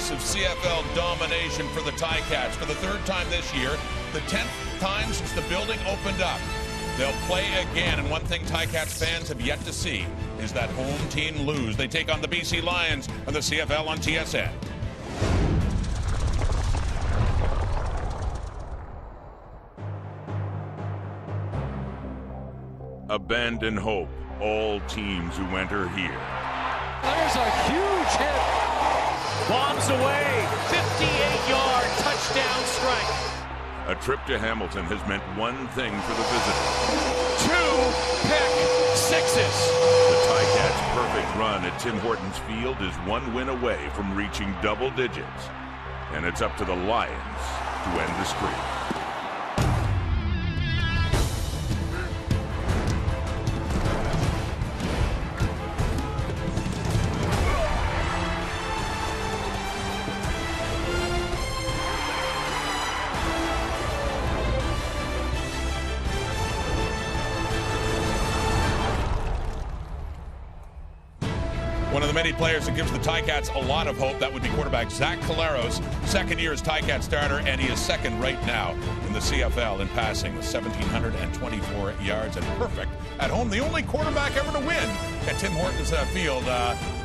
piece of CFL domination for the Ticats for the third time this year, the 10th time since the building opened up. They'll play again, and one thing Ticats fans have yet to see is that home team lose. They take on the BC Lions and the CFL on TSN. Abandon hope, all teams who enter here. There's a huge hit. Bombs away, 58-yard touchdown strike. A trip to Hamilton has meant one thing for the visitors. 2 pick sixes. The Ticats' perfect run at Tim Hortons Field is one win away from reaching double digits. And it's up to the Lions to end the streak. One of the many players that gives the Ticats a lot of hope, that would be quarterback Zach Collaros, second year as Ticat starter, and he is second right now in the CFL in passing with 1,724 yards and perfect at home. The only quarterback ever to win at Tim Hortons Field.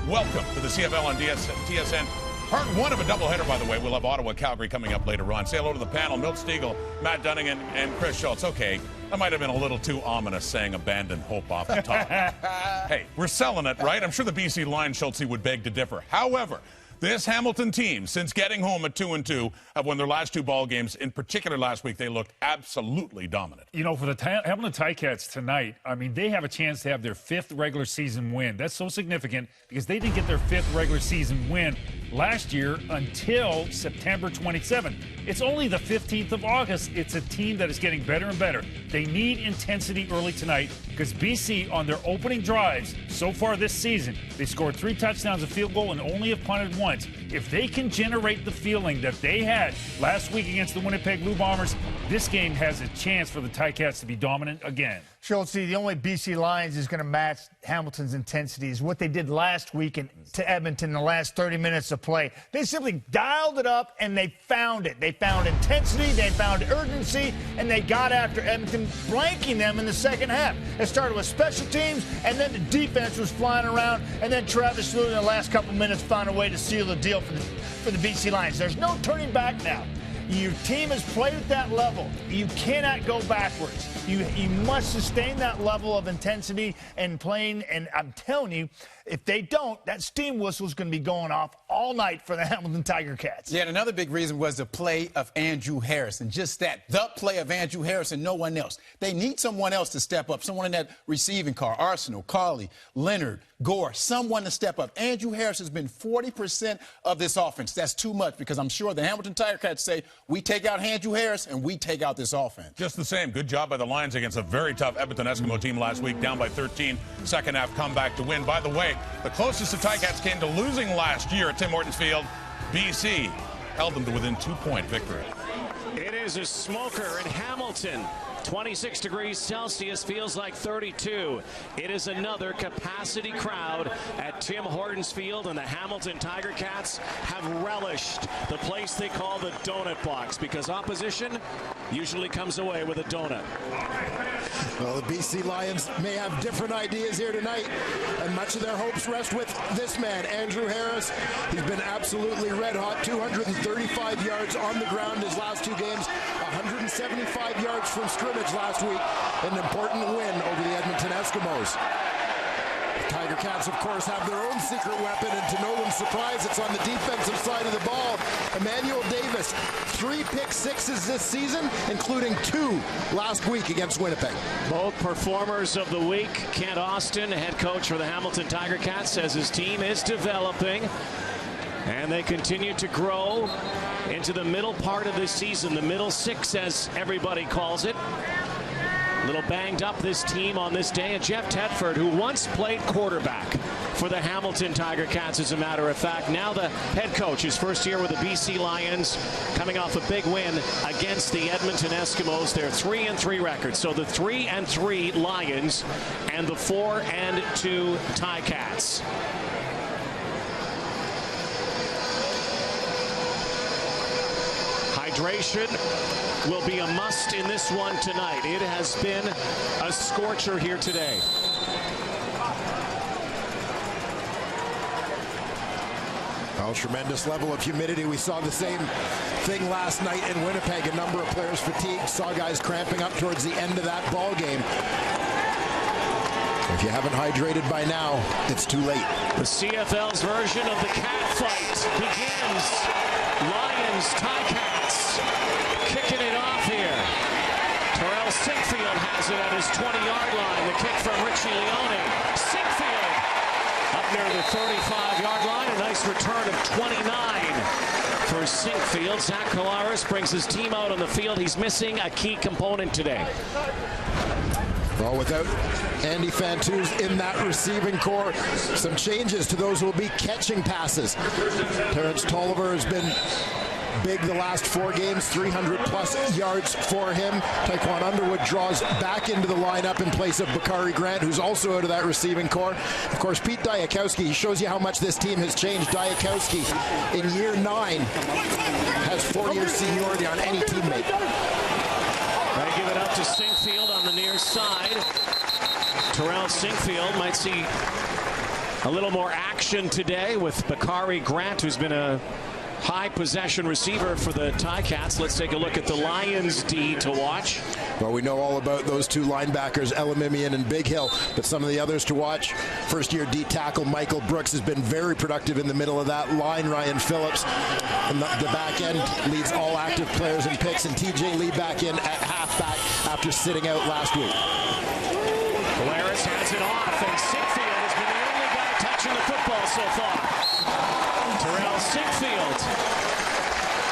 Welcome to the CFL on TSN. Part one of a doubleheader, by the way. We'll have Ottawa, Calgary coming up later on. Say hello to the panel. Milt Stiegel, Matt Dunning, and Chris Schultz. Okay, that might have been a little too ominous saying abandon hope off the top. Hey, we're selling it, right? I'm sure the BC Lions, Schultz, would beg to differ. However, this Hamilton team, since getting home at 2-2, have won their last 2 ball games. In particular, last week, they looked absolutely dominant. You know, for the Hamilton Ticats tonight, I mean, they have a chance to have their 5th regular season win. That's so significant because they didn't get their 5th regular season win last year until September 27th. It's only the 15th of August. It's a team that is getting better and better. They need intensity early tonight because BC, on their opening drives so far this season, they scored 3 touchdowns, a field goal, and only have punted once. If they can generate the feeling that they had last week against the Winnipeg Blue Bombers, this game has a chance for the Ticats to be dominant again. Schultz, the only BC Lions is going to match Hamilton's intensity is what they did last week to Edmonton in the last 30 minutes of play. They simply dialed it up, and they found it. They found intensity, they found urgency, and they got after Edmonton, blanking them in the second half. It started with special teams, and then the defense was flying around, and then Travis Lewin in the last couple minutes found a way to seal the deal for the BC Lions. There's no turning back now. Your team has played at that level. You cannot go backwards. You must sustain that level of intensity and playing. And I'm telling you, if they don't, that steam whistle is going to be going off all night for the Hamilton Tiger Cats. Yeah, and another big reason was the play of Andrew Harrison. Just that, the play of Andrew Harrison, no one else. They need someone else to step up, someone in that receiving car. Arsenal, Carly, Leonard, Gore, someone to step up. Andrew Harris has been 40% of this offense. That's too much because I'm sure the Hamilton Tiger Cats say, we take out Andrew Harris and we take out this offense. Just the same. Good job by the Lions against a very tough Edmonton Eskimo team last week, down by 13. Second half comeback to win. By the way, the closest the Ticats came to losing last year at Tim Hortons Field, BC held them to within 2-point victory. It is a smoker in Hamilton. 26 degrees Celsius, feels like 32. It is another capacity crowd at Tim Hortons Field, and the Hamilton Tiger Cats have relished the place they call the donut box because opposition usually comes away with a donut. Well, the BC Lions may have different ideas here tonight, and much of their hopes rest with this man, Andrew Harris. He's been absolutely red hot, 235 yards on the ground his last 2 games, 175 yards from scrimmage last week, an important win over the Edmonton Eskimos. The Tiger Cats, of course, have their own secret weapon, and to no one's surprise, it's on the defensive side of the ball. Emmanuel Davis, 3 pick sixes this season, including 2 last week against Winnipeg. Both performers of the week. Kent Austin, head coach for the Hamilton Tiger Cats, says his team is developing, and they continue to grow into the middle part of this season, the middle 6 as everybody calls it. A little banged up, this team on this day. And Jeff Tedford, who once played quarterback for the Hamilton Tiger Cats, as a matter of fact, now the head coach, his first year with the BC Lions, coming off a big win against the Edmonton Eskimos. Their 3-3 record. So the 3-3 Lions and the 4-2 Ticats. Hydration will be a must in this one tonight. It has been a scorcher here today. Well, tremendous level of humidity. We saw the same thing last night in Winnipeg. A number of players fatigued, saw guys cramping up towards the end of that ball game. If you haven't hydrated by now, it's too late. The CFL's version of the cat fight begins. Lions, Ticats, kicking it off here. Terrell Sinkfield has it at his 20-yard line. The kick from Richie Leone. Sinkfield up near the 35-yard line. A nice return of 29 for Sinkfield. Zach Collaros brings his team out on the field. He's missing a key component today. Well, without Andy Fantuz in that receiving core, some changes to those who will be catching passes. Terrence Tolliver has been big the last 4 games, 300-plus yards for him. Taekwon Underwood draws back into the lineup in place of Bakari Grant, who's also out of that receiving core. Of course, Pete Diakowski, he shows you how much this team has changed. Diakowski, in year 9, has 4 years seniority on any teammate. They give it up to Sinkfield on the near side. Terrell Sinkfield might see a little more action today with Bakari Grant, who's been a high possession receiver for the Ticats. Let's take a look at the Lions D to watch. Well, we know all about those 2 linebackers, Elimimian and Big Hill, but some of the others to watch. First-year D tackle Michael Brooks has been very productive in the middle of that line. Ryan Phillips in the back end leads all active players in picks, and TJ Lee back in at halfback after sitting out last week. Collaros has it off, and Sinkfield has been the only guy touching the football so far. Terrell Sinkfield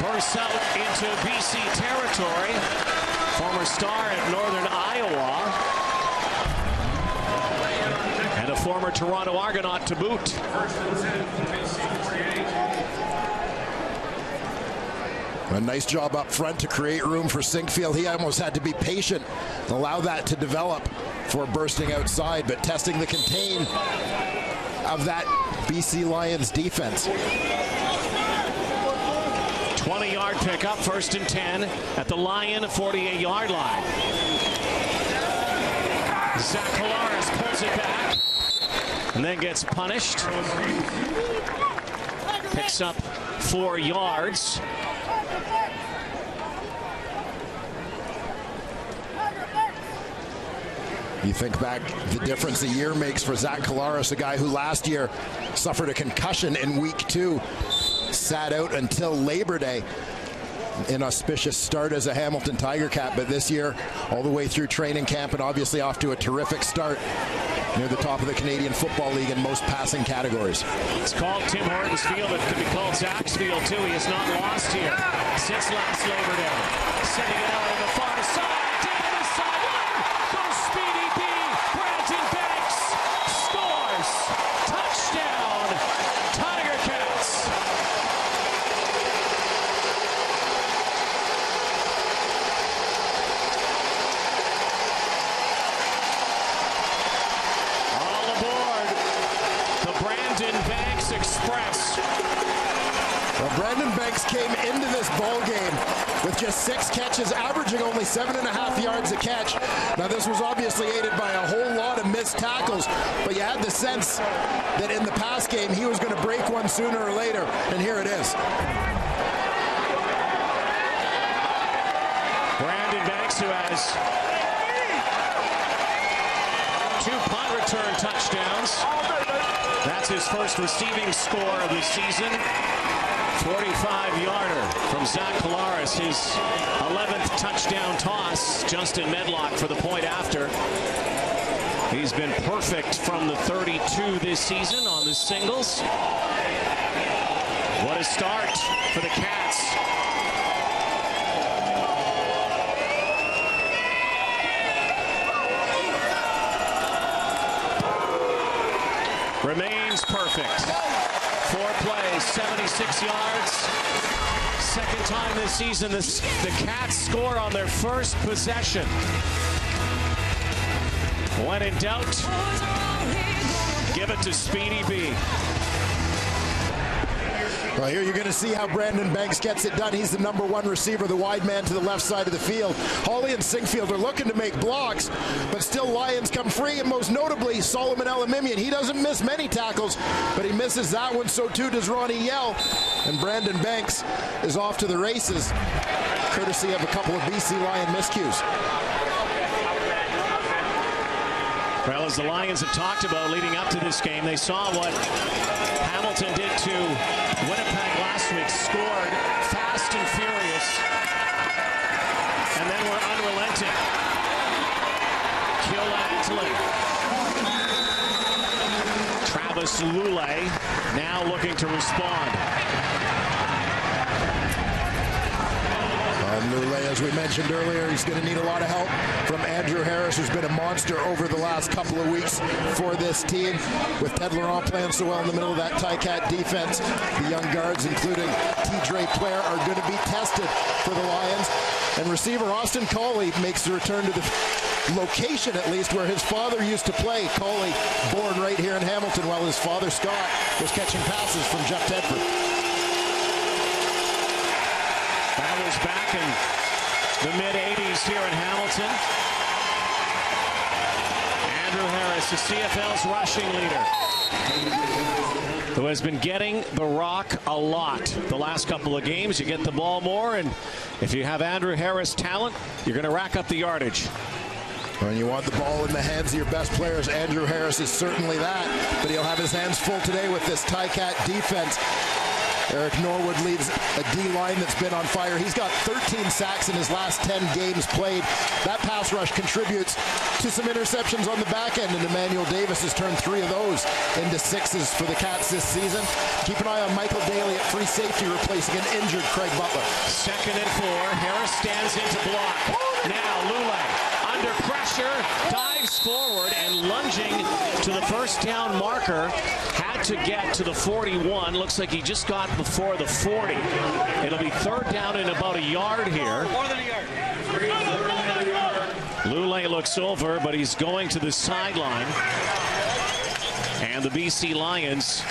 bursts out into BC territory. Former star at Northern Iowa. And a former Toronto Argonaut to boot. A nice job up front to create room for Sinkfield. He almost had to be patient, allow that to develop for bursting outside, but testing the contain of that BC Lions defense. 20-yard pickup, 1st and 10 at the Lion 48-yard line. Zach Collaros pulls it back and then gets punished. Picks up 4 yards. You think back the difference a year makes for Zach Collaros, a guy who last year suffered a concussion in week 2, sat out until Labor Day. Inauspicious start as a Hamilton Tiger Cat, but this year all the way through training camp and obviously off to a terrific start near the top of the Canadian Football League in most passing categories. It's called Tim Hortons Field. It could be called Zach's Field too. He has not lost here since last Labor Day. Sending it out on the far side. Down the sideline goes Speedy B. Brandon Banks scores. Touchdown, Tiger Cats. All aboard the Brandon Banks Express. Well, Brandon Banks came into this ball game with just 6 catches, averaging only 7.5 yards a catch. Now, this was obviously aided by a whole lot of missed tackles, but you had the sense that in the pass game, he was going to break one sooner or later, and here it is. Brandon Banks, who has 2 punt return touchdowns. That's his first receiving score of the season. 45-yarder from Zach Collaros, his 11th touchdown toss. Justin Medlock for the point after. He's been perfect from the 32 this season on the singles. What a start for the Cats. Remains perfect. 4 plays, 76 yards. Second time this season the Cats score on their first possession. When in doubt, give it to Speedy B. Well, here you're going to see how Brandon Banks gets it done. He's the #1 receiver, the wide man to the left side of the field. Hawley and Sinkfield are looking to make blocks, but still Lions come free, and most notably Solomon Elamimian. He doesn't miss many tackles, but he misses that one. So too does Ronnie Yell, and Brandon Banks is off to the races, courtesy of a couple of BC Lion miscues. Well, as the Lions have talked about leading up to this game, they saw what Hamilton did to Winnipeg last week, scored fast and furious, and then were unrelenting. Kill Antley. Travis Lule now looking to respond. Lule, as we mentioned earlier, he's going to need a lot of help from Andrew Harris, who's been a monster over the last couple of weeks for this team. With Ted Laurent playing so well in the middle of that Ticat defense, the young guards, including T. Player, are going to be tested for the Lions. And receiver Austin Cawley makes the return to the location, at least, where his father used to play. Cawley, born right here in Hamilton, while his father, Scott, was catching passes from Jeff Tedford. That was back in the mid-'80s here in Hamilton. Andrew Harris, the CFL's rushing leader, who has been getting the rock a lot the last couple of games. You get the ball more, and if you have Andrew Harris talent, you're going to rack up the yardage. When you want the ball in the hands of your best players, Andrew Harris is certainly that, but he'll have his hands full today with this Ticat defense. Eric Norwood leads a D-line that's been on fire. He's got 13 sacks in his last 10 games played. That pass rush contributes to some interceptions on the back end, and Emmanuel Davis has turned 3 of those into 6s for the Cats this season. Keep an eye on Michael Daly at free safety, replacing an injured Craig Butler. 2nd and 4. Harris stands into block. Now Lule under pressure, dives forward, and lunging to the first down marker. Had to get to the 41. Looks like he just got before the 40. It'll be 3rd down and about a yard here. More than a yard. Lule looks over, but he's going to the sideline. And the BC Lions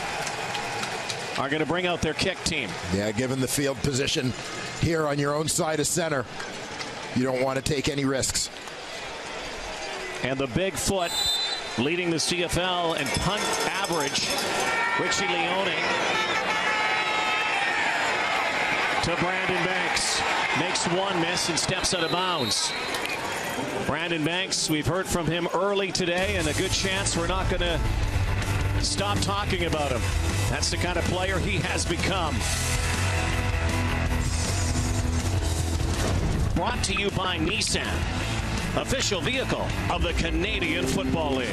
are going to bring out their kick team. Yeah, given the field position here on your own side of center, you don't want to take any risks. And the big foot leading the CFL and punt average, Richie Leone to Brandon Banks. Makes one miss and steps out of bounds. Brandon Banks, we've heard from him early today, and a good chance we're not going to stop talking about him. That's the kind of player he has become. Brought to you by Nissan, official vehicle of the Canadian Football League.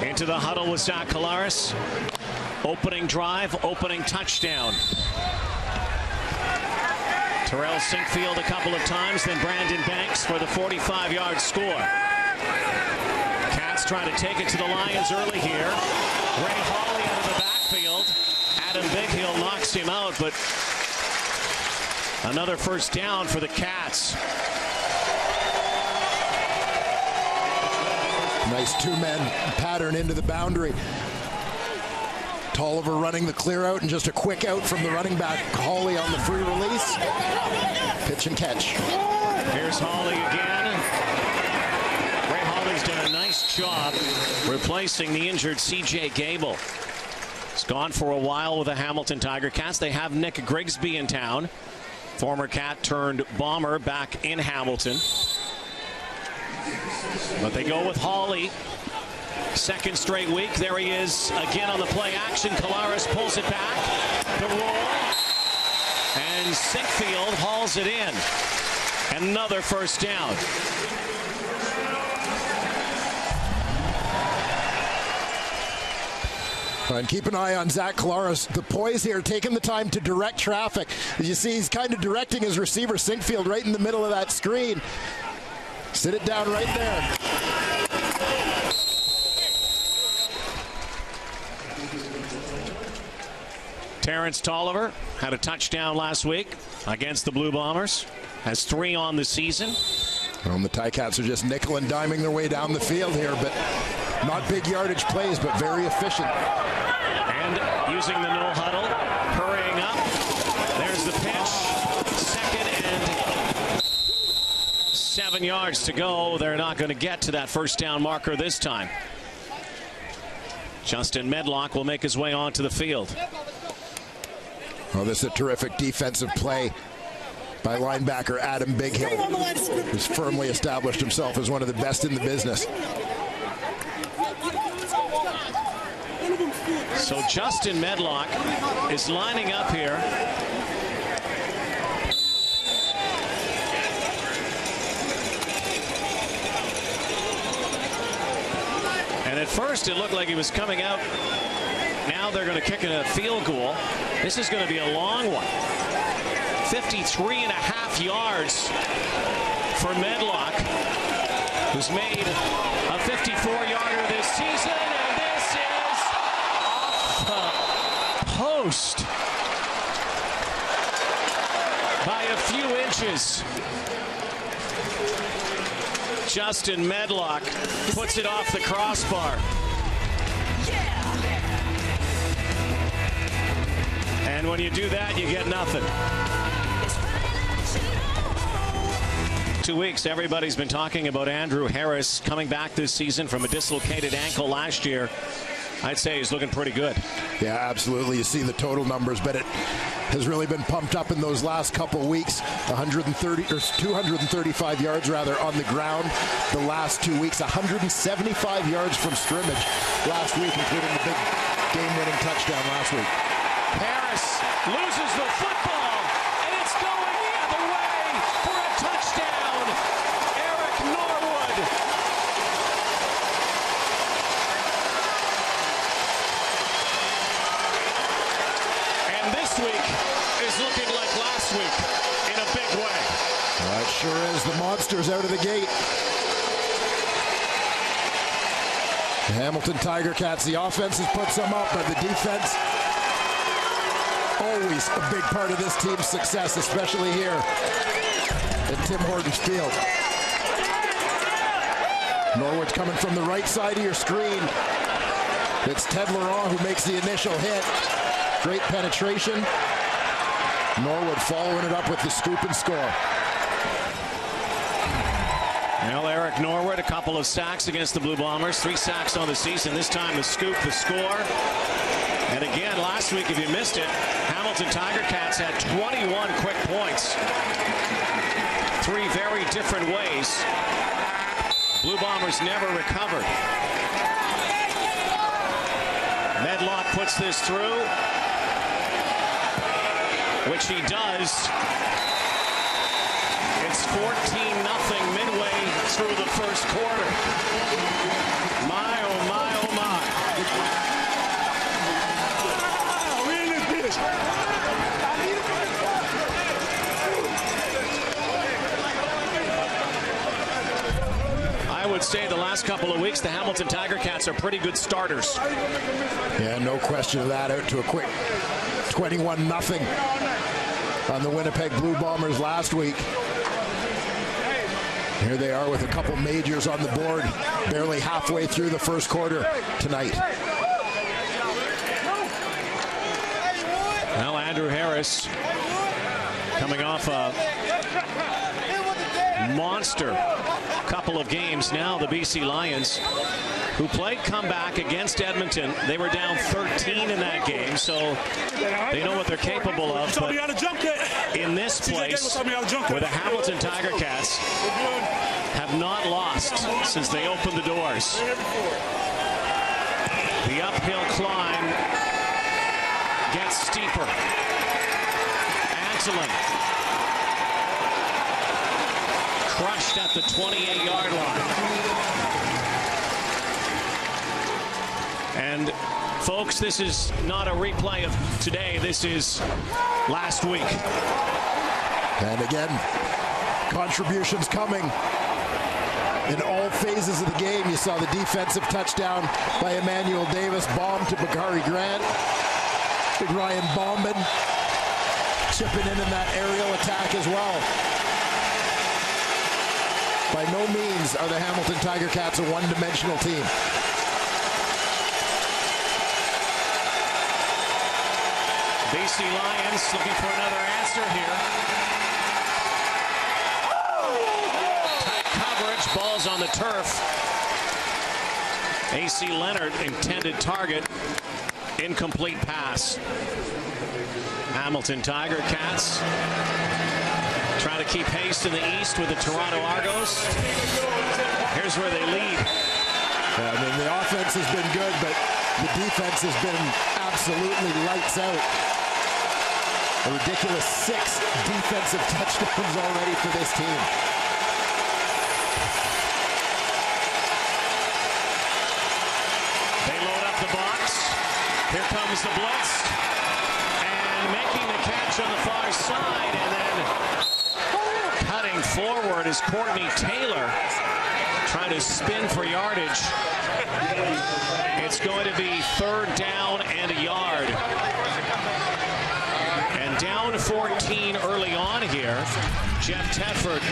Into the huddle with Zach Collaros. Opening drive, opening touchdown. Terrell Sinkfield a couple of times, then Brandon Banks for the 45-yard score. Cats trying to take it to the Lions early here. Ray Hawley out of the backfield. Adam Bighill knocks him out, but another first down for the Cats. Nice 2-man pattern into the boundary. Tolliver running the clear out, and just a quick out from the running back. Hawley on the free release. Pitch and catch. Here's Hawley again. Ray Hawley's done a nice job replacing the injured C.J. Gable. He's gone for a while with the Hamilton Tiger Cats. They have Nick Grigsby in town. Former Cat turned Bomber back in Hamilton. But they go with Hawley. 2nd straight week. There he is again on the play action. Collaros pulls it back. The roll. And Sinkfield hauls it in. Another first down. And keep an eye on Zach Collaros. The poise here, taking the time to direct traffic. As you see, he's kind of directing his receiver, Sinkfield, right in the middle of that screen. Sit it down right there. Terrence Tolliver had a touchdown last week against the Blue Bombers. Has 3 on the season. Well, the Ticats are just nickel and diming their way down the field here, but Not big yardage plays, but very efficient. And using the no huddle, hurrying up. There's the pitch. 2nd and 7 yards to go. They're not going to get to that first down marker this time. Justin Medlock will make his way onto the field. Well, this is a terrific defensive play by linebacker Adam Bighill, who's firmly established himself as one of the best in the business. So Justin Medlock is lining up here. And at first it looked like he was coming out. Now they're going to kick a field goal. This is going to be a long one. 53.5 yards for Medlock, who's made a 54-yarder this season. And this is off the post by a few inches. Justin Medlock puts it off the crossbar. And when you do that, you get nothing. 2 weeks, everybody's been talking about Andrew Harris coming back this season from a dislocated ankle last year. I'd say he's looking pretty good. Yeah, absolutely. You see the total numbers, but it has really been pumped up in those last couple weeks. 235 yards rather on the ground the last 2 weeks. 175 yards from scrimmage last week, including the big game-winning touchdown last week. Harris loses the football, and it's going the other way for a touchdown. Eric Norwood. And this week is looking like last week in a big way. Well, it sure is. The Monsters out of the gate. The Hamilton Tiger Cats, the offense has put some up, but the defense, always a big part of this team's success, especially here at Tim Hortons Field. Norwood's coming from the right side of your screen. It's Ted Laurent who makes the initial hit. Great penetration. Norwood following it up with the scoop and score. Well, Eric Norwood, a couple of sacks against the Blue Bombers. 3 sacks on the season. This time the scoop, the score. And again, last week, if you missed it, Hamilton Tiger Cats had 21 quick points. 3 very different ways. Blue Bombers never recovered. Medlock puts this through, which he does. It's 14-0 midway through the first quarter. My, oh my, oh my. I would say the last couple of weeks, the Hamilton Tiger Cats are pretty good starters. Yeah, no question of that. Out to a quick 21-0 on the Winnipeg Blue Bombers last week. Here they are with a couple majors on the board, barely halfway through the first quarter tonight. Now Andrew Harris coming off a monster couple of games. Now the BC Lions, who played comeback against Edmonton, they were down 13 in that game, so they know what they're capable of. But in this place, where the Hamilton Tiger Cats have not lost since they opened the doors. The uphill climb gets steeper. Antolin crushed at the 28-yard line. And folks, this is not a replay of today. This is last week. And again, contributions coming in all phases of the game. You saw the defensive touchdown by Emmanuel Davis, bomb to Bakari Grant. Big Ryan Bombin chipping in that aerial attack as well. By no means are the Hamilton Tiger Cats a one-dimensional team. BC Lions looking for another answer here. Tight coverage, balls on the turf. A.C. Leonard, intended target, incomplete pass. Hamilton Tiger Cats trying to keep pace in the East with the Toronto Argos. Here's where they lead. I mean, the offense has been good, but the defense has been absolutely lights out. A ridiculous 6 defensive touchdowns already for this team. They load up the box. Here comes the blitz. And making the catch on the far side. And then cutting forward is Courtney Taylor. Trying to spin for yardage. It's going to be 3rd down and a yard. And down 14 early on here. Jeff Tedford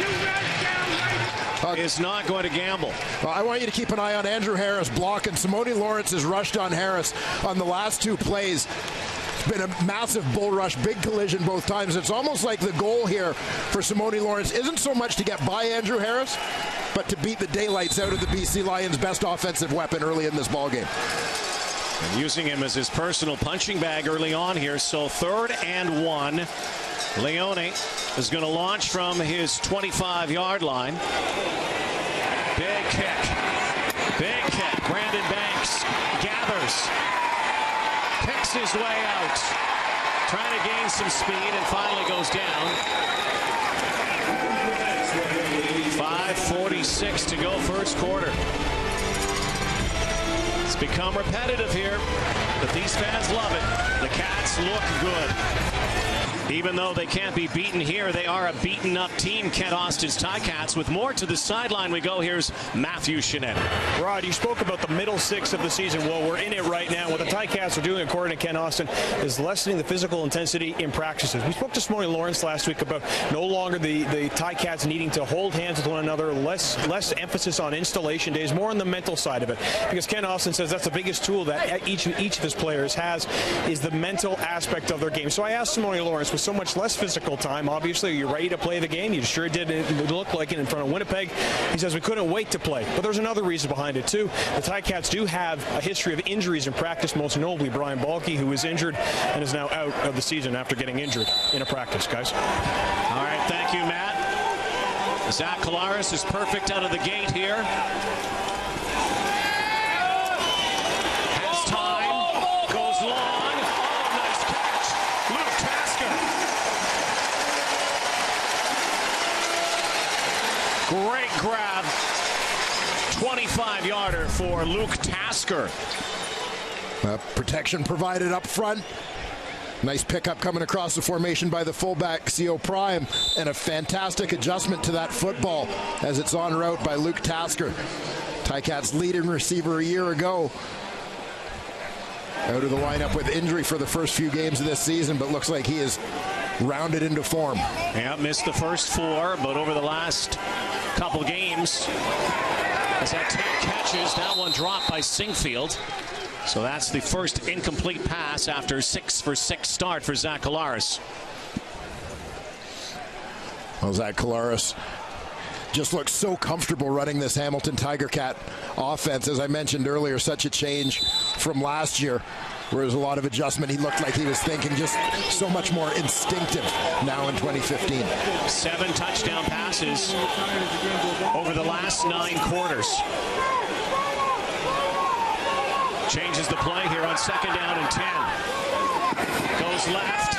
is not going to gamble. Well, I want you to keep an eye on Andrew Harris blocking. Simone Lawrence has rushed on Harris on the last 2 plays. It's been a massive bull rush, big collision both times. It's almost like the goal here for Simone Lawrence isn't so much to get by Andrew Harris, but to beat the daylights out of the BC Lions' best offensive weapon early in this ballgame. And using him as his personal punching bag early on here. So 3rd and 1. Leone is going to launch from his 25-yard line. Big kick. Big kick. Brandon Banks gathers. Picks his way out. Trying to gain some speed and finally goes down. 5:46 to go first quarter. It's become repetitive here, but these fans love it. The Cats look good. Even though they can't be beaten here, they are a beaten-up team, Kent Austin's Ticats. With more to the sideline we go, here's Matthew Shinetti. Rod, you spoke about the middle 6 of the season. Well, we're in it right now. What the Ticats are doing, according to Kent Austin, is lessening the physical intensity in practices. We spoke to Simone Lawrence last week about no longer the Ticats needing to hold hands with one another, less emphasis on installation days, more on the mental side of it. Because Kent Austin says that's the biggest tool that each of his players has, is the mental aspect of their game. So I asked Simone Lawrence, with so much less physical time, obviously, are you ready to play the game? You sure did. It looked like it in front of Winnipeg. He says we couldn't wait to play. But there's another reason behind it, too. The Ticats do have a history of injuries in practice, most notably Brian Balke, who is injured and is now out of the season after getting injured in a practice, guys. All right, thank you, Matt. Zach Collaros is perfect out of the gate here. Has time, goes long. Great grab. 25-yarder for Luke Tasker. Protection provided up front. Nice pickup coming across the formation by the fullback, CO Prime, and a fantastic adjustment to that football as it's en route by Luke Tasker. Ticats' leading receiver a year ago. Out of the lineup with injury for the first few games of this season, but looks like he is rounded into form. Yeah, missed the first 4, but over the last couple games has had 10 catches. That one dropped by Singfield. So that's the first incomplete pass after 6-for-6 start for Zach Collaros. Well, Zach Collaros just looks so comfortable running this Hamilton Tiger Cat offense. As I mentioned earlier, such a change from last year, where there was a lot of adjustment. He looked like he was thinking, just so much more instinctive now in 2015. 7 touchdown passes over the last 9 quarters. Changes the play here on 2nd down and 10. Goes left.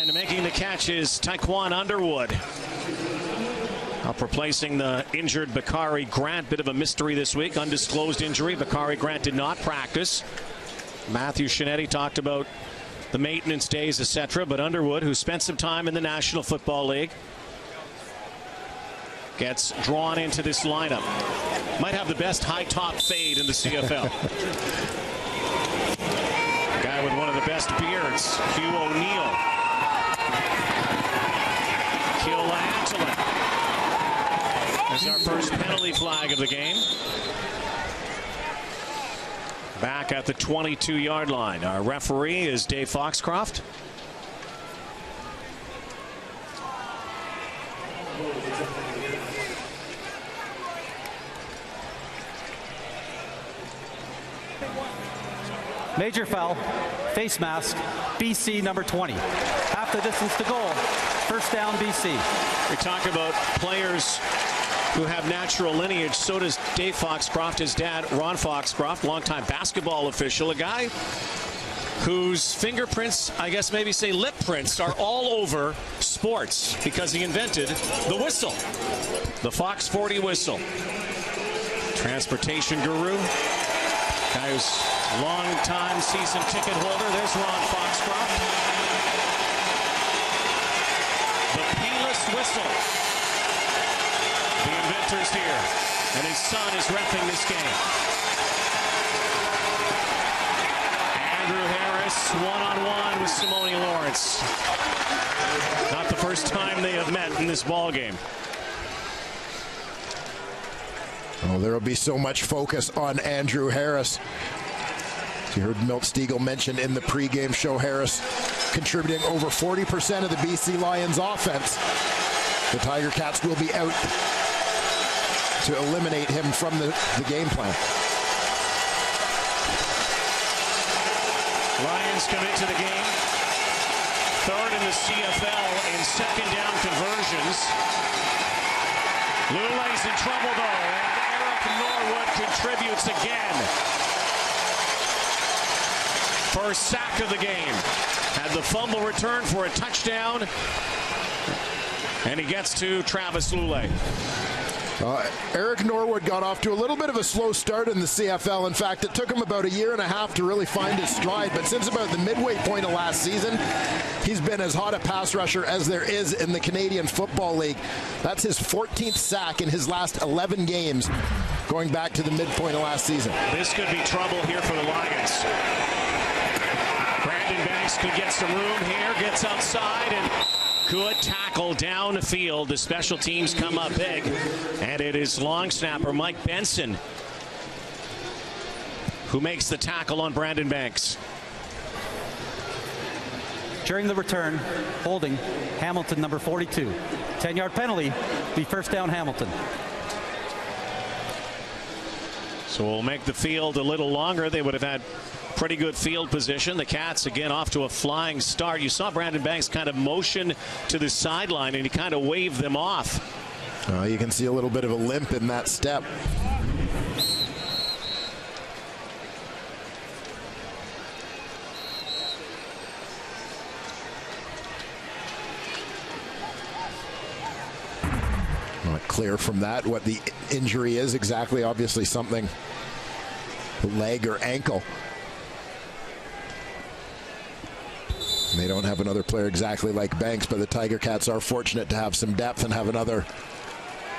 And making the catch is Taekwon Underwood. Up replacing the injured Bakari Grant. Bit of a mystery this week. Undisclosed injury. Bakari Grant did not practice. Matthew Shinetti talked about the maintenance days, etc. But Underwood, who spent some time in the National Football League, gets drawn into this lineup. Might have the best high top fade in the CFL. A guy with one of the best beards, Hugh O'Neill. Kill Antolin. There's our first penalty flag of the game. back at the 22-yard line. Our referee is Dave Foxcroft. Major foul, face mask, BC number 20. Half the distance to goal. First down, BC. We talk about players who have natural lineage. So does Dave Foxcroft. His dad, Ron Foxcroft, longtime basketball official, a guy whose fingerprints, I guess maybe say lip prints, are all over sports because he invented the whistle, the Fox 40 whistle. Transportation guru, guy who's long-time season ticket holder. There's Ron Foxcroft. The painless whistle. The inventor's here, and his son is reffing this game. Andrew Harris, one-on-one with Simone Lawrence. Not the first time they have met in this ball game. Oh, there will be so much focus on Andrew Harris. You heard Milt Stegall mention in the pregame show, Harris contributing over 40% of the BC Lions offense. The Tiger Cats will be out to eliminate him from the game plan. Lions come into the game third in the CFL in second down conversions. Lulay's in trouble though, and Eric Norwood contributes again. First sack of the game. Had the fumble return for a touchdown. And he gets to Travis Lulay. Eric Norwood got off to a little bit of a slow start in the CFL. In fact, it took him about a year and a half to really find his stride. But since about the midway point of last season, he's been as hot a pass rusher as there is in the Canadian Football League. That's his 14th sack in his last 11 games, going back to the midpoint of last season. This could be trouble here for the Lions. Brandon Banks could get some room here, gets outside, and good tackle down the field. The special teams come up big, and it is long snapper Mike Benson who makes the tackle on Brandon Banks. During the return, holding Hamilton number 42. 10-yard penalty, be first down Hamilton. So we'll make the field a little longer. They would have had pretty good field position. The Cats again off to a flying start. You saw Brandon Banks kind of motion to the sideline, and he kind of waved them off. You can see a little bit of a limp in that step. Not clear from that what the injury is exactly. Obviously something, leg or ankle. They don't have another player exactly like Banks, but the Tiger Cats are fortunate to have some depth and have another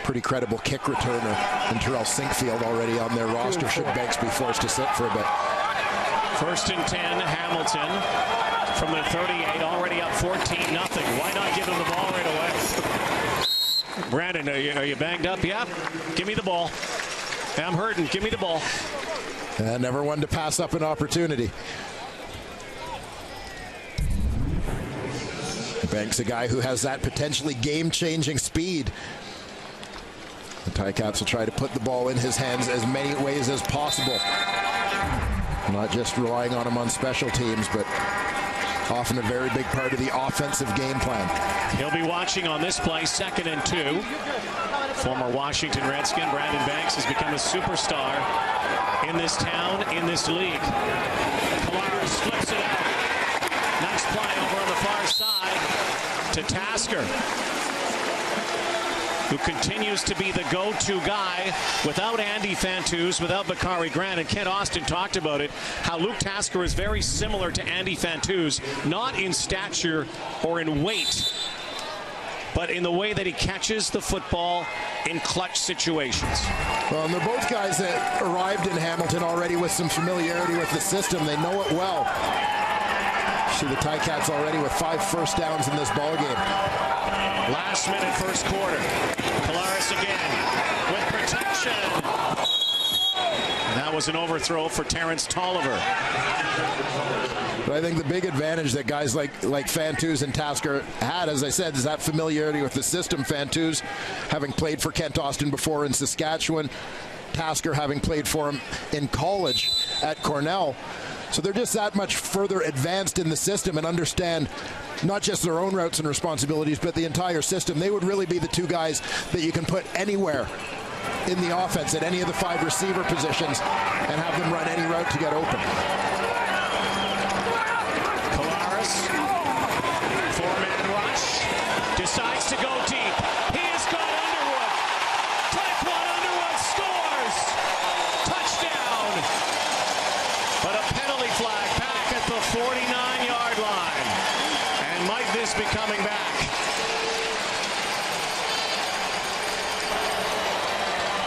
pretty credible kick returner in Terrell Sinkfield already on their roster should Banks be forced to sit for a bit. First and 10, Hamilton from the 38, already up 14-0. Why not give him the ball right away? Brandon, are you banged up? Yeah. Give me the ball. I'm hurting. Give me the ball. Never one to pass up an opportunity. Banks, a guy who has that potentially game-changing speed. The Ticats will try to put the ball in his hands as many ways as possible. Not just relying on him on special teams, but often a very big part of the offensive game plan. He'll be watching on this play, 2nd and 2. Former Washington Redskin Brandon Banks has become a superstar in this town, in this league. Kolaris flips it out. Nice play over on the far side to Tasker, who continues to be the go-to guy without Andy Fantuz, without Bakari Grant. And Kent Austin talked about it, how Luke Tasker is very similar to Andy Fantuz, not in stature or in weight, but in the way that he catches the football in clutch situations. Well, and they're both guys that arrived in Hamilton already with some familiarity with the system. They know it well. See the Ticats already with 5 first downs in this ball game. Last minute, first quarter. Kolaris again with protection. And that was was an overthrow for Terrence Tolliver. But I think the big advantage that guys like Fantuz and Tasker had, as I said, is that familiarity with the system. Fantuz having played for Kent Austin before in Saskatchewan, Tasker having played for him in college at Cornell. So they're just that much further advanced in the system and understand not just their own routes and responsibilities, but the entire system. They would really be the two guys that you can put anywhere in the offense at any of the 5 receiver positions and have them run any route to get open. Collaros, 4-man rush, decides to go deep. He has got Underwood. Taekwon Underwood scores. Touchdown. But a penalty flag back at the 49-yard line. And might this be coming back?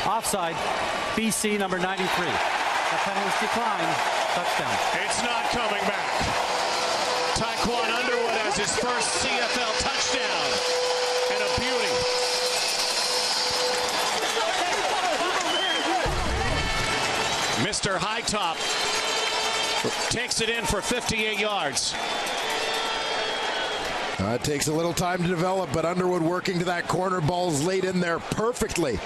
Offside, BC number 93. The penalty declined. Touchdown. It's not coming back. Taekwon Underwood has his first CFL touchdown. And a beauty. Mr. Hightop takes it in for 58 yards. It takes a little time to develop, but Underwood working to that corner. Ball's laid in there perfectly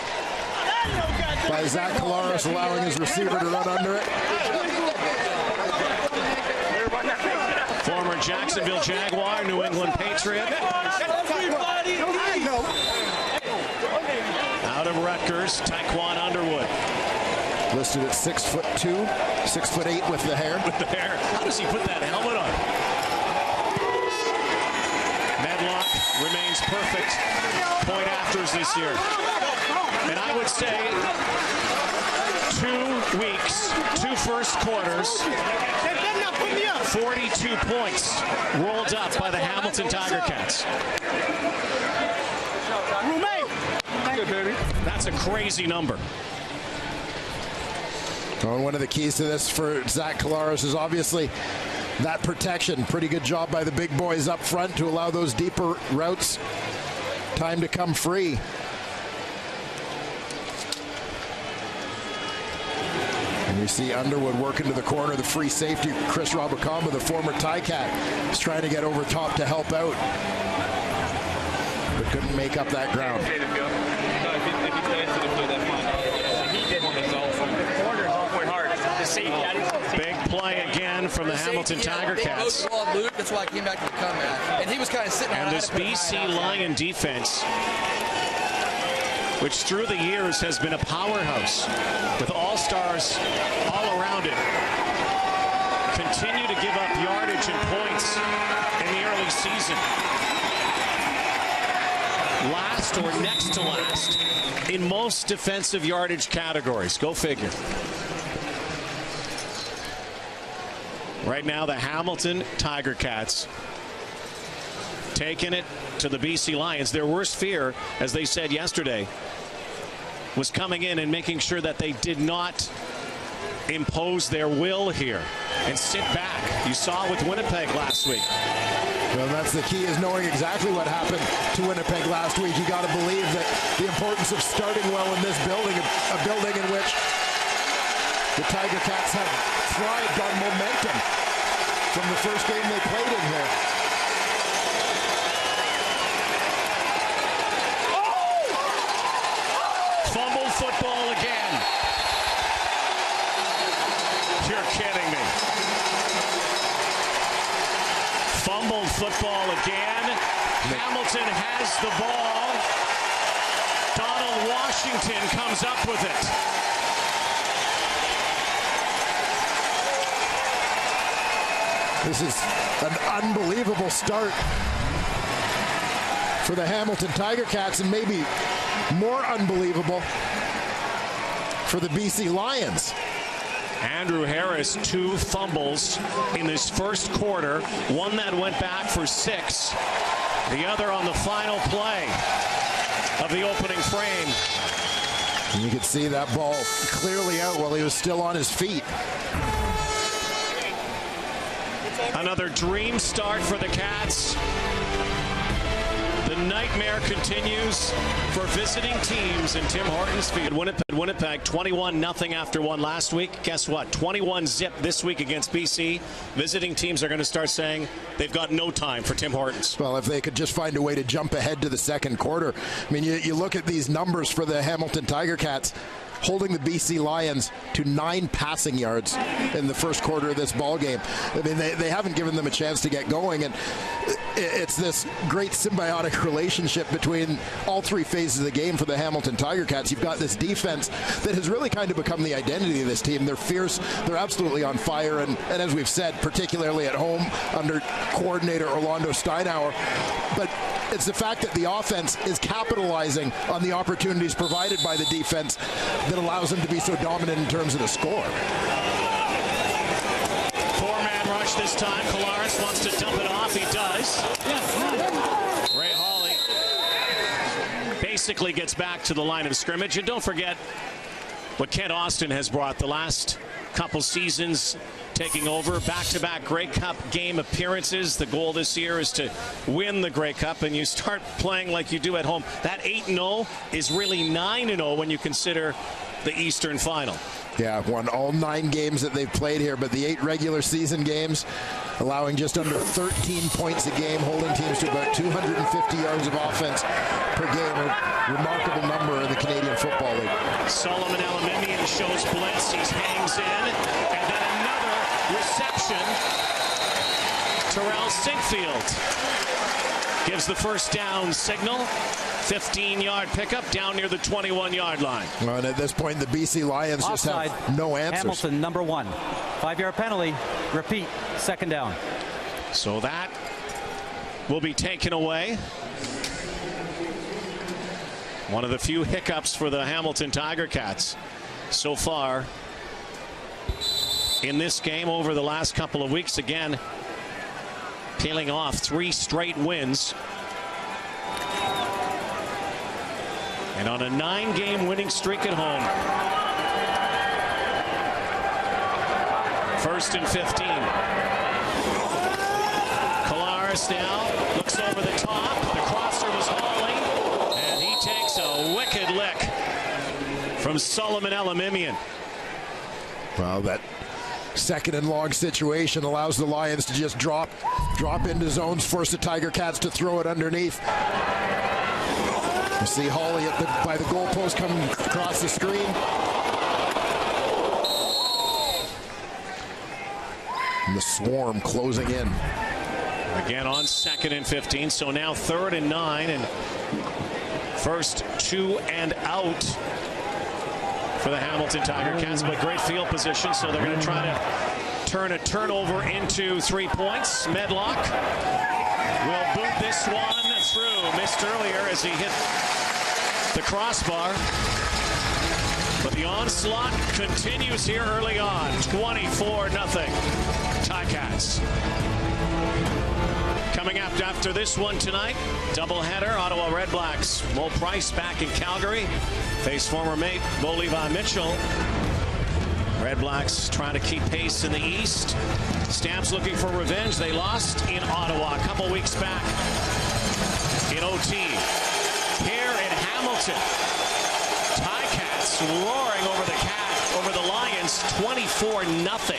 by Zach Collaros, allowing his receiver to run under it. Former Jacksonville Jaguar, New England Patriot. Out of Rutgers, Taekwon Underwood. Listed at 6'2", 6'8" with the hair. With the hair. How does he put that helmet on? Medlock remains perfect. Point afters this year. And I would say 2 weeks, 2 first quarters, 42 points rolled up by the Hamilton Tiger Cats. That's a crazy number. And one of the keys to this for Zach Collaros is obviously that protection. Pretty good job by the big boys up front to allow those deeper routes time to come free. And you see Underwood working to the corner. The free safety, Chris Robacamba, the former Ticat, is trying to get over top to help out, but couldn't make up that ground. Big play again from the Hamilton Tiger Cats. That's why I came back to the comeback. And he was kind of sitting. And this BC Lion defense, which through the years has been a powerhouse with all-stars all around it, continue to give up yardage and points in the early season. Last or next to last in most defensive yardage categories. Go figure. Right now, the Hamilton Tiger Cats taking it to the BC Lions. Their worst fear, as they said yesterday, was coming in and making sure that they did not impose their will here and sit back. You saw with Winnipeg last week. Well, that's the key, is knowing exactly what happened to Winnipeg last week. You got to believe that the importance of starting well in this building, a building in which the Tiger Cats have thrived on momentum from the first game they played in here. Fumble football again. You're kidding me. Fumbled football again. Hamilton has the ball. Donald Washington comes up with it. This is an unbelievable start for the Hamilton Tiger Cats, and maybe more unbelievable for the BC Lions. Andrew Harris, 2 fumbles in this first quarter. One that went back for 6. The other on the final play of the opening frame. And you could see that ball clearly out while he was still on his feet. Another dream start for the Cats. The nightmare continues for visiting teams in Tim Hortons Field. Winnipeg 21-0 after one last week. Guess what? 21-0 this week against BC. Visiting teams are going to start saying they've got no time for Tim Hortons. Well, if they could just find a way to jump ahead to the second quarter. I mean, you look at these numbers for the Hamilton Tiger Cats, holding the BC Lions to 9 passing yards in the first quarter of this ball game. I mean, they haven't given them a chance to get going, and it's this great symbiotic relationship between all three phases of the game for the Hamilton Tiger Cats. You've got this defense that has really kind of become the identity of this team. They're fierce, they're absolutely on fire, and as we've said, particularly at home under coordinator Orlando Steinauer. But it's the fact that the offense is capitalizing on the opportunities provided by the defense that allows them to be so dominant in terms of the score. Four-man rush this time. Kolaris wants to dump it off. He does. Ray Hawley basically gets back to the line of scrimmage. And don't forget what Kent Austin has brought the last couple seasons, taking over back-to-back Grey Cup game appearances. The goal this year is to win the Grey Cup, and you start playing like you do at home. That 8-0 is really 9-0 when you consider the Eastern Final. Yeah, won all 9 games that they've played here, but the 8 regular season games, allowing just under 13 points a game, holding teams to about 250 yards of offense per game. A remarkable number in the Canadian Football League. Solomon Elimimian shows blitz. He hangs in, and then another reception. Terrell Sinkfield gives the first down signal. 15-yard pickup down near the 21-yard line. Well, and at this point, the BC Lions offside, just have no answers. Hamilton, number 1. 5-yard penalty. Repeat, second down. So that will be taken away. One of the few hiccups for the Hamilton Tiger Cats so far in this game over the last couple of weeks. Again, peeling off 3 straight wins. And on a 9-game winning streak at home. 1st and 15. Kolaris now looks over the top. The crosser was Hawley. And he takes a wicked lick from Solomon Elimimian. Well, that second and long situation allows the Lions to just drop into zones, force the Tiger Cats to throw it underneath. You see Hawley by the goalpost coming across the screen. And the swarm closing in. Again on 2nd and 15, so now 3rd and 9, and first 2 and out for the Hamilton Tiger Cats, but great field position, so they're going to try to turn a turnover into 3 points. Medlock will boot this one through. Missed earlier as he hit the crossbar. But the onslaught continues here early on. 24-0 Ticats. Coming up after this one tonight, doubleheader, Ottawa Red Blacks. Mo Price back in Calgary. Face former mate Bo Levi Mitchell. Red Blacks trying to keep pace in the East. Stamps looking for revenge. They lost in Ottawa a couple weeks back in OT. Here in Hamilton, Ticats roaring over the Lions, 24-0.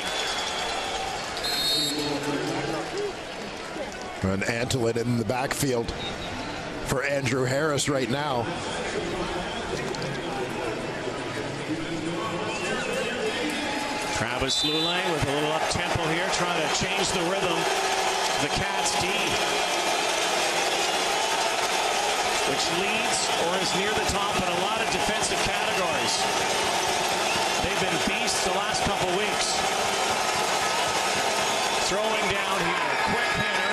And Antolin in the backfield for Andrew Harris right now. Travis Lulay with a little up-tempo here, trying to change the rhythm. The Cats D, which leads or is near the top in a lot of defensive categories. They've been beasts the last couple weeks. Throwing down here, quick hitter.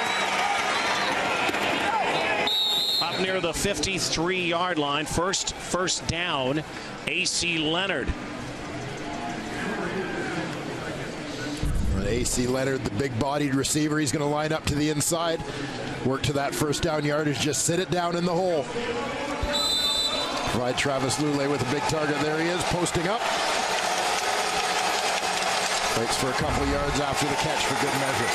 Up near the 53-yard line. First down, A.C. Leonard. A.C. Leonard, the big-bodied receiver, he's going to line up to the inside. Work to that first down yardage, just sit it down in the hole. Provide Travis Lulay with a big target. There he is, posting up. Waits for a couple yards after the catch for good measure.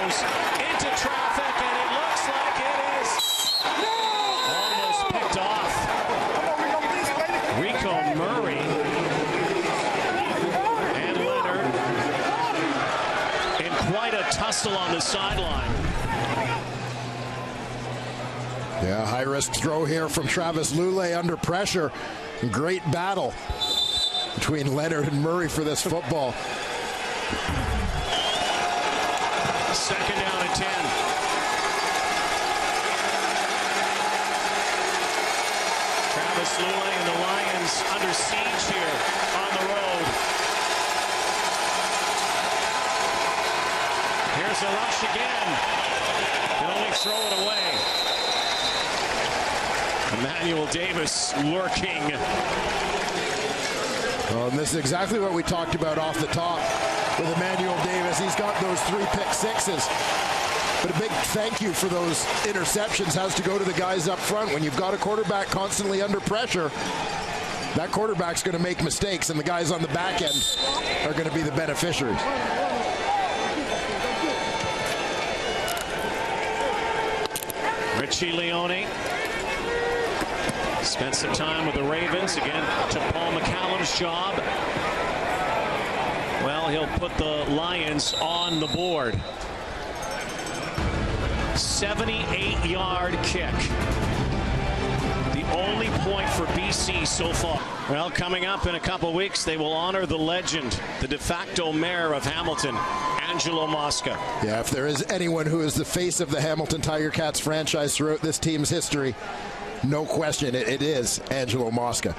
goes into traffic, and it looks like it is almost picked off. Rico Murray and Leonard in quite a tussle on the sideline. Yeah, high-risk throw here from Travis Lulay under pressure. Great battle between Leonard and Murray for this football. Second down and 10. Travis Lulay and the Lions under siege here on the road. Here's a rush again. Can only throw it away. Emmanuel Davis lurking. Well, and this is exactly what we talked about off the top with Emmanuel Davis. He's got those 3 pick sixes. But a big thank you for those interceptions has to go to the guys up front. When you've got a quarterback constantly under pressure, that quarterback's going to make mistakes, and the guys on the back end are going to be the beneficiaries. Richie Leone spent some time with the Ravens. Again, took Paul McCallum's job. Well, he'll put the Lions on the board. 78-yard kick. The only point for BC so far. Well, coming up in a couple weeks, they will honor the legend, the de facto mayor of Hamilton, Angelo Mosca. Yeah, if there is anyone who is the face of the Hamilton Tiger Cats franchise throughout this team's history, no question, it is Angelo Mosca.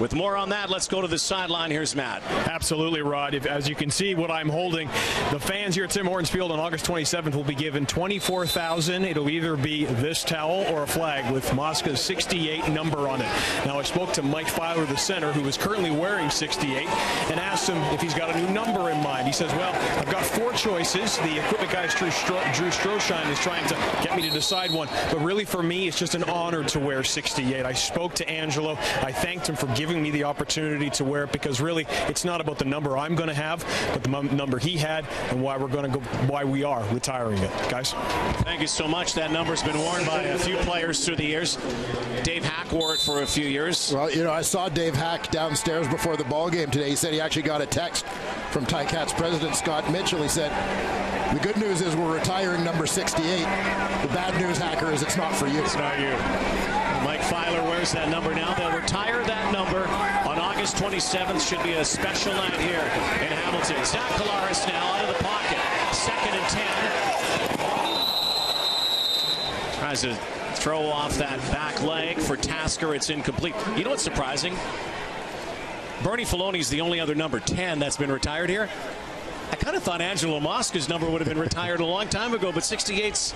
With more on that, let's go to the sideline. Here's Matt. Absolutely, Rod. As you can see what I'm holding, the fans here at Tim Hortons Field on August 27th will be given $24,000. It'll either be this towel or a flag with Mosca's 68 number on it. Now, I spoke to Mike Filer, the center, who is currently wearing 68, and asked him if he's got a new number in mind. He says, well, I've got 4 choices. The equipment guy, Drew Stroshine, is trying to get me to decide one. But really, for me, it's just an honor to wear 68. I spoke to Angelo. I thanked him for giving me the opportunity to wear it, because really it's not about the number I'm going to have, but the number he had, and why we are retiring it. Guys, thank you so much. That number's been worn by a few players through the years. Dave Hack wore it for a few years. Well, you know, I saw Dave Hack downstairs before the ball game today. He said he actually got a text from Ticats president Scott Mitchell. He said, the good news is we're retiring number 68. The bad news, Hacker, is it's not for you. It's not you. Mike Filer wears that number now. They'll retire that number on August 27th. Should be a special night here in Hamilton. Zach Collaros now out of the pocket. 2nd and 10. Tries to throw off that back leg for Tasker. It's incomplete. You know what's surprising? Bernie Filoni's the only other number 10 that's been retired here. I kind of thought Angelo Mosca's number would have been retired a long time ago, but 68's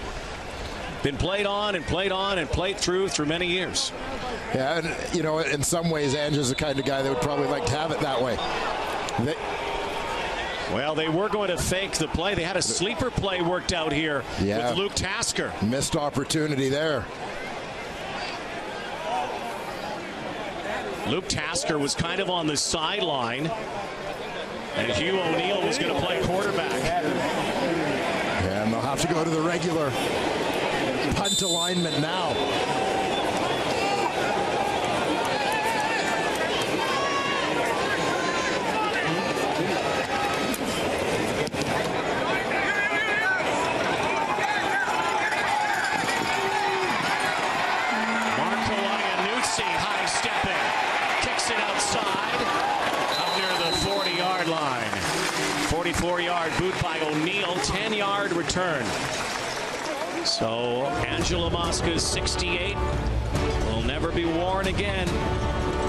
been played on and played on and played through many years. Yeah, and you know, in some ways, Ange's the kind of guy that would probably like to have it that way. Well, they were going to fake the play. They had a sleeper play worked out here with Luke Tasker. Missed opportunity there. Luke Tasker was kind of on the sideline, and Hugh O'Neill was going to play quarterback. Yeah, and they'll have to go to the regular punt alignment now. Marco Iannuzzi high-stepping, kicks it outside, up near the 40-yard line. 44-yard boot by O'Neill, 10-yard return. So Angelo Mosca's 68 will never be worn again.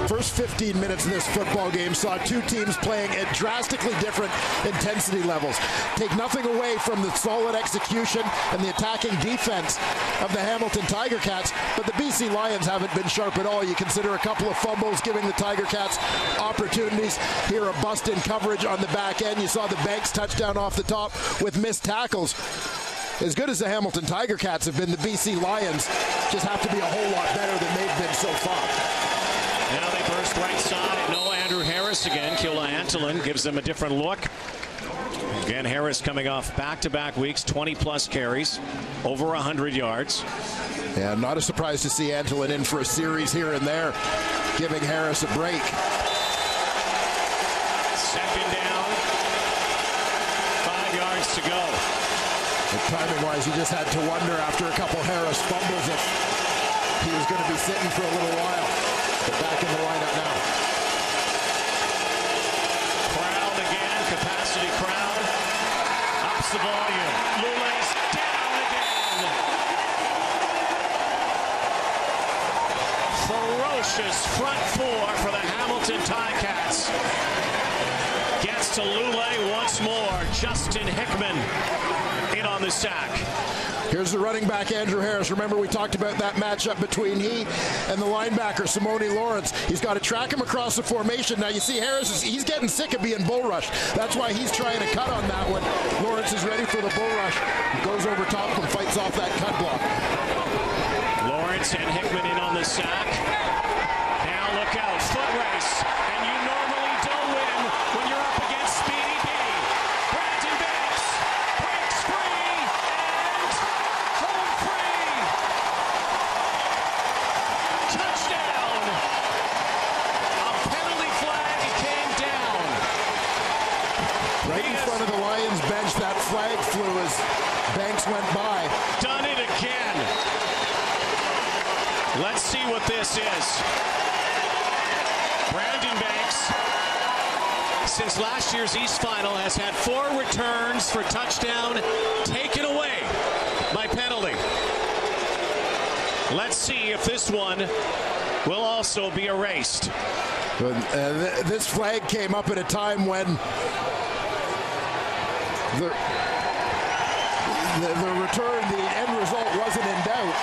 First 15 minutes of this football game saw 2 teams playing at drastically different intensity levels. Take nothing away from the solid execution and the attacking defense of the Hamilton Tiger Cats, but the BC Lions haven't been sharp at all. You consider a couple of fumbles giving the Tiger Cats opportunities. Here a bust in coverage on the back end. You saw the Banks touchdown off the top with missed tackles. As good as the Hamilton Tiger Cats have been, the BC Lions just have to be a whole lot better than they've been so far. Now they burst right side. No Andrew Harris again. Kila Antolin gives them a different look. Again, Harris coming off back-to-back weeks, 20-plus carries, over 100 yards. Yeah, not a surprise to see Antolin in for a series here and there, giving Harris a break. Second down, 5 yards to go. Timing-wise, you just had to wonder after a couple Harris fumbles if he was going to be sitting for a little while. But back in the lineup now. Crowd again, capacity crowd. Ups the volume. Lulay's down again. Ferocious front four for the Hamilton Ticats. Gets to Lulay once more. Justin Hickman in on the sack. Here's the running back, Andrew Harris. Remember, we talked about that matchup between he and the linebacker, Simone Lawrence. He's got to track him across the formation. Now, you see Harris, he's getting sick of being bull rushed. That's why he's trying to cut on that one. Lawrence is ready for the bull rush. He goes over top and fights off that cut block. Lawrence and Hickman in on the sack. Now look out, foot race. And you normally don't win when you're up against Speedy B. Brandon Banks breaks free and home free. Touchdown. A penalty flag came down. Right in front of the Lions bench, that flag flew as Banks went by. Done it again. Let's see what this is. Brandon Banks, since last year's East Final, has had 4 returns for touchdown taken away by penalty. Let's see if this one will also be erased. This flag came up at a time when the return, the end result wasn't in doubt.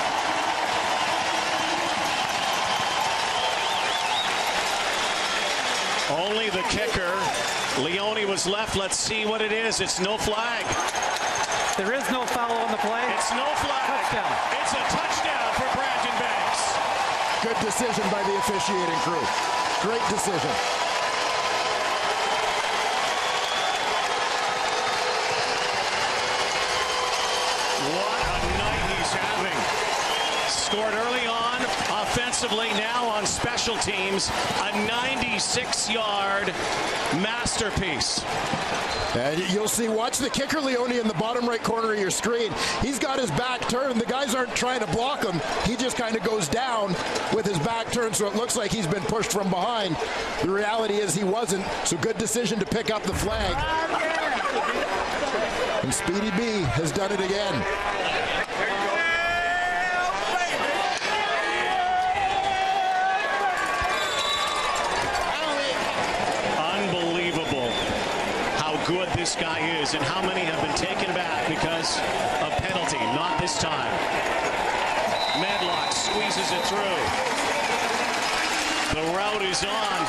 Only the kicker, Leone, was left. Let's see what it is. It's no flag. There is no foul on the play. It's no flag. Touchdown. It's a touchdown for Brandon Banks. Good decision by the officiating crew. Great decision. What a night he's having. Scored early on, offensively, now on special teams. A 96-yard masterpiece. And you'll see, watch the kicker, Leone, in the bottom right corner of your screen. He's got his back turned. The guys aren't trying to block him. He just kind of goes down with his back turned, so it looks like he's been pushed from behind. The reality is he wasn't, so good decision to pick up the flag. And Speedy B has done it again. Good this guy is, and how many have been taken back because of penalty. Not this time. Medlock squeezes it through. The route is on.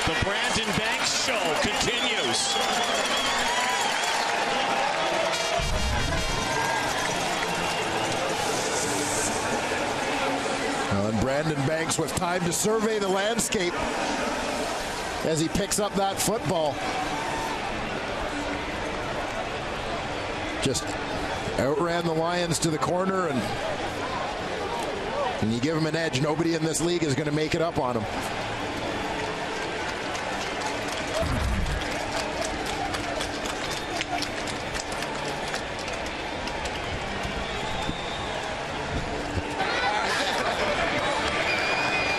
The Brandon Banks show continues. And Brandon Banks with time to survey the landscape as he picks up that football. Just outran the Lions to the corner, and you give him an edge. Nobody in this league is going to make it up on him.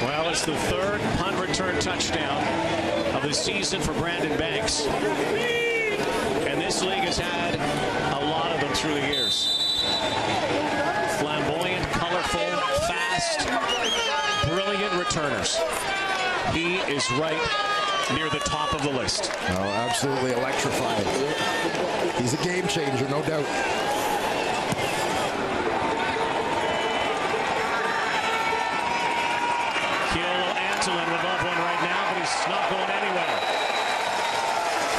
Well, it's the third punt return touchdown of the season for Brandon Banks. And this league has had a lot of them through the years. Flamboyant, colorful, fast, brilliant returners. He is right near the top of the list. Oh, absolutely electrifying. He's a game changer, no doubt. Keolo Antolin would love one right now, but he's not going anywhere.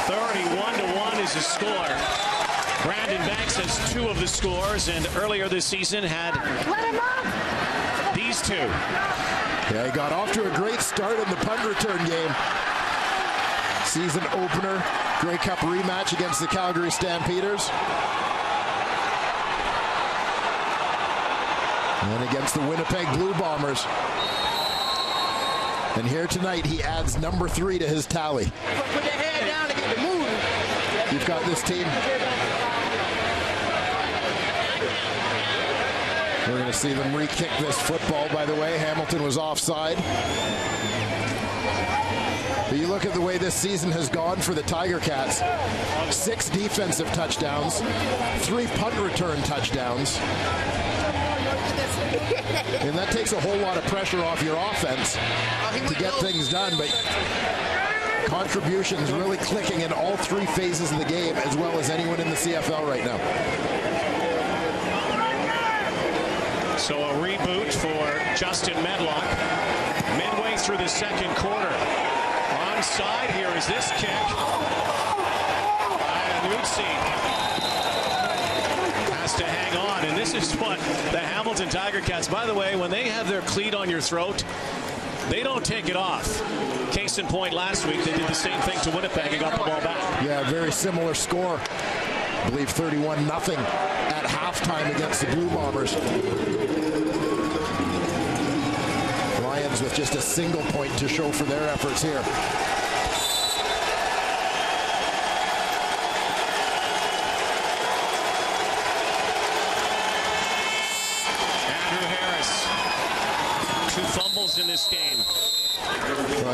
31-1 is the score. Brandon Banks has 2 of the scores, and earlier this season had these 2. Yeah, he got off to a great start in the punt return game. Season opener Grey Cup rematch against the Calgary Stampeders. And against the Winnipeg Blue Bombers. And here tonight, he adds number 3 to his tally. Put your head down and get the move. You've got this team. We're going to see them re-kick this football, by the way. Hamilton was offside. But you look at the way this season has gone for the Tiger Cats. 6 defensive touchdowns, 3 punt return touchdowns. And that takes a whole lot of pressure off your offense to get things done. But contributions really clicking in all 3 phases of the game, as well as anyone in the CFL right now. So a reboot for Justin Medlock. Midway through the second quarter. Onside, here is this kick. Has to hang on, and this is what the Hamilton Tiger Cats, by the way, when they have their cleat on your throat, they don't take it off. Case in point, last week they did the same thing to Winnipeg and got the ball back. Yeah, very similar score. I believe 31-0 at halftime against the Blue Bombers. Lions with just a single point to show for their efforts here. In this game.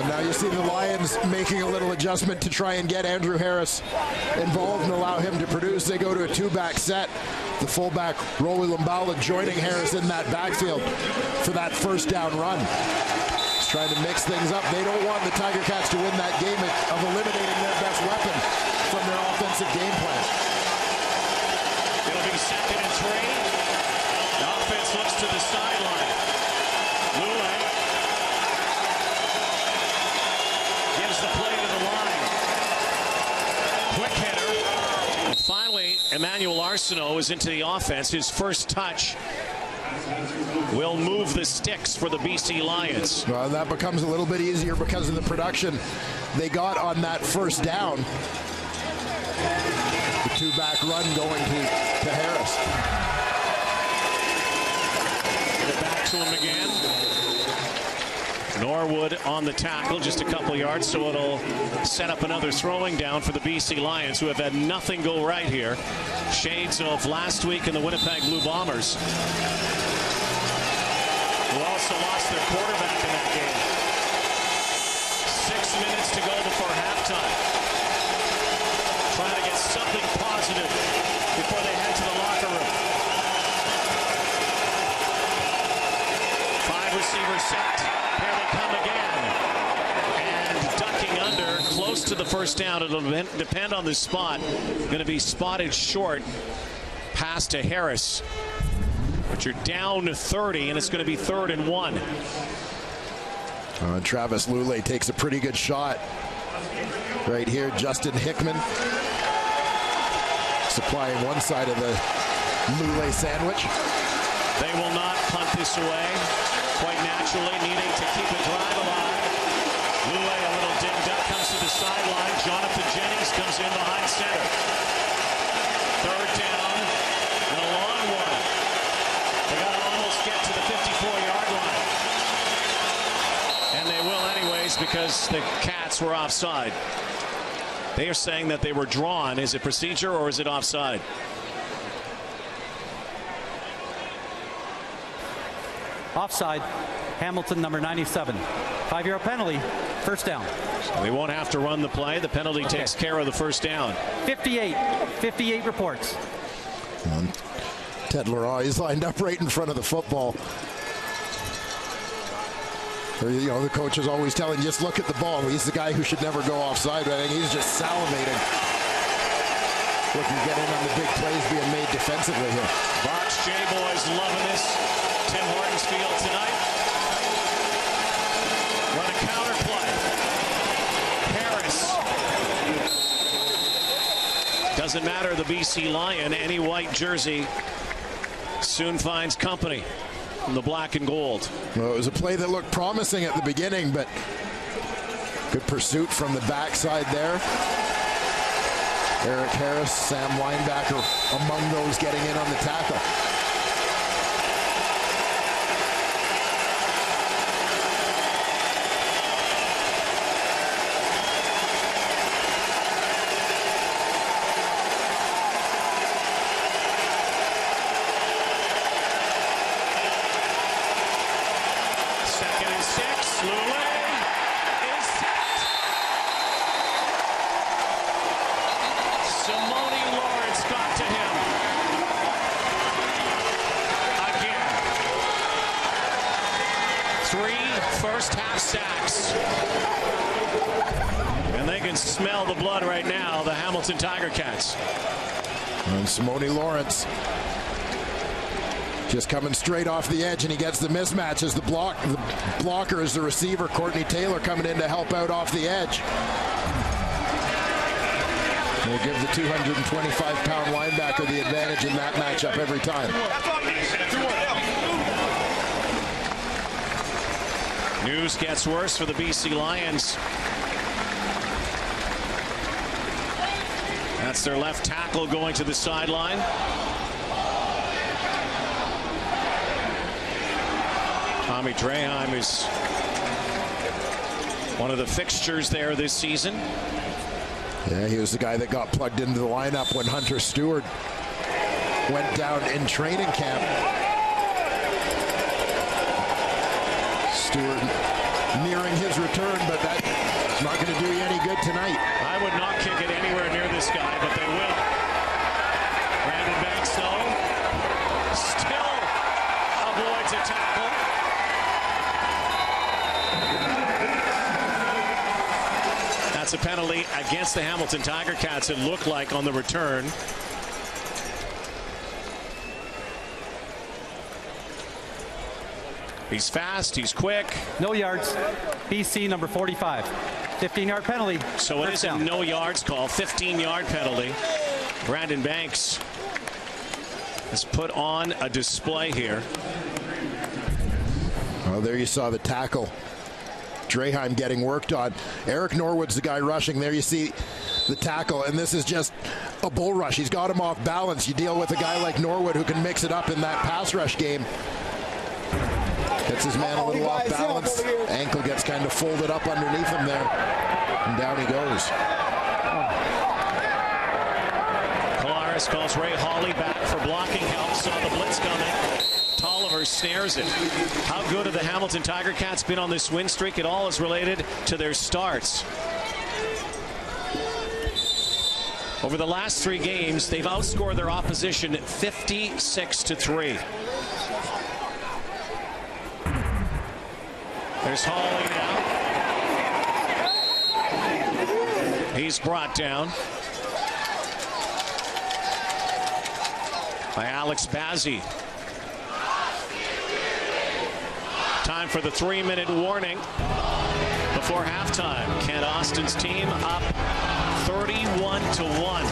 Now you see the Lions making a little adjustment to try and get Andrew Harris involved and allow him to produce. They go to a 2-back set. The fullback, Rolly Lumbala, joining Harris in that backfield for that first down run. He's trying to mix things up. They don't want the Tiger Cats to win that game of eliminating their best weapon from their offensive game plan. It'll be 2nd and 3. The offense looks to the sideline. Lule gives the play to the line. Quick hitter. And finally, Emmanuel Arsenault is into the offense. His first touch will move the sticks for the BC Lions. Well, that becomes a little bit easier because of the production they got on that first down. The 2-back run going to Harris. Get it back to him again. Norwood on the tackle, just a couple yards, so it'll set up another throwing down for the BC Lions, who have had nothing go right here. Shades of last week in the Winnipeg Blue Bombers, who also lost their quarterback in that game. 6 minutes to go before halftime. Trying to get something positive before they head to the locker room. 5 receivers set. Here they come again. And ducking under, close to the first down. It'll depend on the spot. Going to be spotted short. Pass to Harris. But you're down to 30, and it's going to be 3rd and 1. Travis Lule takes a pretty good shot. Right here, Justin Hickman supplying one side of the Lule sandwich. They will not punt this away. Quite naturally, needing to keep a drive alive. Lule a little dinged up, comes to the sideline. Jonathan Jennings comes in behind center. 3rd down and a long one. They got to almost get to the 54-yard line. And they will anyways because the Cats were offside. They are saying that they were drawn. Is it procedure or is it offside? Offside. Hamilton, number 97. 5-yard penalty. First down. So they won't have to run the play. The penalty takes care of the first down. 58 reports. Ted Laurent is lined up right in front of the football. You know, the coach is always telling you, just look at the ball. He's the guy who should never go offside, but I think he's just salivating. Looking to get in on the big plays being made defensively here. Box J-Boys loving this. Tim Hortons field tonight. Run a counter play. Harris. Doesn't matter, the BC Lion. Any white jersey soon finds company from the black and gold. Well, it was a play that looked promising at the beginning, but good pursuit from the backside there. Eric Harris, Sam linebacker, among those getting in on the tackle. First half sacks. And they can smell the blood right now, the Hamilton Tiger Cats. And Simone Lawrence just coming straight off the edge, and he gets the mismatch as the blocker is the receiver, Courtney Taylor, coming in to help out off the edge. We'll give the 225-pound linebacker the advantage in that matchup every time. News gets worse for the BC Lions. That's their left tackle going to the sideline. Tommy Draheim is one of the fixtures there this season. Yeah, he was the guy that got plugged into the lineup when Hunter Stewart went down in training camp. Stewart nearing his return, but that's not going to do you any good tonight. I would not kick it anywhere near this guy, but they will. Brandon Banks, though, still avoids a tackle. That's a penalty against the Hamilton Tiger Cats, it looked like, on the return. He's fast, he's quick. No yards. BC number 45. 15-yard penalty. So it is a no yards call, 15-yard penalty. Brandon Banks has put on a display here. Well, there you saw the tackle. Draheim getting worked on. Eric Norwood's the guy rushing. There you see the tackle, and this is just a bull rush. He's got him off balance. You deal with a guy like Norwood who can mix it up in that pass rush game. Gets his man a little off balance. Ankle gets kind of folded up underneath him there. And down he goes. Colares calls Ray Hawley back for blocking help. Saw the blitz coming. Tolliver snares it. How good have the Hamilton Tiger Cats been on this win streak? It all is related to their starts. Over the last 3 games, they've outscored their opposition 56-3. There's Hawley now. He's brought down by Alex Bazzi. Time for the 3-minute warning before halftime. Kent Austin's team up 31-1.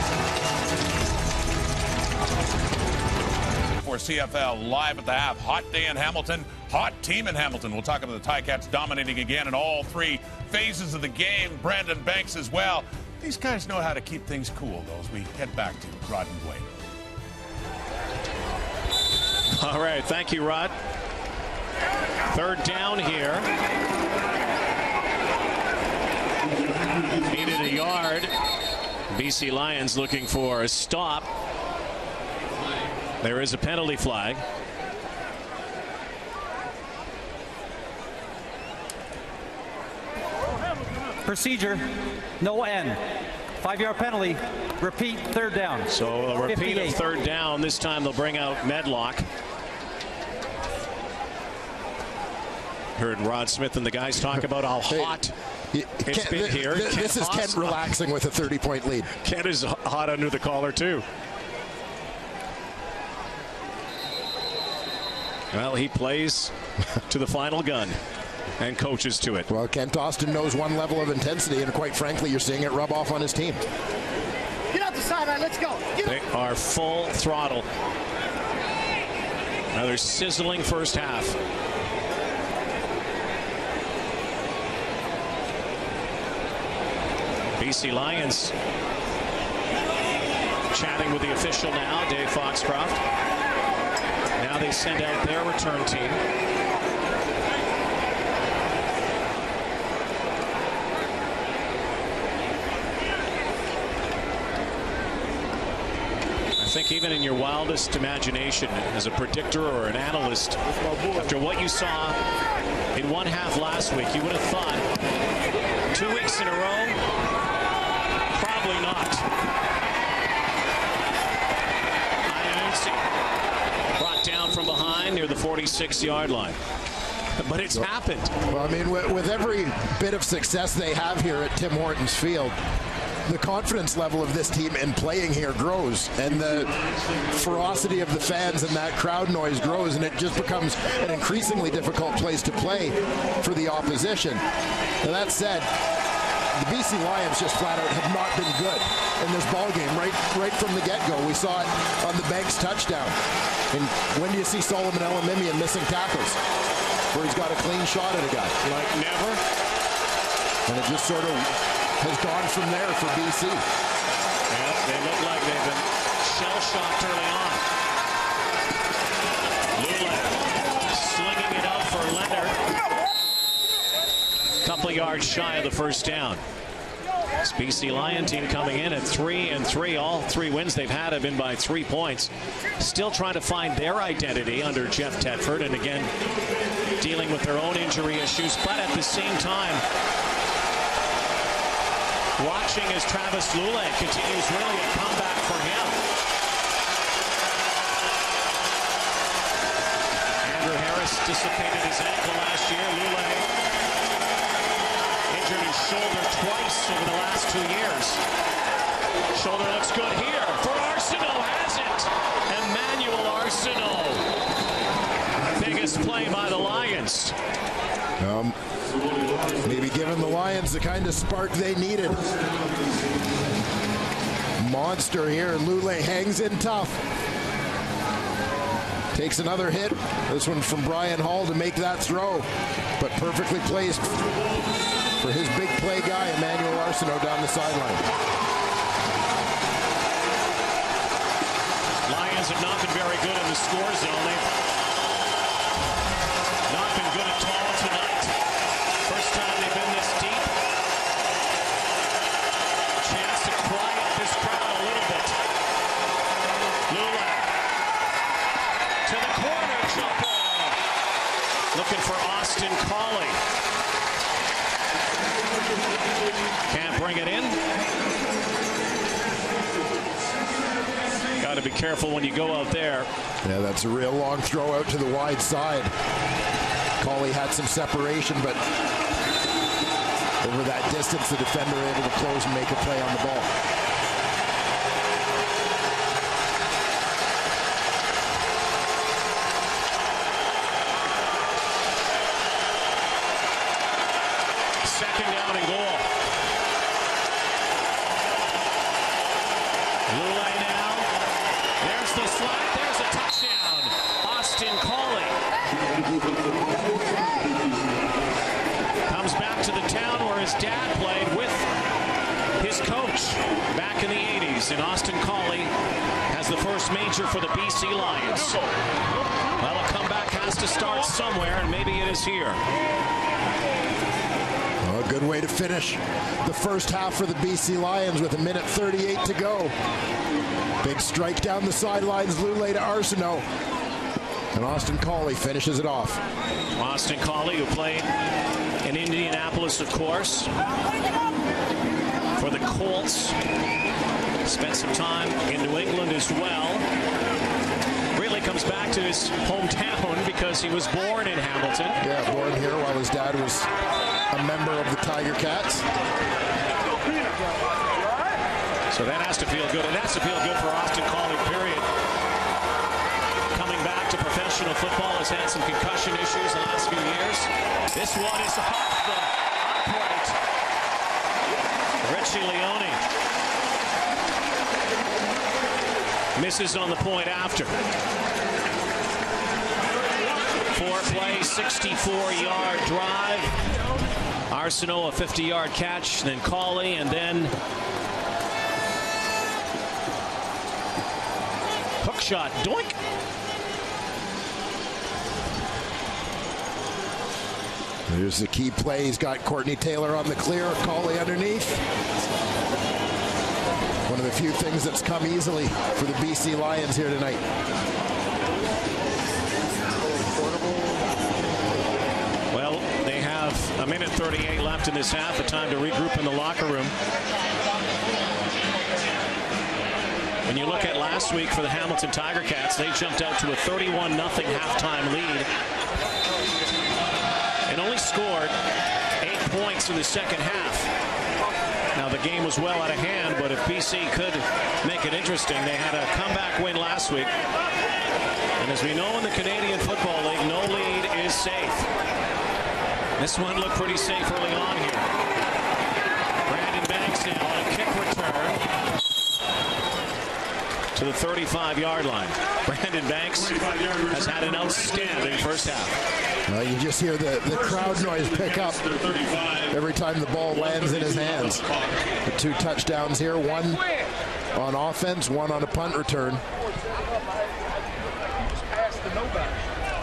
For CFL live at the half. Hot day in Hamilton. Hot team in Hamilton. We'll talk about the Ticats dominating again in all 3 phases of the game. Brandon Banks as well. These guys know how to keep things cool, though, as we head back to Rod and Dwayne. All right. Thank you, Rod. 3rd down here. Needed a yard. BC Lions looking for a stop. There is a penalty flag. Procedure, no end. 5-yard penalty. Repeat, 3rd down. So a repeat 58. of 3rd down. This time they'll bring out Medlock. Heard Rod Smith and the guys talk about how hot it's been here. This is Kent relaxing with a 30-point lead. Kent is hot under the collar, too. Well, he plays to the final gun and coaches to it. Well, Kent Austin knows one level of intensity, and quite frankly, you're seeing it rub off on his team. Get out the sideline. Let's go. They are full throttle. Another sizzling first half. BC Lions Chatting with the official now, Dave Foxcroft. Now they send out their return team. I think even in your wildest imagination as a predictor or an analyst, after what you saw in one half last week, you would have thought 2 weeks in a row, probably not. Brought down from behind near the 46-yard line. But it's happened. Well, I mean, with every bit of success they have here at Tim Hortons Field, the confidence level of this team in playing here grows, and the ferocity of the fans and that crowd noise grows, and it just becomes an increasingly difficult place to play for the opposition. Now, that said, the BC Lions just flat out have not been good in this ball game right from the get-go. We saw it on the Banks touchdown. And when do you see Solomon Elamimian missing tackles where he's got a clean shot at a guy? Like never. And it just sort of has gone from there for BC. Yeah, they look like they've been shell-shocked early on. Lula slinging it up for Leonard. Couple of yards shy of the first down. This BC Lion team coming in at 3-3. All 3 wins they've had have been by 3 points. Still trying to find their identity under Jeff Tedford, and again dealing with their own injury issues. But at the same time, watching as Travis Lule continues really a comeback for him. Andrew Harris dissipated his ankle last year. Lule injured his shoulder twice over the last 2 years. Shoulder looks good here for Arsenault, has it? Emmanuel Arsenault. Biggest play by the Lions. Maybe giving the Lions the kind of spark they needed. Monster here. Lule hangs in tough. Takes another hit. This one from Brian Hall to make that throw. But perfectly placed for his big play guy, Emmanuel Arsenault, down the sideline. Lions have not been very good in the score zone. They've not been good at all tonight. First time they've been this deep. Chance to quiet this crowd a little bit. Lula to the corner, jump ball. Looking for Austin Colley. Can't bring it in. Got to be careful when you go out there. Yeah, that's a real long throw out to the wide side. Colley had some separation, but over that distance, the defender able to close and make a play on the ball. Second down and goal. Lule now. There's the slide. There's a touchdown. Austin Colley comes back to the town where his dad played with his coach back in the 80s. And Austin Colley has the first major for the BC Lions. Well, a comeback has to start somewhere, and maybe it is here. A good way to finish the first half for the BC Lions with 1:38 to go. Big strike down the sidelines, Lule to Arsenault. And Austin Colley finishes it off. Austin Colley, who played in Indianapolis, of course, for the Colts. Spent some time in New England as well. Really comes back to his hometown because he was born in Hamilton. Yeah, born here while his dad was a member of the Tiger Cats. So that has to feel good. It has to feel good for Austin Colley, period. Coming back to professional football, has had some concussion issues the last few years. This one is off the upright. Richie Leone misses on the point after. 4-play, 64-yard drive. Arsenault a 50-yard catch, then Colley, and then shot. Doink. Here's the key play. He's got Courtney Taylor on the clear. Cauley underneath. One of the few things that's come easily for the BC Lions here tonight. Well, they have a minute 38 left in this half. A time to regroup in the locker room. When you look at last week for the Hamilton Tiger Cats, they jumped out to a 31-0 halftime lead and only scored 8 points in the second half. Now, the game was well out of hand, but if BC could make it interesting, they had a comeback win last week. And as we know in the Canadian Football League, no lead is safe. This one looked pretty safe early on here. Brandon Banks now on a kick return to the 35-yard line. Brandon Banks has had an outstanding first half. You just hear the crowd noise pick up every time the ball lands in his hands. The 2 touchdowns here, one on offense, one on a punt return.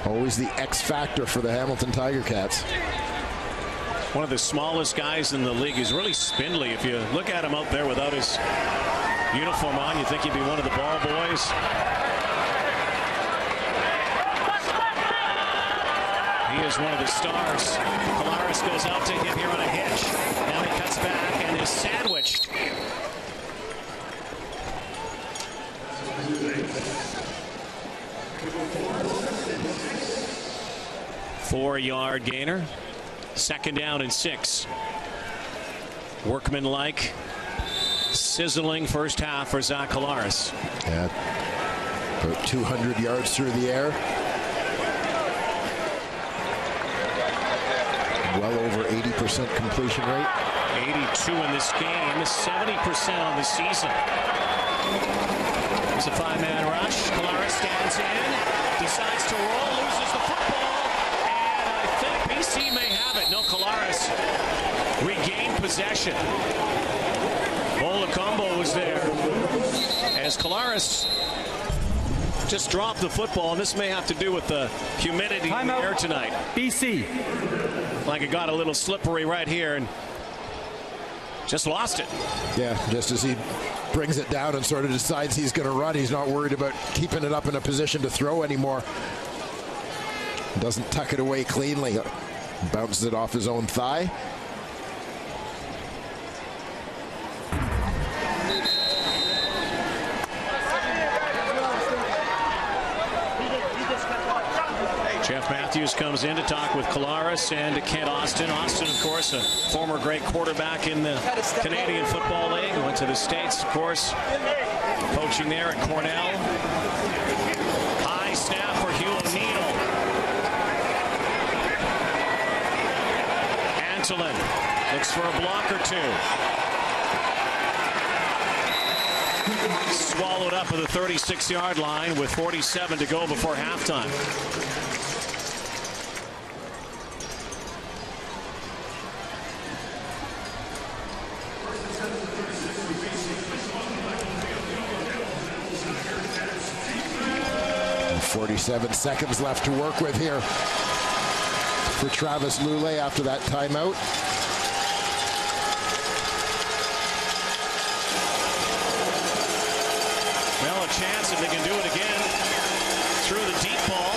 Always the X factor for the Hamilton Tiger Cats. One of the smallest guys in the league. He's really spindly. If you look at him out there without his uniform on, you think he'd be one of the ball boys. He is one of the stars. Collaros goes out to him here on a hitch. Now he cuts back and is sandwiched. Four-yard gainer. 2nd down and 6. Workman-like, sizzling first half for Zach Collaros. Yeah, about 200 yards through the air. Well over 80% completion rate. 82 in this game, 70% on the season. It's a 5-man rush. Collaros stands in, decides to roll, loses the football, and I think BC may have it. No, Collaros regained possession. Olacombo was there as Collaros just dropped the football, and this may have to do with the humidity in the air tonight. BC. Like it got a little slippery right here and just lost it. Yeah, just as he brings it down and sort of decides he's going to run, he's not worried about keeping it up in a position to throw anymore. Doesn't tuck it away cleanly. Bounces it off his own thigh. Jeff Matthews comes in to talk with Collaros and Kent Austin. Austin, of course, a former great quarterback in the Canadian Football League. Went to the States, of course, coaching there at Cornell. High snap for Hugh O'Neill. Antolin looks for a block or two. Swallowed up at the 36-yard line with 47 to go before halftime. And 47 seconds left to work with here for Travis Lulay after that timeout. Well, a chance if they can do it again. Through the deep ball.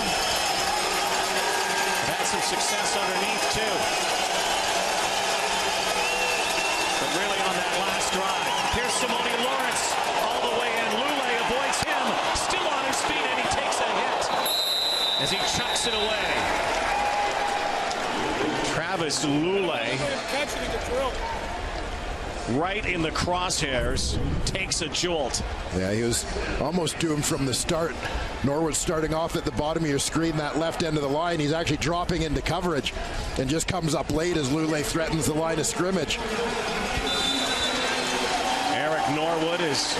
They've had some success underneath, too. But really on that last drive. Here's Simone Lawrence all the way in. Lulay avoids him. Still on his feet, and he takes a hit as he chucks it away. Travis Lulay, right in the crosshairs, takes a jolt. Yeah, he was almost doomed from the start. Norwood starting off at the bottom of your screen, that left end of the line. He's actually dropping into coverage and just comes up late as Lulay threatens the line of scrimmage. Eric Norwood has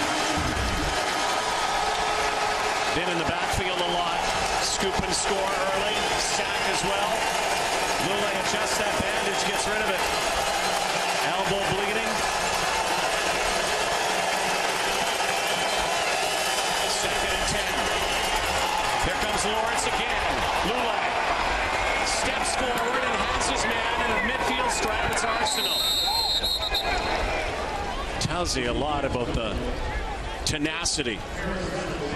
been in the backfield a lot. Scoop and score early. Sack as well. Lulay adjusts that bandage, gets rid of it. Elbow bleeding. Second and 10. tells you a lot about the tenacity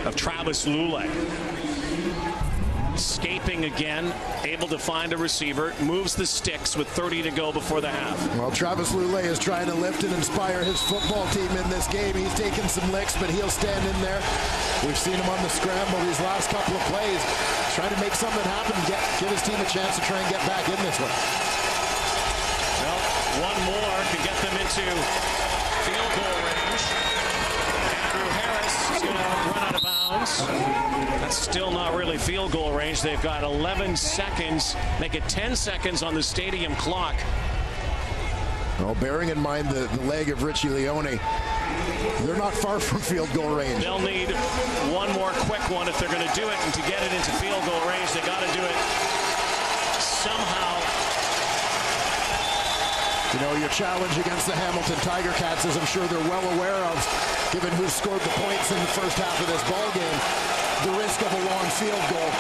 of Travis Lulay. Escaping again, able to find a receiver, moves the sticks with 30 to go before the half. Well, Travis Lulay is trying to lift and inspire his football team in this game. He's taking some licks, but he'll stand in there. We've seen him on the scramble these last couple of plays, trying to make something happen, give his team a chance to try and get back in this one. Well, one more could get them into field goal range. Andrew Harris is going to run out of bounds. That's still not really field goal range. They've got 11 seconds, make it 10 seconds on the stadium clock. Well, bearing in mind the leg of Richie Leone, they're not far from field goal range. They'll need one more quick one if they're going to do it, and to get it into field goal range, they got to do it somehow. You know, your challenge against the Hamilton Tiger Cats, as I'm sure they're well aware of, given who scored the points in the first half of this ball game, the risk of a long field goal.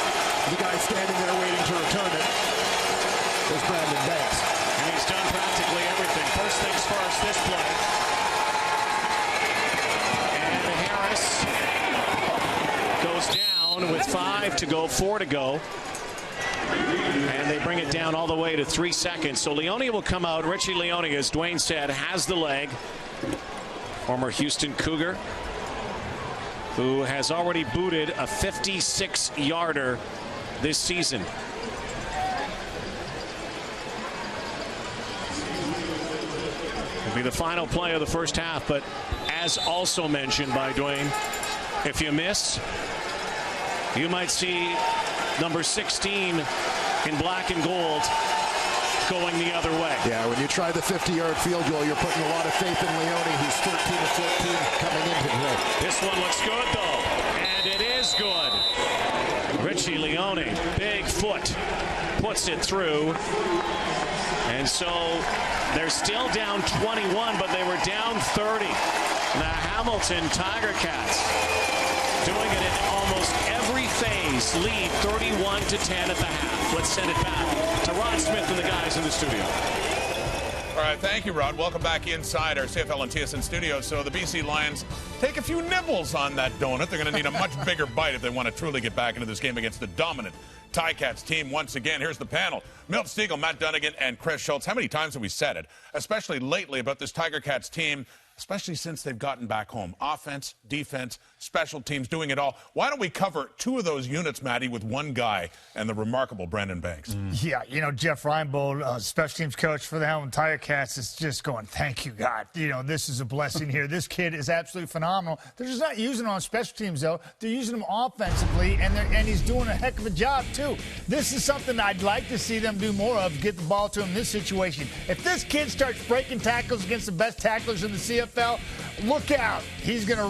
The guy standing there waiting to return it is Brandon Banks. And he's done practically everything. First things first, this play. And Harris goes down with 5 to go, 4 to go. And they bring it down all the way to 3 seconds. So Leone will come out. Richie Leone, as Dwayne said, has the leg. Former Houston Cougar, who has already booted a 56-yarder this season. It'll be the final play of the first half, but as also mentioned by Dwayne, if you miss, you might see number 16 in black and gold going the other way. Yeah, when you try the 50-yard field goal, you're putting a lot of faith in Leone, who's 13 of 14 coming into today. This one looks good, though, and it is good. Richie Leone, big foot, puts it through. And so they're still down 21, but they were down 30. The Hamilton Tiger Cats doing it in almost every phase, lead 31-10 at the half. Let's send it back to Rod Smith and the guys in the studio. All right, thank you, Rod. Welcome back inside our CFL and TSN studio. So the BC Lions take a few nibbles on that donut. They're going to need a much bigger bite if they want to truly get back into this game against the dominant Ticats team. Once again, here's the panel. Milt Stegall, Matt Dunnigan, and Chris Schultz. How many times have we said it, especially lately, about this Tiger Cats team, especially since they've gotten back home? Offense, defense, special teams, doing it all. Why don't we cover two of those units, Matty, with one guy and the remarkable Brandon Banks? Yeah, you know, Jeff Reinbold, special teams coach for the Hamilton Tiger Cats, is just going, thank you, God. You know, this is a blessing here. This kid is absolutely phenomenal. They're just not using him on special teams, though. They're using him offensively, and he's doing a heck of a job, too. This is something I'd like to see them do more of, get the ball to him in this situation. If this kid starts breaking tackles against the best tacklers in the CFL, look out. He's going to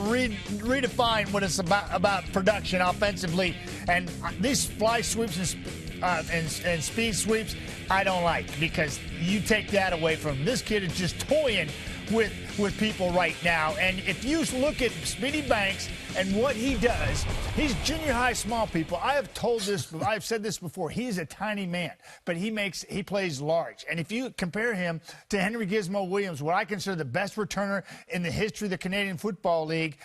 redefine what it's about production offensively. And these fly sweeps and speed sweeps, I don't like, because you take that away from him. This kid is just toying with people right now. And if you look at Speedy Banks and what he does, he's junior high small, people. I've said this before. He's a tiny man, but he plays large. And if you compare him to Henry Gizmo Williams, what I consider the best returner in the history of the Canadian Football League,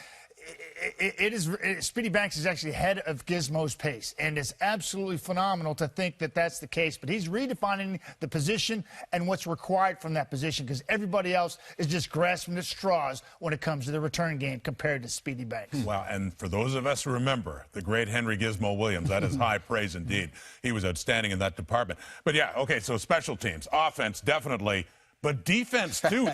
Speedy Banks is actually ahead of Gizmo's pace, and it's absolutely phenomenal to think that that's the case. But he's redefining the position and what's required from that position, because everybody else is just grasping at straws when it comes to the return game compared to Speedy Banks. Wow, and for those of us who remember the great Henry Gizmo Williams, that is high praise indeed. He was outstanding in that department. But yeah, okay, so special teams, offense, definitely. But defense, too.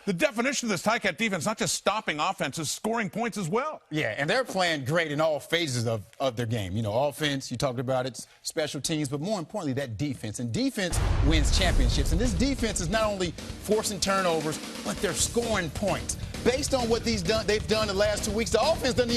The definition of this Ticat defense, not just stopping offenses, scoring points as well. Yeah, and they're playing great in all phases of their game. You know, offense, you talked about it, special teams, but more importantly, that defense. And defense wins championships. And this defense is not only forcing turnovers, but they're scoring points. Based on what they've done the last 2 weeks, the offense doesn't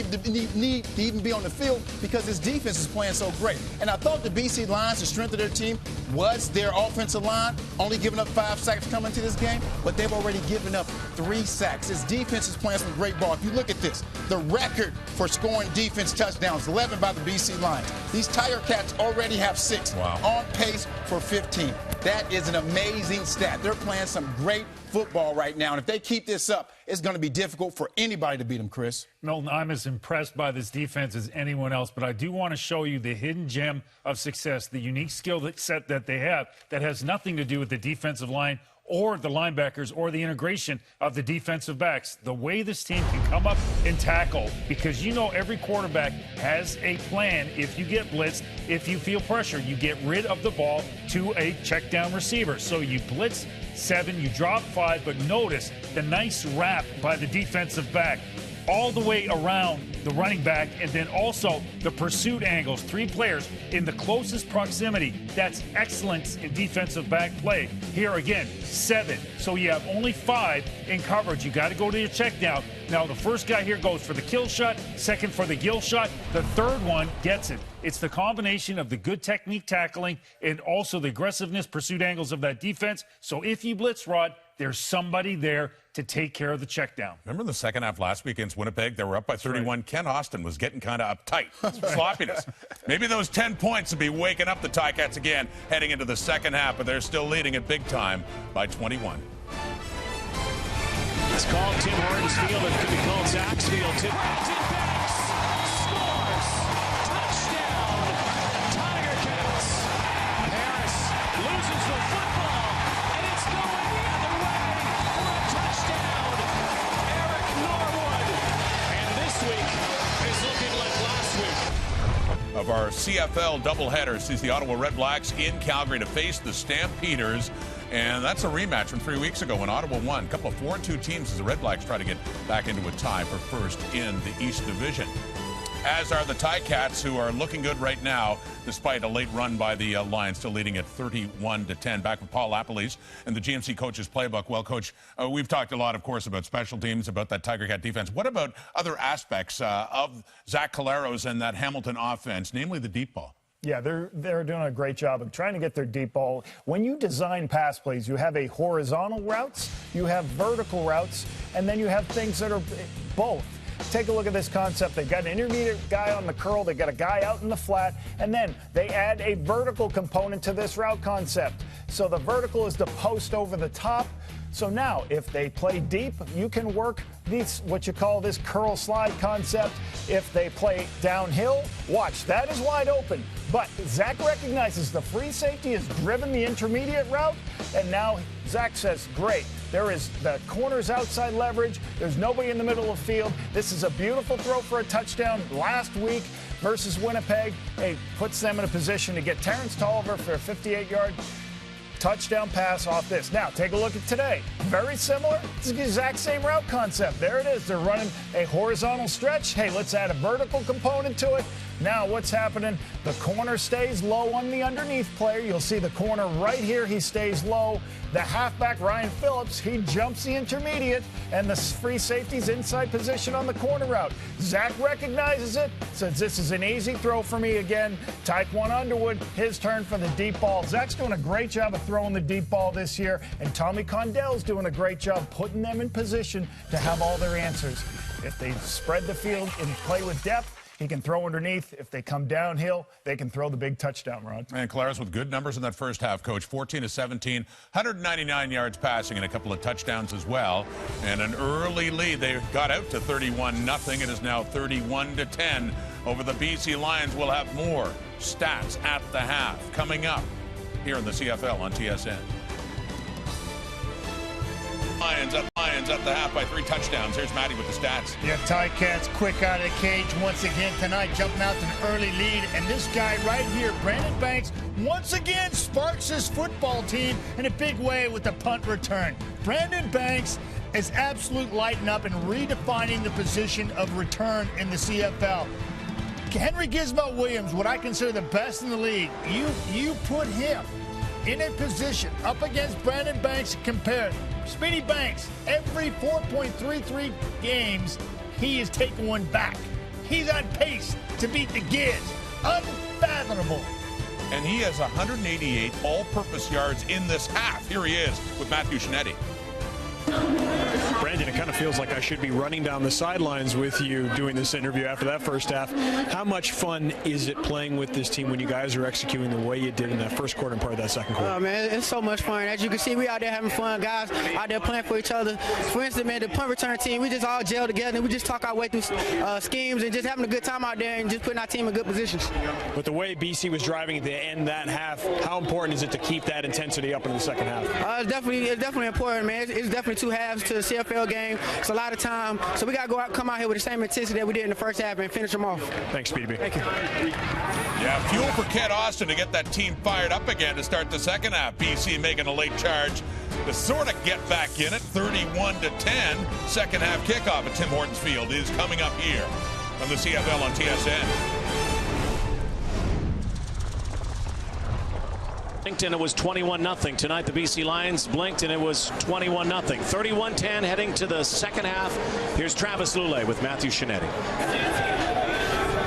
need to even be on the field because this defense is playing so great. And I thought the BC Lions, the strength of their team, was their offensive line, only giving up 5 sacks coming into this game, but they've already given up 3 sacks. This defense is playing some great ball. If you look at this, the record for scoring defense touchdowns, 11 by the BC Lions. These Tiger Cats already have 6, wow, on pace for 15. That is an amazing stat. They're playing some great football right now. And if they keep this up, it's going to be difficult for anybody to beat them, Chris. Milton, I'm as impressed by this defense as anyone else, but I do want to show you the hidden gem of success, the unique skill set that they have that has nothing to do with the defensive line or the linebackers or the integration of the defensive backs. The way this team can come up and tackle, because you know every quarterback has a plan. If you get blitzed, if you feel pressure, you get rid of the ball to a check down receiver. So you blitz 7, you drop 5, but notice the nice wrap by the defensive back all the way around the running back, and then also the pursuit angles. 3 players in the closest proximity. That's excellence in defensive back play. Here again, 7. So you have only 5 in coverage. You got to go to your check down. Now the first guy here goes for the kill shot, second for the gill shot, the third one gets it. It's the combination of the good technique tackling and also the aggressiveness, pursuit angles of that defense. So if you blitz, Rod, there's somebody there to take care of the check down. Remember the second half last week against Winnipeg? They were up by 31. Right. Ken Austin was getting kind of uptight. Sloppiness. Maybe those 10 points will be waking up the Ticats again heading into the second half, but they're still leading it big time by 21. It's called Tim Hortons Field. It could be called Zach's Field. Brandon Banks scores. Touchdown, Tiger Cats. Harris loses the football, and it's going the other way for a touchdown. Eric Norwood. And this week is looking like last week. Of our CFL doubleheader sees the Ottawa Red Blacks in Calgary to face the Stampeders. And that's a rematch from 3 weeks ago when Ottawa won. A couple of 4-2 teams as the Red Blacks try to get back into a tie for first in the East Division. As are the Ticats, who are looking good right now, despite a late run by the Lions, still leading at 31-10. Back with Paul Lapalese and the GMC Coach's Playbook. Well, Coach, we've talked a lot, of course, about special teams, about that Tiger Cat defense. What about other aspects of Zach Collaros and that Hamilton offense, namely the deep ball? Yeah, they're doing a great job of trying to get their deep ball. When you design pass plays, you have a horizontal routes, you have vertical routes, and then you have things that are both. Take a look at this concept. They've got an intermediate guy on the curl, they've got a guy out in the flat, and then they add a vertical component to this route concept. So the vertical is the post over the top. So now, if they play deep, you can work these, what you call this curl slide concept. If they play downhill, watch, that is wide open. But Zach recognizes the free safety has driven the intermediate route, and now Zach says, great, there is the corners outside leverage. There's nobody in the middle of the field. This is a beautiful throw for a touchdown last week versus Winnipeg. It puts them in a position to get Terrence Tolliver for a 58-yard touchdown pass off this. Now, take a look at today. Very similar. It's the exact same route concept. There it is. They're running a horizontal stretch. Hey, let's add a vertical component to it. Now, what's happening? The corner stays low on the underneath player. You'll see the corner right here. He stays low. The halfback, Ryan Phillips, he jumps the intermediate, and the free safety's inside position on the corner route. Zach recognizes it, says this is an easy throw for me again. Tyquan Underwood, his turn for the deep ball. Zach's doing a great job of throwing the deep ball this year, and Tommy Condell's doing a great job putting them in position to have all their answers. If they spread the field and play with depth, he can throw underneath. If they come downhill, they can throw the big touchdown, Rod. And Collaros with good numbers in that first half, Coach. 14 of 17, 199 yards passing and a couple of touchdowns as well. And an early lead. They got out to 31-0. It is now 31-10 over the BC Lions. We'll have more stats at the half coming up here in the CFL on TSN. Lions up the half by 3 touchdowns. Here's Matty with the stats. Yeah, Ticats quick out of the cage once again tonight, jumping out to an early lead. And this guy right here, Brandon Banks, once again sparks his football team in a big way with the punt return. Brandon Banks is absolute lighting up and redefining the position of return in the CFL. Henry Gizmo Williams, what I consider the best in the league, you put him in a position up against Brandon Banks and compare Speedy Banks, every 4.33 games, he is taking one back. He's on pace to beat the Giz. Unfathomable. And he has 188 all-purpose yards in this half. Here he is with Matthew Shinetti. Brandon kind of feels like I should be running down the sidelines with you doing this interview after that first half. How much fun is it playing with this team when you guys are executing the way you did in that first quarter and part of that second quarter? Oh, man, it's so much fun. As you can see, we out there having fun. Guys out there playing for each other. For instance, man, the punt return team, we just all gel together, and we just talk our way through schemes and just having a good time out there and just putting our team in good positions. But the way BC was driving at the end that half, how important is it to keep that intensity up in the second half? It's definitely important, man. It's definitely 2 halves to the CFL game. It's a lot of time, so we got to come out here with the same intensity that we did in the first half and finish them off. Thanks, BDB. Thank you. Yeah, fuel for Kent Austin to get that team fired up again to start the second half. BC making a late charge to sort of get back in it, 31-10. Second half kickoff at Tim Hortons Field is coming up here from the CFL on TSN. And it was 21-0. Tonight the BC Lions blinked and it was 21-0. 31-10 heading to the second half. Here's Travis Lulay with Matthew Shinetti.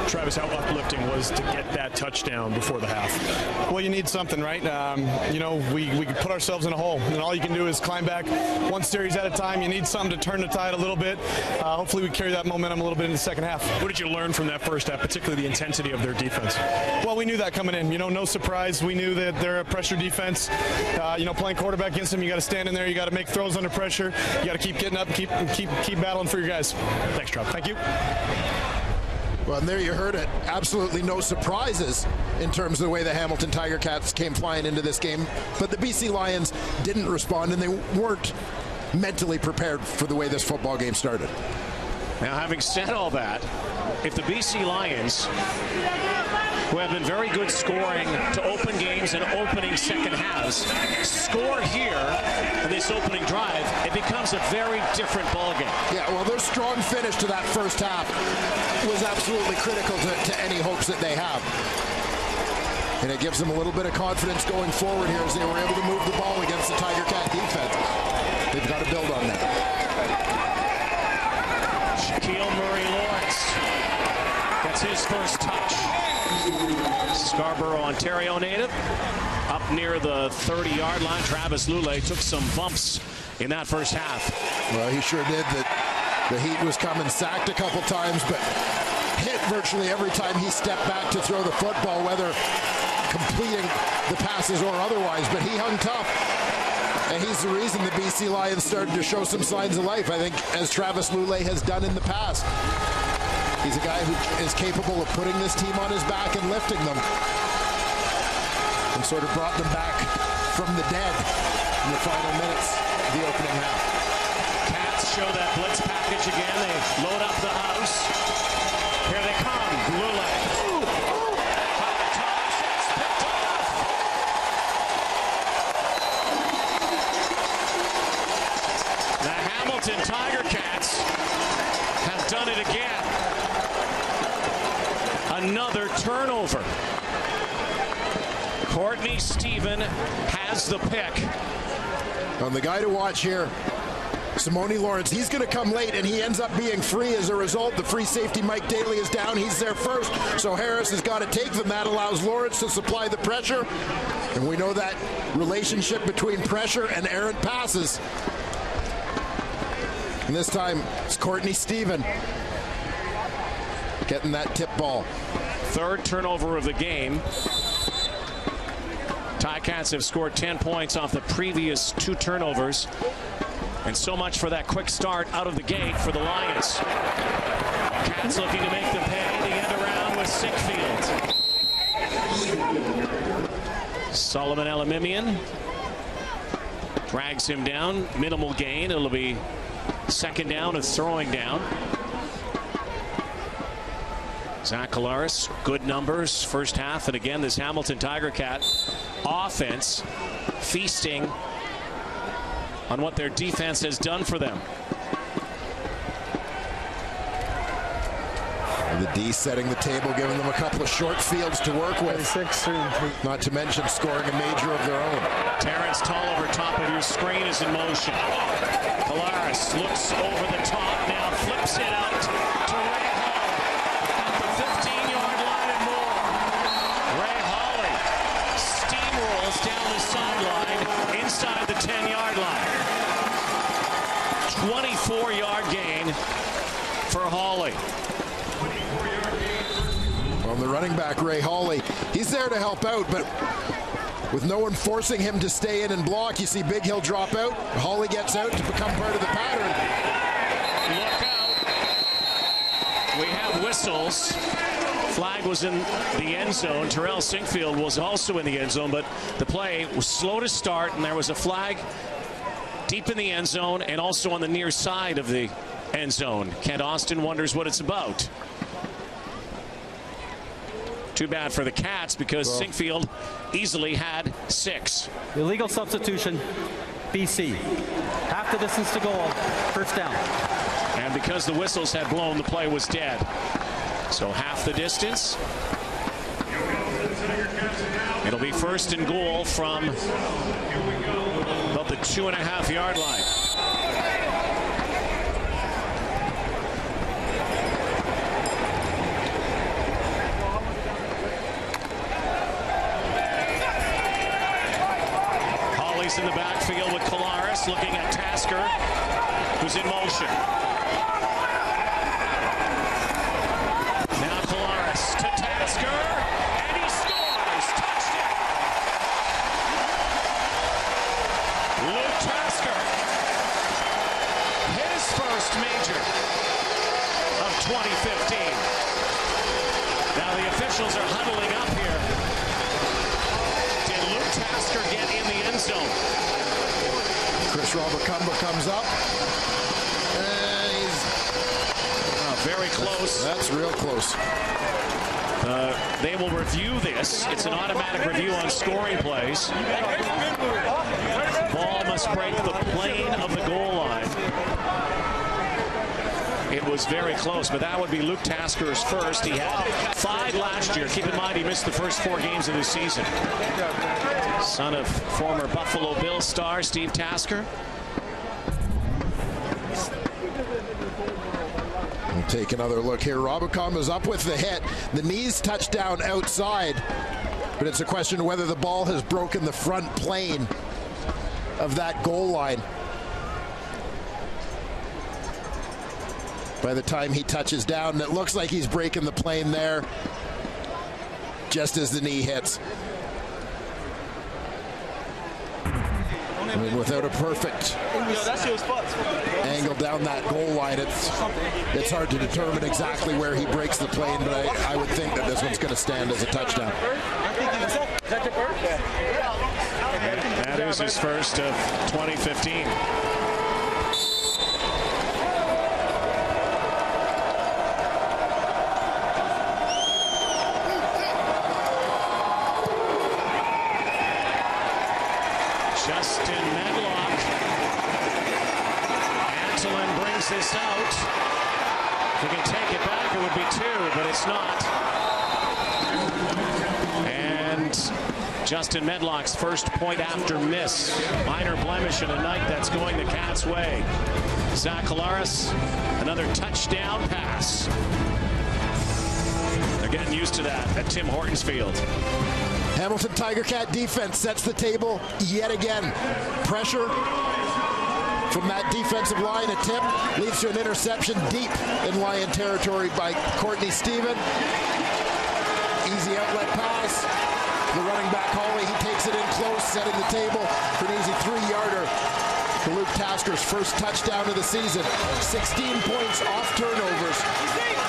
Travis, how uplifting was to get that touchdown before the half? Well, you need something, right? We put ourselves in a hole, and all you can do is climb back one series at a time. You need something to turn the tide a little bit. Hopefully we carry that momentum a little bit in the second half. What did you learn from that first half, particularly the intensity of their defense? Well, we knew that coming in. No surprise. We knew that they're a pressure defense. Playing quarterback against them, you got to stand in there. You got to make throws under pressure. You got to keep getting up, keep battling for your guys. Thanks, Travis. Thank you. Well, and there you heard it. Absolutely no surprises in terms of the way the Hamilton Tiger Cats came flying into this game. But the BC Lions didn't respond, and they weren't mentally prepared for the way this football game started. Now, having said all that, if the BC Lions, who have been very good scoring to open games and opening second halves, score here in this opening drive, it becomes a very different ballgame. Yeah, well, their strong finish to that first half was absolutely critical to any hopes that they have. And it gives them a little bit of confidence going forward here as they were able to move the ball against the Tiger Cat defense. They've got to build on that. Shaquille Murray-Lawrence gets his first touch. Scarborough, Ontario native, up near the 30-yard line. Travis Lulay took some bumps in that first half. Well, he sure did. The heat was coming, sacked a couple times, but hit virtually every time he stepped back to throw the football, whether completing the passes or otherwise, but he hung tough. And he's the reason the BC Lions started to show some signs of life, I think, as Travis Lulay has done in the past. He's a guy who is capable of putting this team on his back and lifting them, and sort of brought them back from the dead in the final minutes of the opening half. Cats show that blitz package again. They load up the house. Here they come. Lulay. The Hamilton Tiger Cats have done it again. Another turnover. Courtney Stephen has the pick. And the guy to watch here, Simone Lawrence, he's going to come late, and he ends up being free as a result. The free safety, Mike Daly, is down. He's there first, so Harris has got to take them. That allows Lawrence to supply the pressure, and we know that relationship between pressure and errant passes. And this time, it's Courtney Stephen getting that tip ball. Third turnover of the game. Ticats have scored 10 points off the previous 2 turnovers. And so much for that quick start out of the gate for the Lions. Cats looking to make them pay. The end around with Sickfield. Solomon Elamimian drags him down. Minimal gain. It'll be second down and throwing down. Zach Collaros, good numbers first half, and again this Hamilton Tiger Cat offense feasting on what their defense has done for them. And the D setting the table, giving them a couple of short fields to work with. Not to mention scoring a major of their own. Terrence Tolliver, top of your screen, is in motion. Collaros looks over the top now, flips it out to Ray Hall at the 15-yard line and more. Ray Hawley steamrolls down the sideline inside the 10-yard line. 24-yard gain for Hawley. Well, the running back, Ray Hawley, he's there to help out, but with no one forcing him to stay in and block, you see Big Hill drop out. Hawley gets out to become part of the pattern. Look out. We have whistles. Flag was in the end zone. Terrell Sinkfield was also in the end zone, but the play was slow to start, and there was a flag deep in the end zone and also on the near side of the end zone. Kent Austin wonders what it's about. Too bad for the Cats because Sinkfield easily had 6. Illegal substitution, BC. Half the distance to goal, first down. And because the whistles had blown, the play was dead. So half the distance. It'll be first and goal from about the 2.5-yard line. Hawley's in the backfield with Kolaris looking at Tasker, who's in motion. To Tasker, and he scores! Touchdown! Luke Tasker, his first major of 2015. Now the officials are huddling up here. Did Luke Tasker get in the end zone? Chris Robacumba comes up. And he's very close. That's real close. They will review this. It's an automatic review on scoring plays. Ball must break the plane of the goal line. It was very close, but that would be Luke Tasker's first. He had 5 last year. Keep in mind, he missed the first 4 games of the season. Son of former Buffalo Bills star Steve Tasker. We'll take another look here. Robacom is up with the hit. The knees touch down outside, but it's a question of whether the ball has broken the front plane of that goal line. By the time he touches down, it looks like he's breaking the plane there just as the knee hits. I mean, without a perfect angle down that goal line, it's hard to determine exactly where he breaks the plane, but I would think that this one's going to stand as a touchdown. That is his first of 2015. Justin Medlock. Antolin brings this out. If we can take it back, it would be 2, but it's not. And Justin Medlock's first point after miss. Minor blemish in a night that's going the Cats' way. Zach Kolaris, another touchdown pass. They're getting used to that at Tim Hortons Field. Hamilton Tiger Cat defense sets the table yet again. Pressure from that defensive line. A tip leads to an interception deep in Lion territory by Courtney Stephen. Easy outlet pass. The running back Hawley, he takes it in close, setting the table for an easy 3-yarder. For Luke Tasker's first touchdown of the season. 16 points off turnovers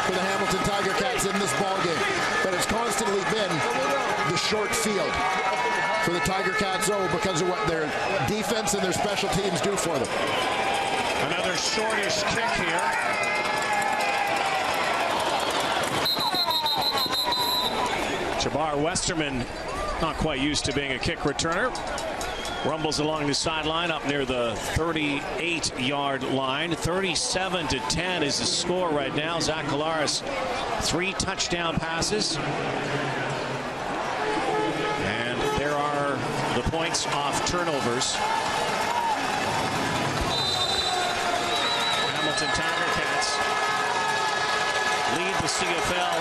for the Hamilton Tiger Cats in this ballgame. But it's constantly been the short field for the Tiger Cats, because of what their defense and their special teams do for them. Another shortish kick here. Jabbar Westerman, not quite used to being a kick returner. Rumbles along the sideline up near the 38-yard line. 37-10 is the score right now. Zach Kolaris, 3 touchdown passes. And there are the points off turnovers. Hamilton Tiger Cats lead the CFL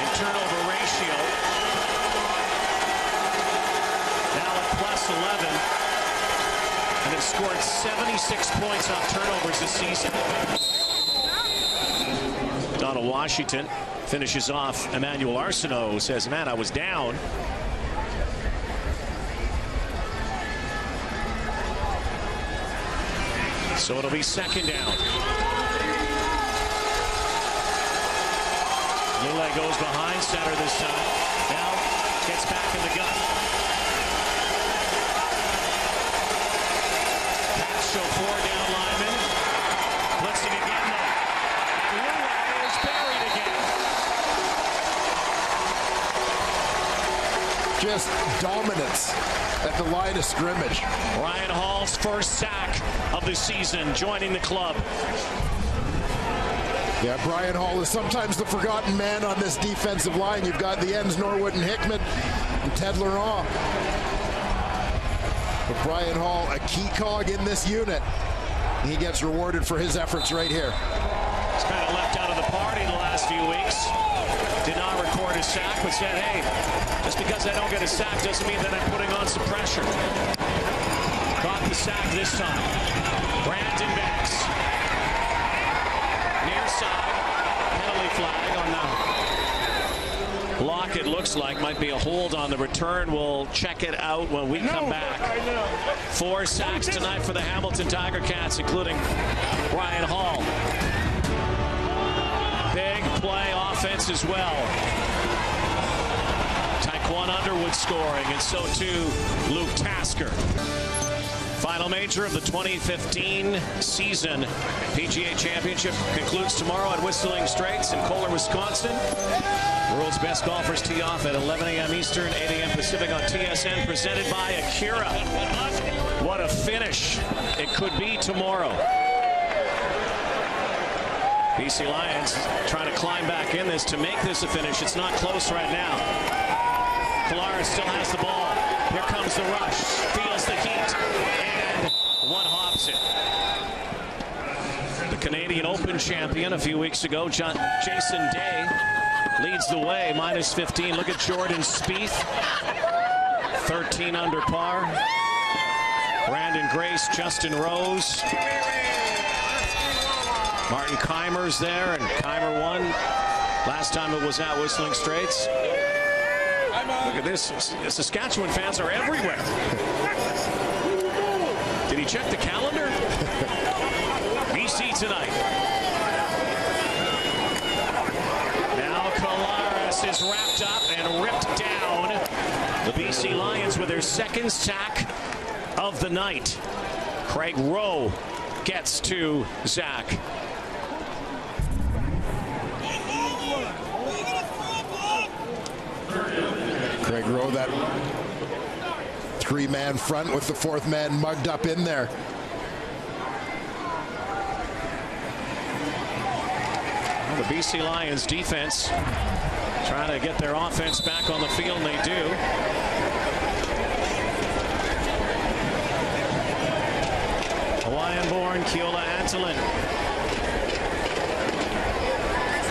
in turnover ratio. Now at +11, and scored 76 points on turnovers this season. Donald Washington finishes off Emmanuel Arsenault, says, man, I was down. So it'll be second down. Lule goes behind center this time. Now gets back in the gun. Pass show 4 down linemen. Blitzing again though. Lule is buried again. Just dominance at the line of scrimmage. Ryan Hall's first sack of the season, joining the club. Yeah, Brian Hall is sometimes the forgotten man on this defensive line. You've got the ends, Norwood and Hickman, and Ted Laurent. But Brian Hall, a key cog in this unit. He gets rewarded for his efforts right here. He's kind of left out of the party the last few weeks. Did not record a sack, but said, hey, just because I don't get a sack doesn't mean that I'm putting on some pressure. Caught the sack this time. Brandon Banks. Near side. Penalty flag on the block, it looks like. Might be a hold on the return. We'll check it out when we come back. 4 sacks tonight for the Hamilton Tiger Cats, including Ryan Hall. Big play offense as well. Taekwon Underwood scoring, and so too Luke Tasker. Final major of the 2015 season. PGA Championship concludes tomorrow at Whistling Straits in Kohler, Wisconsin. World's best golfers tee off at 11 a.m. Eastern, 8 a.m. Pacific on TSN, presented by Akira. What a finish it could be tomorrow. BC Lions trying to climb back in this to make this a finish. It's not close right now. Kolaris still has the ball. Here comes the rush. Feels the heat. And one hops it. The Canadian Open champion a few weeks ago, Jason Day, leads the way, minus 15. Look at Jordan Spieth. 13 under par. Brandon Grace, Justin Rose. Martin Keimer's there, and Keimer won last time it was at Whistling Straits. Look at this. Saskatchewan fans are everywhere. Did he check the calendar? BC tonight. Now Kolaris is wrapped up and ripped down. The BC Lions with their second sack of the night. Craig Rowe gets to Zach. Craig Rowe, that 3-man front with the 4th man mugged up in there. Well, the BC Lions defense trying to get their offense back on the field, and they do. Hawaiian-born Keola Antolin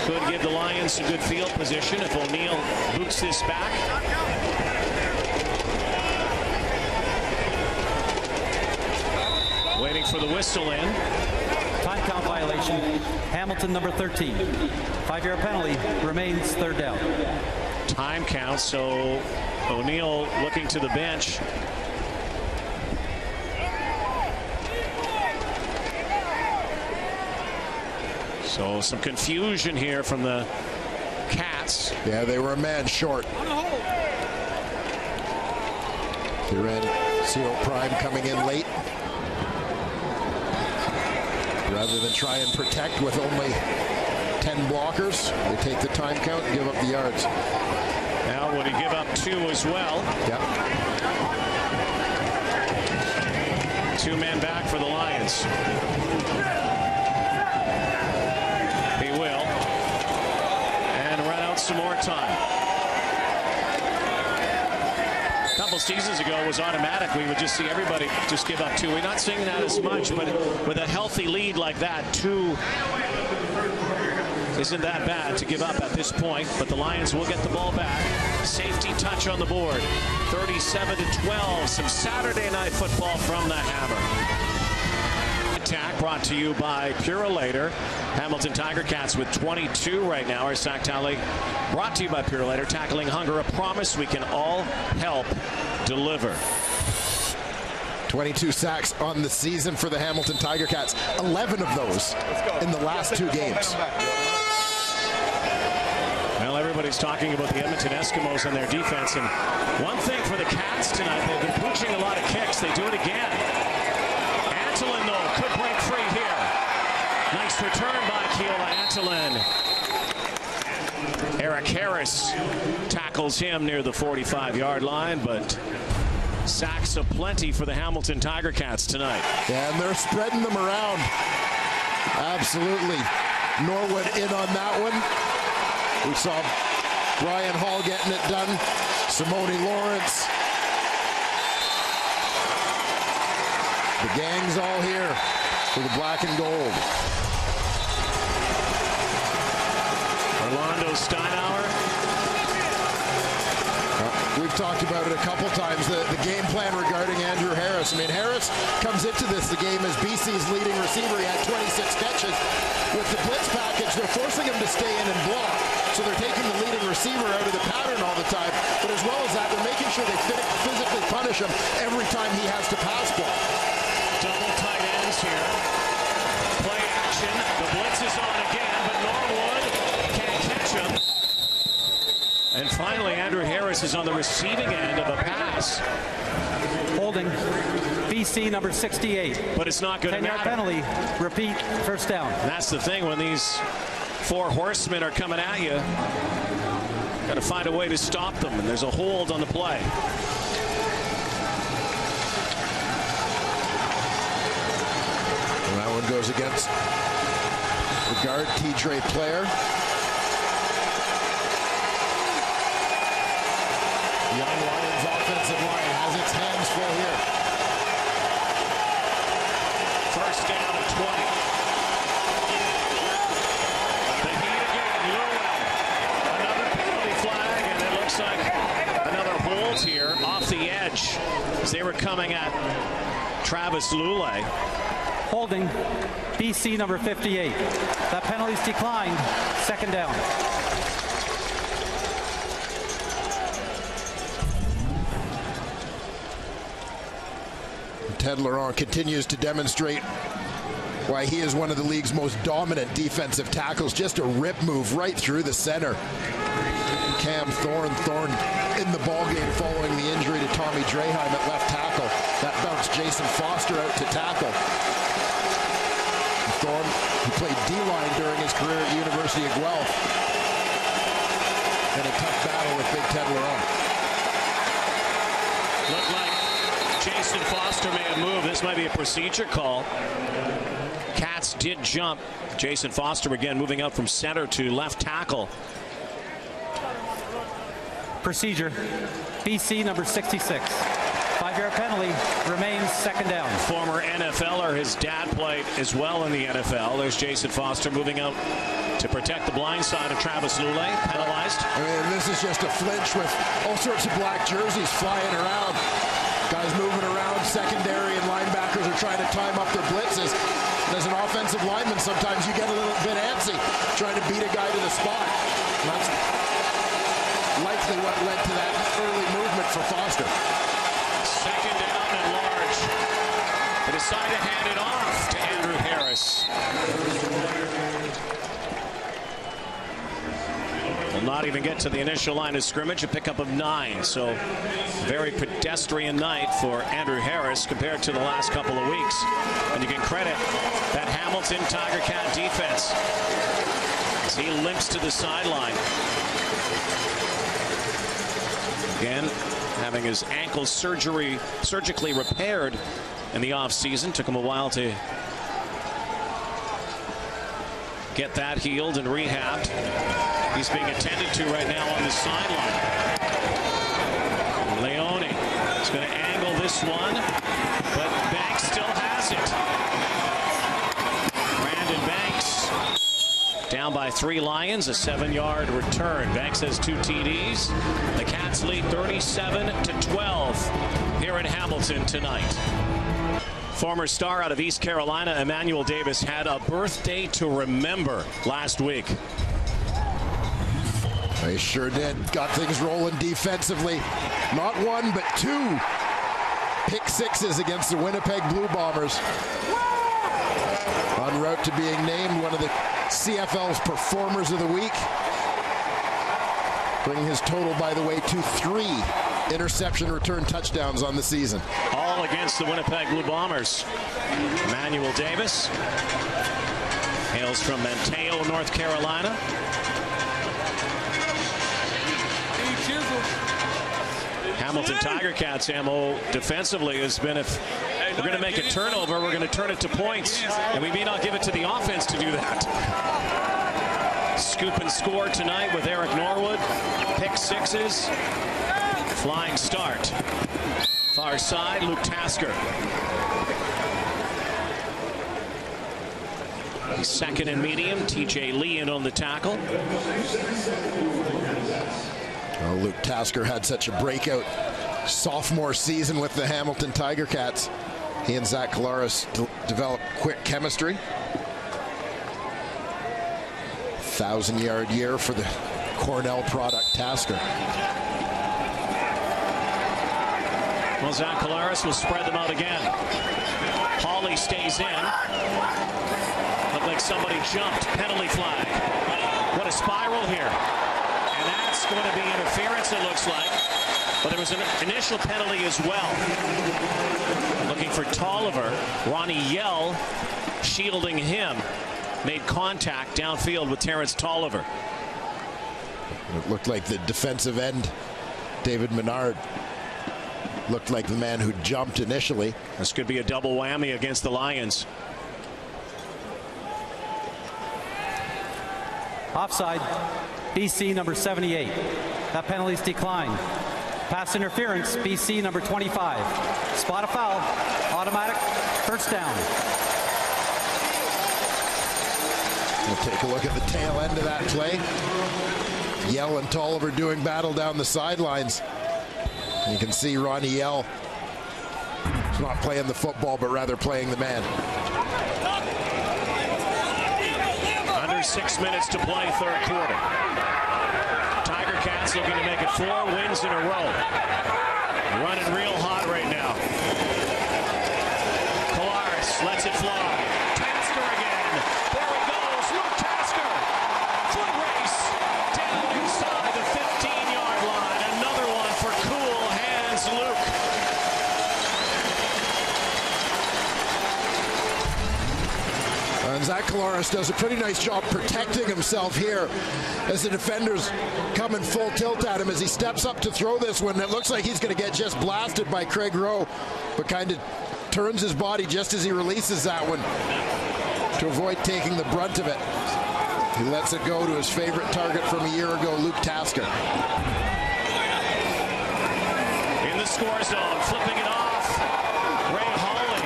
could give the Lions some good field position if O'Neill boots this back. Waiting for the whistle in. Time count violation. Hamilton number 13. 5-yard penalty. Remains 3rd down. Time count, so O'Neill looking to the bench. So some confusion here from the Cats. Yeah, they were a man short. Here in CO Prime coming in late. Rather than try and protect with only 10 blockers, they take the time count and give up the yards. Now would he give up 2 as well? Yep. 2 men back for the Lions. He will. And run out some more time. A couple seasons ago it was automatic. We would just see everybody just give up 2. We're not seeing that as much, but with a healthy lead like that, 2 isn't that bad to give up at this point. But the Lions will get the ball back. Safety touch on the board. 37-12. Some Saturday night football from the Hammer. attack brought to you by Purolator. Hamilton Tiger Cats with 22 right now. Our sack tally brought to you by Purolator. Tackling hunger, a promise we can all help deliver. 22 sacks on the season for the Hamilton Tiger Cats. 11 of those in the last 2 games. Well, everybody's talking about the Edmonton Eskimos and their defense. And one thing for the Cats tonight, they've been pooching a lot of kicks. They do it again. Antolin, though, could break free here. Nice return by Keola Antolin. Eric Harris tackles him near the 45-yard line, but sacks aplenty for the Hamilton Tiger Cats tonight. Yeah, and they're spreading them around. Absolutely. Norwood in on that one. We saw Brian Hall getting it done. Simone Lawrence. The gang's all here for the black and gold. Orlando Steinauer. We've talked about it a couple times, the game plan regarding Andrew Harris. I mean, Harris comes into the game as BC's leading receiver. He had 26 catches. With the blitz package, they're forcing him to stay in and block. So they're taking the leading receiver out of the pattern all the time. But as well as that, they're making sure they physically punish him every time he has to pass block. Double tight ends here. Play action. The blitz is on again, but Norwood can't catch him. And finally, Andrew Harris is on the receiving end of a pass. Holding. BC number 68. But it's not going to matter. 10-yard penalty. Repeat. First down. And that's the thing when these 4 horsemen are coming at you. Got to find a way to stop them. And there's a hold on the play. And that one goes against the guard, TJ Player. Young Lions offensive line has its hands full here. First down at 20. The heat again, Lewell. Another penalty flag, and it looks like another hold here off the edge as they were coming at Travis Lulay. Holding. BC number 58. That penalty's declined. Second down. Ted Laurent continues to demonstrate why he is one of the league's most dominant defensive tackles. Just a rip move right through the center. Cam Thorne in the ballgame following the injury to Tommy Draheim at left tackle. That bounced Jason Foster out to tackle. Thorne, who played D-line during his career at University of Guelph. In a tough battle with Big Ted Laurent. Looked like Jason Foster may have moved. This might be a procedure call. Cats did jump. Jason Foster again moving out from center to left tackle. Procedure. BC number 66. 5-yard penalty. Remains second down. Former NFLer, his dad played as well in the NFL. There's Jason Foster moving out to protect the blind side of Travis Lulay. Penalized. I mean, this is just a flinch with all sorts of black jerseys flying around. Guys moving around, secondary and linebackers are trying to time up their blitzes. And as an offensive lineman, sometimes you get a little bit antsy trying to beat a guy to the spot. And that's likely what led to that early movement for Foster. Second down and large. They decide to hand it off to Andrew Harris. Will not even get to the initial line of scrimmage, a pickup of 9. So very pedestrian night for Andrew Harris compared to the last couple of weeks. And you can credit that Hamilton Tiger Cat defense as he limps to the sideline. Again, having his ankle surgically repaired in the offseason. Took him a while to get that healed and rehabbed. He's being attended to right now on the sideline. Leone is going to angle this one, but Banks still has it. Brandon Banks down by 3 Lions, a 7-yard return. Banks has 2 TDs. The Cats lead 37-12 here in Hamilton tonight. Former star out of East Carolina, Emmanuel Davis, had a birthday to remember last week. They sure did. Got things rolling defensively. Not one, but two pick sixes against the Winnipeg Blue Bombers. En route to being named one of the CFL's Performers of the Week. Bringing his total, by the way, to 3 interception return touchdowns on the season. All against the Winnipeg Blue Bombers. Emmanuel Davis hails from Manteo, North Carolina. Hamilton Tiger Cats' ammo defensively has been, if we're going to make a turnover, we're going to turn it to points, and we may not give it to the offense to do that. Scoop and score tonight with Eric Norwood. Pick sixes. Flying start. Far side, Luke Tasker. Second and medium, TJ Lee in on the tackle. Well, Luke Tasker had such a breakout sophomore season with the Hamilton Tiger Cats. He and Zach Collaros developed quick chemistry. 1,000-yard year for the Cornell product, Tasker. Well, Zach Collaros will spread them out again. Hawley stays in. Looked like somebody jumped. Penalty flag. What a spiral here. And that's going to be interference, it looks like. But there was an initial penalty as well. Looking for Tolliver. Ronnie Yell shielding him. Made contact downfield with Terrence Tolliver. It looked like the defensive end, David Menard, looked like the man who jumped initially. This could be a double whammy against the Lions. Offside, BC number 78. That penalty's declined. Pass interference, BC number 25. Spot a foul, automatic, first down. We'll take a look at the tail end of that play. Yell and Tolliver doing battle down the sidelines. You can see Ronnie Yell is not playing the football, but rather playing the man. Under 6 minutes to play, third quarter. Tiger Cats looking to make it 4 wins in a row. Running real hot right now. Collaros lets it fly. Tasker again. There he goes. Luke Tasker. Foot race. Down inside the 15-yard line. Another one for cool hands Luke. And Zach Collaros does a pretty nice job protecting himself here as the defenders come in full tilt at him as he steps up to throw this one. It looks like he's going to get just blasted by Craig Rowe, but kind of turns his body just as he releases that one to avoid taking the brunt of it. He lets it go to his favorite target from a year ago, Luke Tasker. In the score zone, flipping it off. Ray Hawley.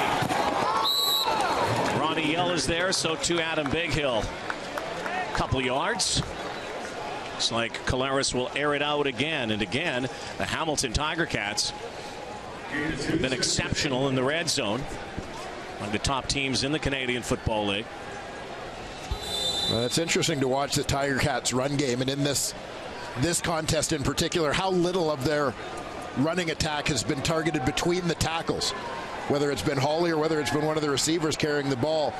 Ronnie Yell is there, so too Adam Bighill. Couple yards. Looks like Collaros will air it out again and again. The Hamilton Tiger Cats have been exceptional in the red zone. One of the top teams in the Canadian Football League. Well, it's interesting to watch the Tiger Cats run game, and in this contest in particular, how little of their running attack has been targeted between the tackles. Whether it's been Hawley or whether it's been one of the receivers carrying the ball,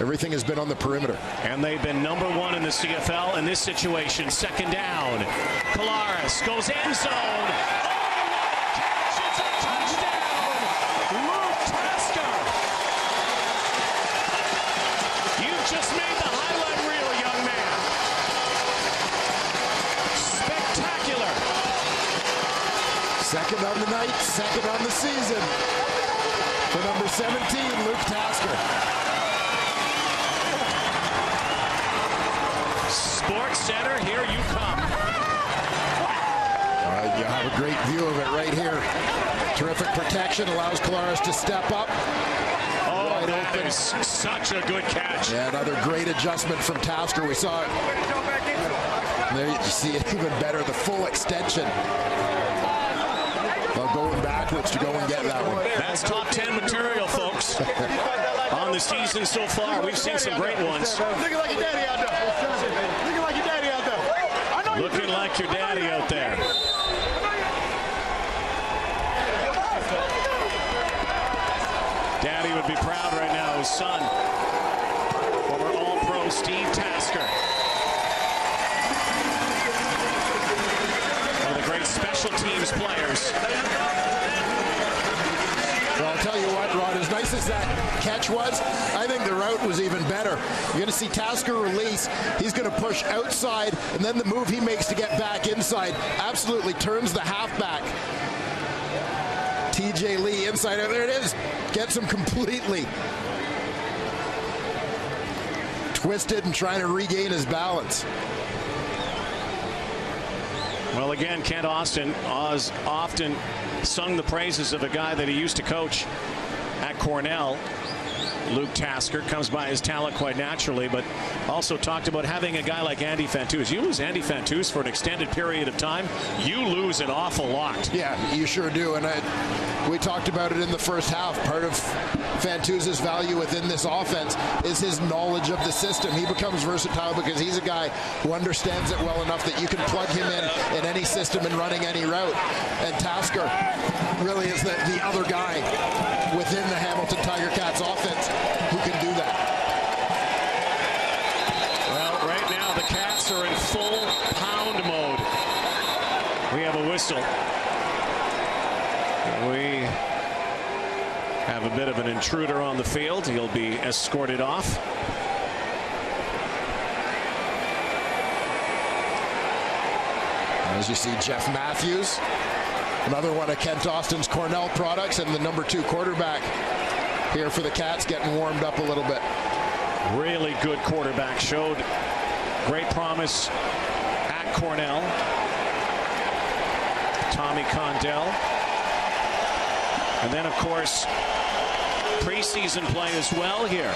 everything has been on the perimeter. And they've been number 1 in the CFL in this situation. Second down. Collaros goes end zone. Oh, what a catch! It's a touchdown! Luke Tasker. You've just made the highlight reel, young man. Spectacular. Second on the night, second on the season for number 17, Luke Tasker. Sports Center, here you come. You have a great view of it right here. Terrific protection, allows Collaros to step up. Oh, right, that is such a good catch. Yeah, another great adjustment from Tasker. We saw it. There you see it even better, the full extension. Well, going backwards to go and get that one. That's top 10 material, folks. on the season so far. We've seen some great ones. Looking like your daddy out there. Looking like your daddy out there. Looking like your daddy out there. Daddy would be proud right now. His son, former All-Pro Steve Tasker. One of the great special teams players. Well, I'll tell you what, Rod, as nice as that catch was, I think the route was even better. You're going to see Tasker release. He's going to push outside, and then the move he makes to get back inside absolutely turns the halfback. TJ Lee inside out. There it is. Gets him completely twisted and trying to regain his balance. Well, again, Kent Austin has often sung the praises of a guy that he used to coach at Cornell. Luke Tasker comes by his talent quite naturally, but also talked about having a guy like Andy Fantuz. You lose Andy Fantuz for an extended period of time, you lose an awful lot. Yeah, you sure do. And we talked about it in the first half. Part of Fantuz's value within this offense is his knowledge of the system. He becomes versatile because he's a guy who understands it well enough that you can plug him in any system and running any route. And Tasker really is the other guy within the Hamilton Tiger Cats offense who can do that. Well, right now the Cats are in full pound mode. We have a whistle. We have a bit of an intruder on the field. He'll be escorted off. As you see, Jeff Matthews, another one of Kent Austin's Cornell products, and the number 2 quarterback here for the Cats, getting warmed up a little bit. Really good quarterback. Showed great promise at Cornell. Tommy Condell. And then, of course, preseason play as well here.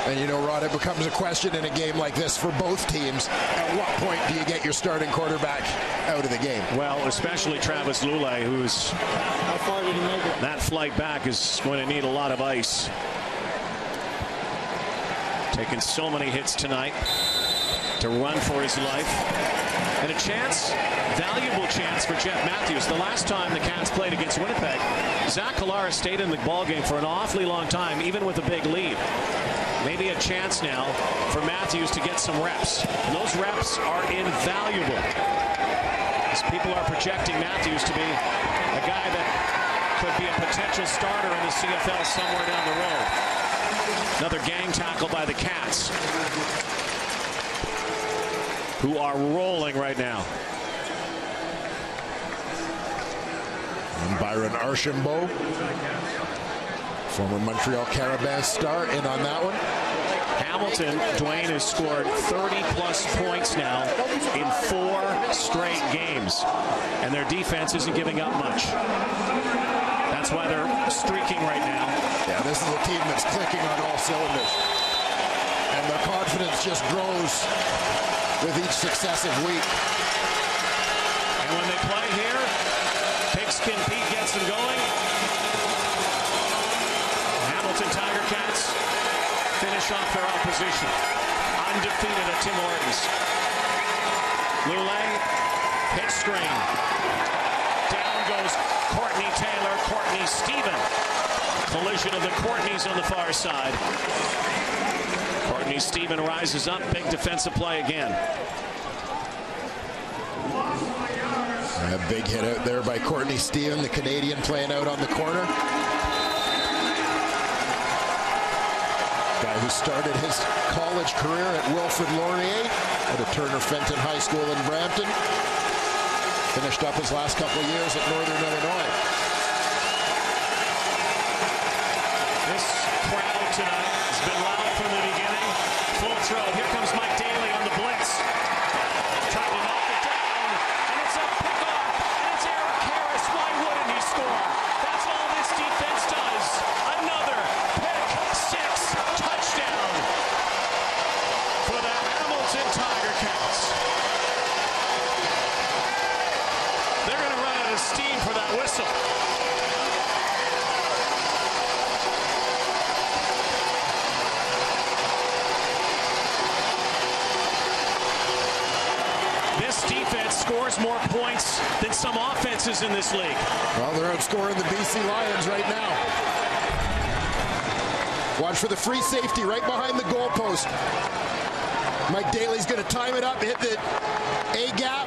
And you know, Rod, it becomes a question in a game like this for both teams. At what point do you get your starting quarterback out of the game? Well, especially Travis Lulay, who's how far did he make it? That flight back is going to need a lot of ice. Taking so many hits tonight to run for his life. And a chance, valuable chance for Jeff Matthews. The last time the Cats played against Winnipeg, Zach Collaros stayed in the ballgame for an awfully long time, even with a big lead. Maybe a chance now for Matthews to get some reps. And those reps are invaluable, as people are projecting Matthews to be a guy that could be a potential starter in the CFL somewhere down the road. Another gang tackle by the Cats, who are rolling right now. And Byron Archambault, former Montreal Carabins star, in on that one. Hamilton, Dwayne, has scored 30-plus points now in 4 straight games, and their defense isn't giving up much. That's why they're streaking right now. Yeah, this is a team that's clicking on all cylinders, and their confidence just grows with each successive week. And when they play here, Pigskin Pete gets them going. Hamilton Tiger Cats finish off their opposition. Undefeated at Tim Hortons. Lulay, hit screen. Down goes Courtney Taylor, Courtney Stephen. Collision of the Courtneys on the far side. Courtney Stephen rises up, big defensive play again. A big hit out there by Courtney Stephen, the Canadian, playing out on the corner. Guy who started his college career at Wilfrid Laurier at a Turner Fenton High School in Brampton. Finished up his last couple of years at Northern Illinois. This crowd tonight has been loud from the beginning. Full throw. Here comes Mike Daly on the blitz. Trying to knock it down. And it's a pickoff. And it's Eric Harris. Why wouldn't he score? That's all this defense does. Another pick six touchdown for the Hamilton Tiger Cats. They're going to run out of steam for that whistle. points than some offenses in this league. Well, they're outscoring the BC Lions right now. Watch for the free safety right behind the goalpost. Mike Daly's going to time it up, hit the A-gap,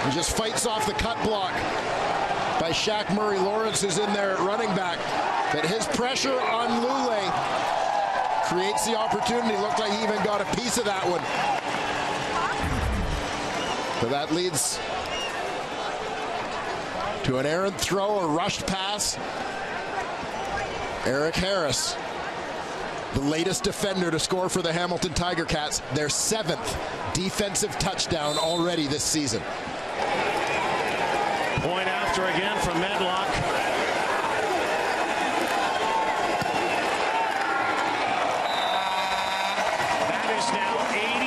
and just fights off the cut block by Shaq Murray-Lawrence, who's in there at running back. But his pressure on Lule creates the opportunity. Looked like he even got a piece of that one. But that leads to an errant throw, a rushed pass. Eric Harris, the latest defender to score for the Hamilton Tiger Cats, their 7th defensive touchdown already this season. Point after again from Medlock. That is now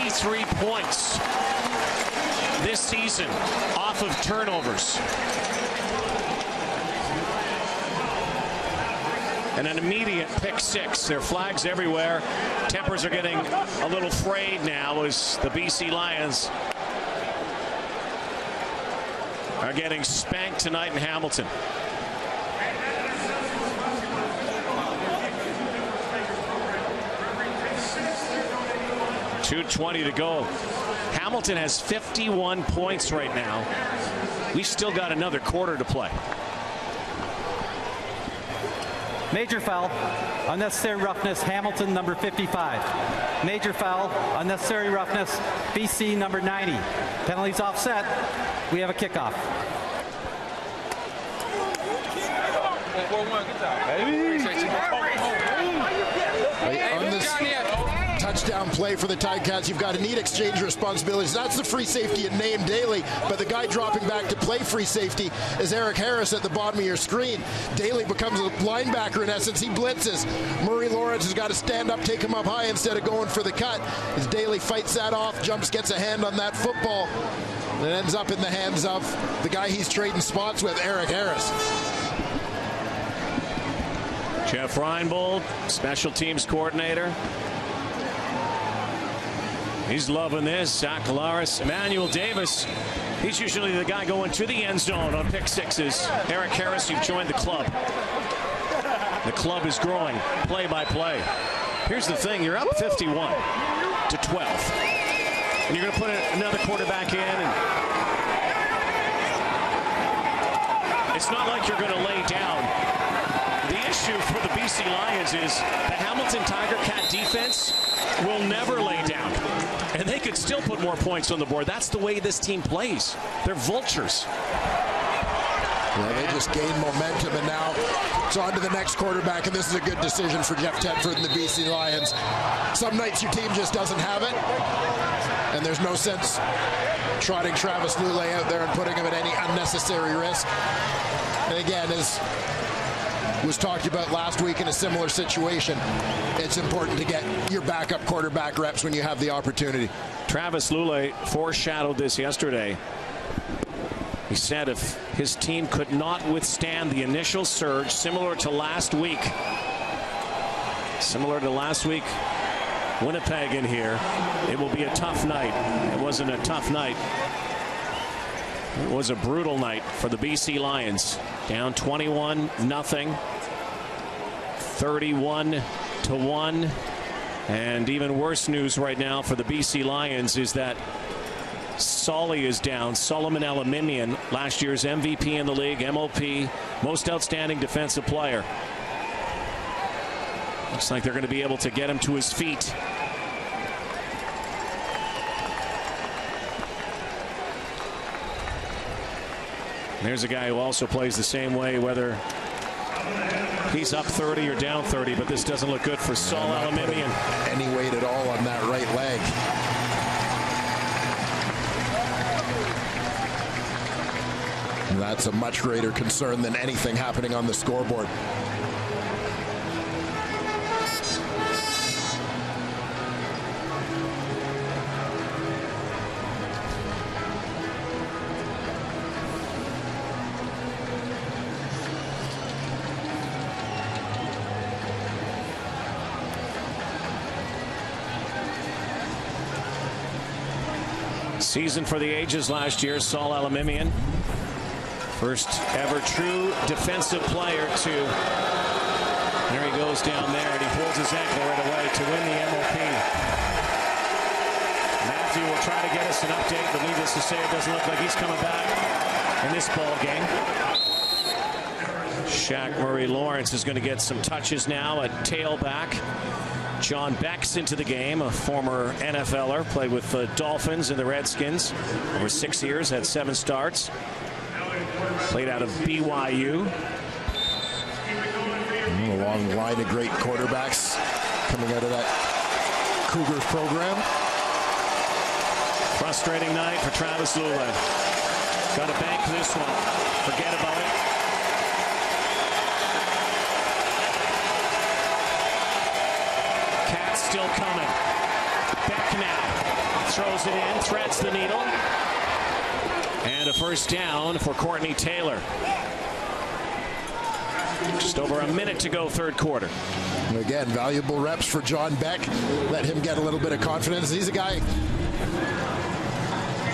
83 points this season off of turnovers. And an immediate pick six. There are flags everywhere. Tempers are getting a little frayed now as the BC Lions are getting spanked tonight in Hamilton. .220 to go. Hamilton has 51 points right now. We've still got another quarter to play. Major foul, unnecessary roughness, Hamilton, number 55. Major foul, unnecessary roughness, BC, number 90. Penalties offset. We have a kickoff. On this touchdown play for the Ticats, you've got a neat exchange of responsibilities. That's the free safety in name Daly, but the guy dropping back to play free safety is Eric Harris at the bottom of your screen. Daly becomes a linebacker in essence. He blitzes. Murray-Lawrence has got to stand up, take him up high instead of going for the cut. As Daly fights that off, jumps, gets a hand on that football, and it ends up in the hands of the guy he's trading spots with, Eric Harris. Jeff Reinbold, special teams coordinator. He's loving this. Zach Collaros, Emmanuel Davis. He's usually the guy going to the end zone on pick sixes. Eric Harris, you've joined the club. The club is growing play by play. Here's the thing. You're up 51-12. And you're going to put another quarterback in. And it's not like you're going to lay down. The issue for the BC Lions is the Hamilton Tiger Cat defense will never lay down. And they could still put more points on the board. That's the way this team plays. They're vultures. Well, they just gained momentum, and now it's on to the next quarterback, and this is a good decision for Jeff Tedford and the BC Lions. Some nights your team just doesn't have it, and there's no sense trotting Travis Lule out there and putting him at any unnecessary risk. And again, as was talked about last week in a similar situation, it's important to get your backup quarterback reps when you have the opportunity. Travis Lule foreshadowed this yesterday. He said if his team could not withstand the initial surge, similar to last week, Winnipeg in here, it will be a tough night. It wasn't a tough night. It was a brutal night for the BC Lions. Down 21-0, 31-1. And even worse news right now for the BC Lions is that Solly is down. Solomon Elimimian, last year's MVP in the league, MOP, most outstanding defensive player. Looks like they're going to be able to get him to his feet. There's a guy who also plays the same way, whether he's up 30 or down 30, but this doesn't look good for Sol Elimimian. Any weight at all on that right leg. That's a much greater concern than anything happening on the scoreboard. Season for the ages last year. Saul Alamimian, first ever true defensive player to. There he goes down there, and he pulls his ankle right away to win the MOP. Matthew will try to get us an update, but needless to say, it doesn't look like he's coming back in this ball game. Shaq Murray-Lawrence is going to get some touches now at tailback. John Beck's into the game, a former NFLer, played with the Dolphins and the Redskins over 6 years, had 7 starts. Played out of BYU. A long line of great quarterbacks coming out of that Cougars program. Frustrating night for Travis Lulin. Got to bank this one. Forget about it. Cat's still coming. Beck now throws it in, threads the needle. And a first down for Courtney Taylor. Just over a minute to go, third quarter. Again, valuable reps for John Beck. Let him get a little bit of confidence. He's a guy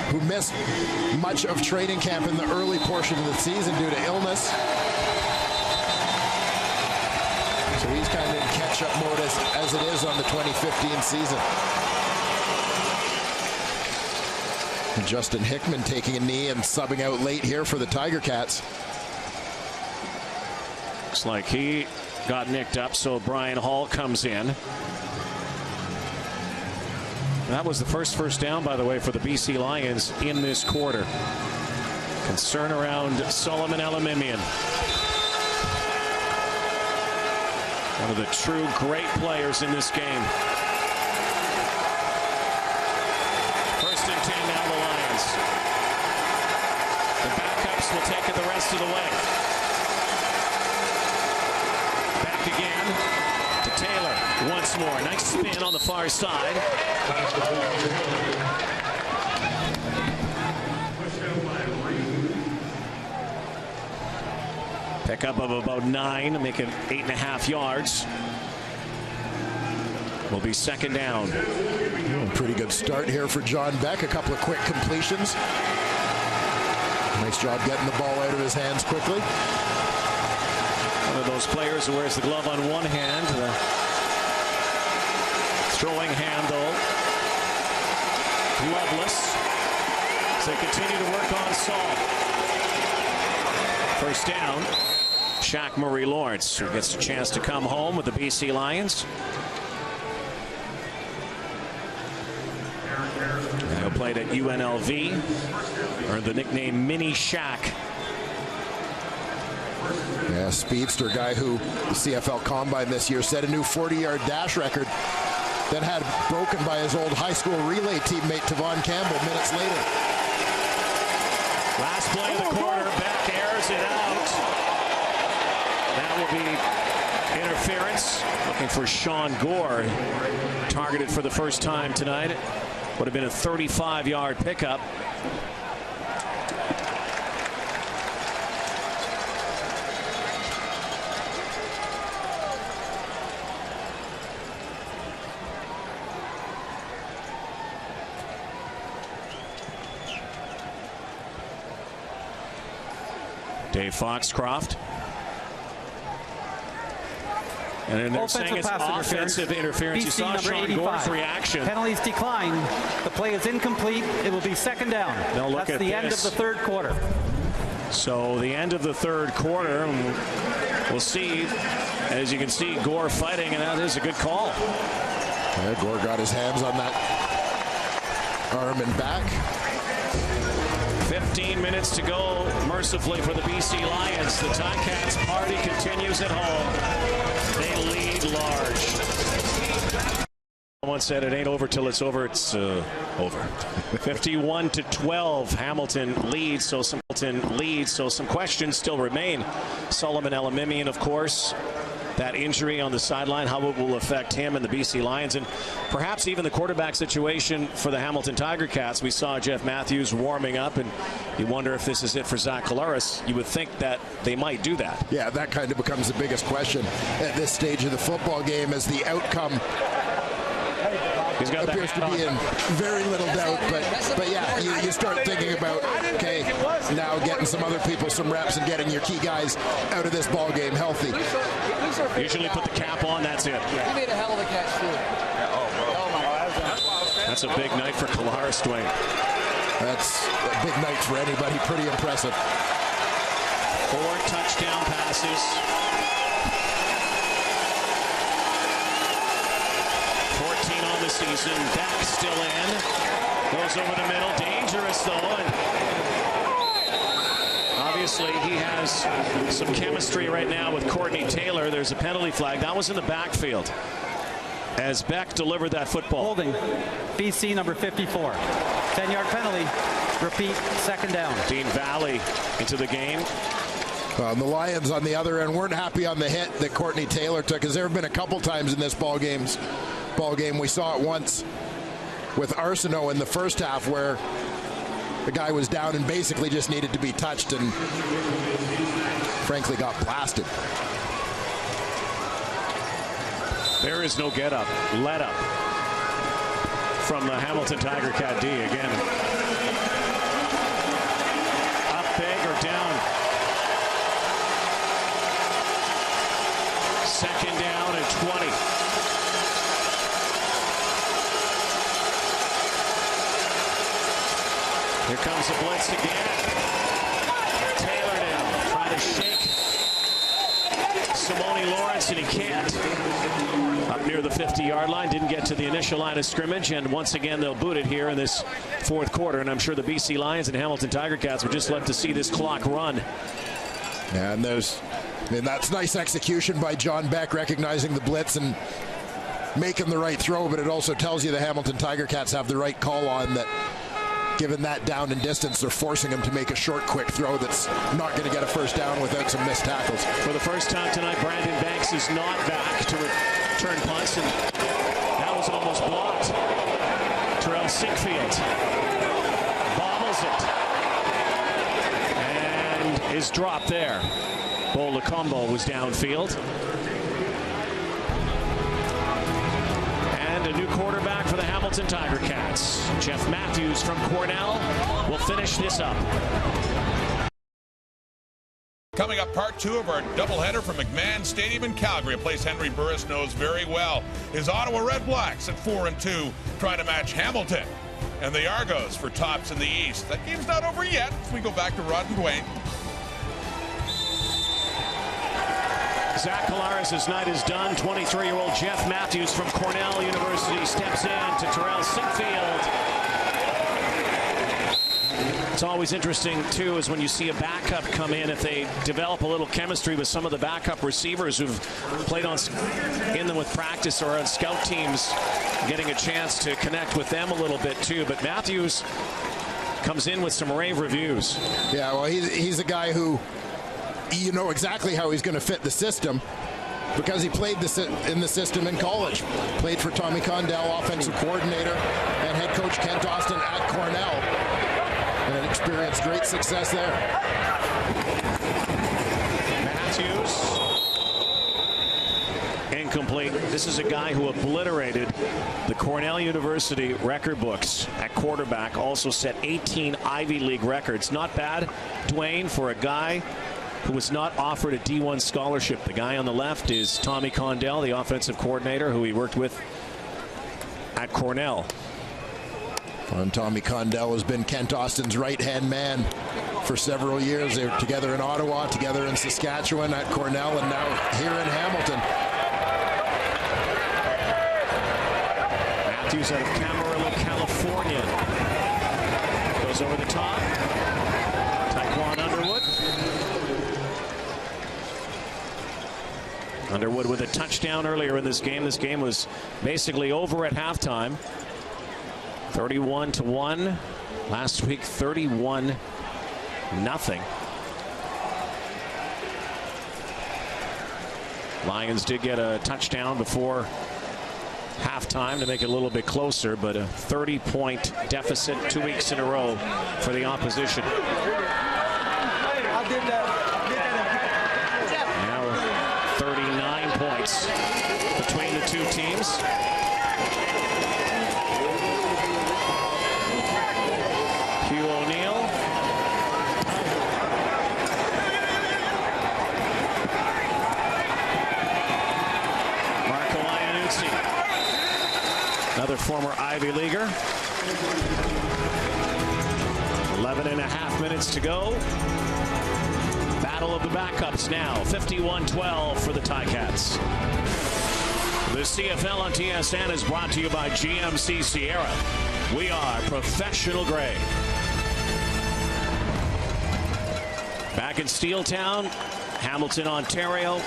who missed much of training camp in the early portion of the season due to illness. So he's kind of in catch-up mode as it is on the 2015 season. And Justin Hickman taking a knee and subbing out late here for the Tiger Cats. Looks like he got nicked up, so Brian Hall comes in. That was the first down, by the way, for the BC Lions in this quarter. Concern around Solomon Alamimian. One of the true great players in this game. First and 10 now, the Lions. The backups will take it the rest of the way. Back again to Taylor once more. Nice spin on the far side. Pickup of about 9, make it 8.5 yards. Will be second down. Pretty good start here for John Beck. A couple of quick completions. Nice job getting the ball out of his hands quickly. One of those players who wears the glove on one hand, the throwing handle gloveless, as they continue to work on Saul. First down, Shaq Murray-Lawrence, who gets a chance to come home with the BC Lions. Who played at UNLV, earned the nickname Mini Shaq. Yeah, speedster guy who the CFL Combine this year set a new 40-yard dash record that had broken by his old high school relay teammate Tavon Campbell minutes later. Last play of the quarter, Beck airs it out. That will be interference. Looking for Sean Gore, targeted for the first time tonight. Would have been a 35-yard pickup. Dave Foxcroft. And they're saying it's offensive interference. You saw Sean Gore's reaction. Penalties decline. The play is incomplete. It will be second down. That's the end of the third quarter. So the end of the third quarter. We'll see. As you can see, Gore fighting, and that is a good call. Yeah, Gore got his hands on that arm and back. 15 minutes to go, mercifully, for the BC Lions. The Ticats party continues at home. They lead large. Someone said it ain't over till it's over. It's over. 51-12. Hamilton leads, so some questions still remain. Solomon Alamimian, of course. That injury on the sideline, how it will affect him and the BC Lions, and perhaps even the quarterback situation for the Hamilton Tiger Cats. We saw Jeff Matthews warming up, and you wonder if this is it for Zach Collaros. You would think that they might do that. Yeah, that kind of becomes the biggest question at this stage of the football game, as the outcome He's got appears to be in very little doubt, but yeah, you start thinking about, okay, now getting some other people some reps and getting your key guys out of this ball game healthy. Usually put the cap on, that's it. He made a hell of a catch, too. That's a big night for Collaros, Dwayne. That's a big night for anybody. Pretty impressive. 4 touchdown passes. 14 on the season. Beck still in. Goes over the middle. Dangerous, though. And obviously, he has some chemistry right now with Courtney Taylor. There's a penalty flag. That was in the backfield as Beck delivered that football. Holding. BC number 54. 10-yard penalty. Repeat, second down. Dean Valley into the game. The Lions on the other end weren't happy on the hit that Courtney Taylor took, because there have been a couple times in this ball game. We saw it once with Arsenault in the first half where the guy was down and basically just needed to be touched and frankly got blasted. There is no get up, let up from the Hamilton Tiger Cat D again. Up big or down. Second down and 20. Here comes the blitz again. Taylor now trying to shake Simone Lawrence, and he can't. Up near the 50-yard line, didn't get to the initial line of scrimmage, and once again they'll boot it here in this fourth quarter, and I'm sure the BC Lions and Hamilton Tiger Cats would just love to see this clock run. And that's nice execution by John Beck, recognizing the blitz and making the right throw, but it also tells you the Hamilton Tiger Cats have the right call on that. Given that down and distance, they're forcing him to make a short, quick throw that's not going to get a first down without some missed tackles. For the first time tonight, Brandon Banks is not back to return punts, and that was almost blocked. Terrell Sinkfield bobbles it and is dropped there. Bo Lacombo was downfield. And a new quarterback for the Hamilton Tiger Cats. Jeff Matthews from Cornell will finish this up. Coming up, part 2 of our doubleheader from McMahon Stadium in Calgary, a place Henry Burris knows very well. His Ottawa Red Blacks at 4-2, trying to match Hamilton and the Argos for tops in the East. That game's not over yet. We go back to Rod and Dwayne. Zach Collaros' night is done. 23-year-old Jeff Matthews from Cornell University steps in to Terrell Sinkfield. It's always interesting, too, is when you see a backup come in, if they develop a little chemistry with some of the backup receivers who've played in them with practice or on scout teams, getting a chance to connect with them a little bit, too. But Matthews comes in with some rave reviews. Yeah, well, he's a guy who you know exactly how he's going to fit the system because he played in the system in college. Played for Tommy Condell, offensive coordinator, and head coach Kent Austin at Cornell, and experienced great success there. Matthews. Incomplete. This is a guy who obliterated the Cornell University record books at quarterback. Also set 18 Ivy League records. Not bad, Dwayne, for a guy who was not offered a D1 scholarship. The guy on the left is Tommy Condell, the offensive coordinator, who he worked with at Cornell. And Tommy Condell has been Kent Austin's right-hand man for several years. They were together in Ottawa, together in Saskatchewan, at Cornell, and now here in Hamilton. Matthews out of Camarillo, California. Goes over the top. Taekwon Underwood. Underwood with a touchdown earlier in this game. This game was basically over at halftime. 31-1. Last week, 31-0. Lions did get a touchdown before halftime to make it a little bit closer, but a 30-point deficit 2 weeks in a row for the opposition. Now 39 points between the two teams. former Ivy Leaguer. 11.5 minutes to go. Battle of the backups now. 51-12 for the Ticats. The CFL on TSN is brought to you by GMC Sierra. We are professional grade. Back in Steeltown, Hamilton, Ontario.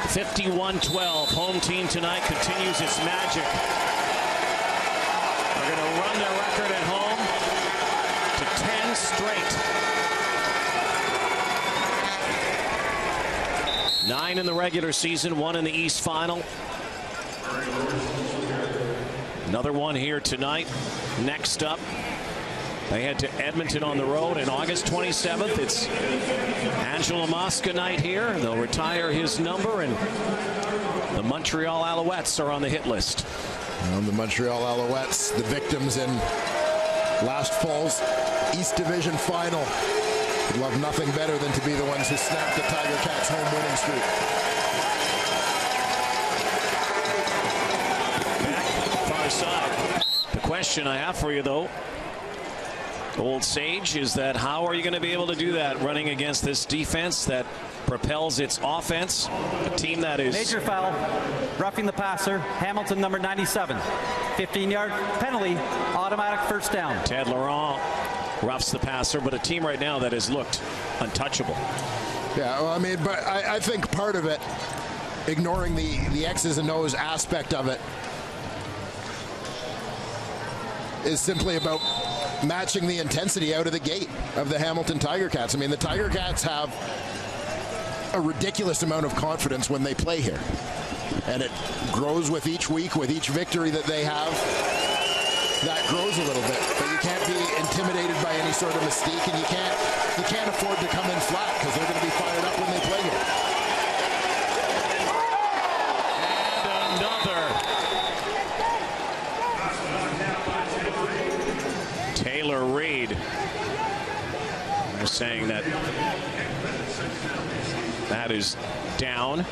51-12. Home team tonight continues its magic. They're going to run their record at home to 10 straight. 9 in the regular season, 1 in the East Final. Another one here tonight. Next up, they head to Edmonton on the road on August 27th. It's Angelo Mosca night here. They'll retire his number, and the Montreal Alouettes are on the hit list. The Montreal Alouettes, the victims in last fall's East Division final, would love nothing better than to be the ones who snapped the Tiger Cats' home winning streak. Back far side. The question I have for you, though, Old Sage, is that how are you going to be able to do that running against this defense that propels its offense? A team that is... Major foul, roughing the passer, Hamilton number 97. 15-yard penalty, automatic first down. Ted Laurent roughs the passer, but a team right now that has looked untouchable. Yeah, well, I mean, but I think part of it, ignoring the X's and O's aspect of it, is simply about matching the intensity out of the gate of the Hamilton Tiger Cats. I mean, the Tiger Cats have a ridiculous amount of confidence when they play here. And it grows with each week, with each victory that they have. That grows a little bit. But you can't be intimidated by any sort of mystique, and you can't afford to come in flat, because they're going to be fired up when they play here. And another. Taylor Reed. They're saying that is down.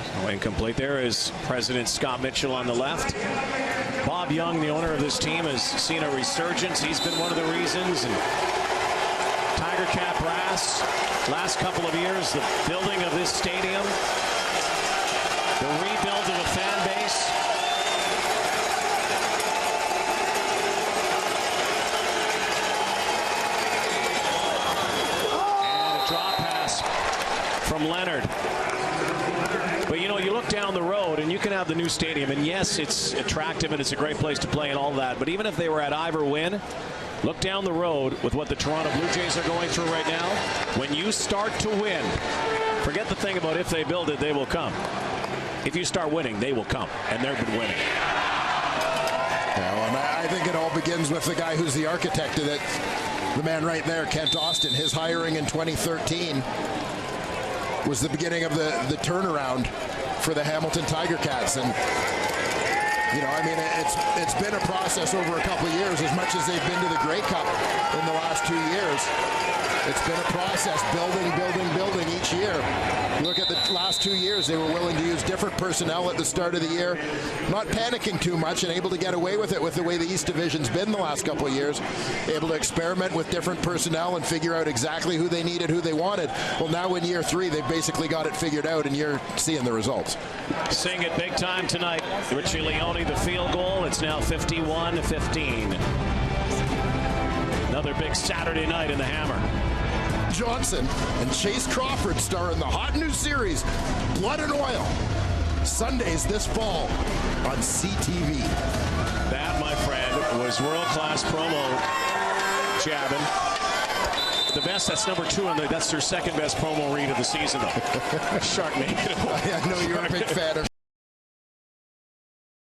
So incomplete. There is President Scott Mitchell on the left. Bob Young, the owner of this team, has seen a resurgence. He's been one of the reasons. And Tiger Cat brass, last couple of years, the building of this stadium, the rebuild of a fan base. From Leonard. But, you know, you look down the road and you can have the new stadium, and yes, it's attractive and it's a great place to play and all that, but even if they were at Ivor Wynn, look down the road with what the Toronto Blue Jays are going through right now. When you start to win, forget the thing about if they build it, they will come. If you start winning, they will come, and they've been winning. Well, and I think it all begins with the guy who's the architect of it, the man right there, Kent Austin. His hiring in 2013 was the beginning of the turnaround for the Hamilton Tiger Cats. And, you know, I mean, it's been a process over a couple of years. As much as they've been to the Grey Cup in the last 2 years, it's been a process, building each year. You look at the last 2 years, they were willing to use different personnel at the start of the year, not panicking too much and able to get away with it with the way the East Division's been the last couple of years, able to experiment with different personnel and figure out exactly who they needed, who they wanted. Well, now in year 3, they've basically got it figured out, and you're seeing the results. Seeing it big time tonight. Richie Leone, the field goal. It's now 51-15. Another big Saturday night in the Hammer. Johnson and Chase Crawford star in the hot new series, Blood and Oil. Sundays this fall on CTV. That, my friend, was world-class promo jabbing. The best, that's number 2, and that's their second best promo read of the season, though. Sharknado. I know you're a big fan of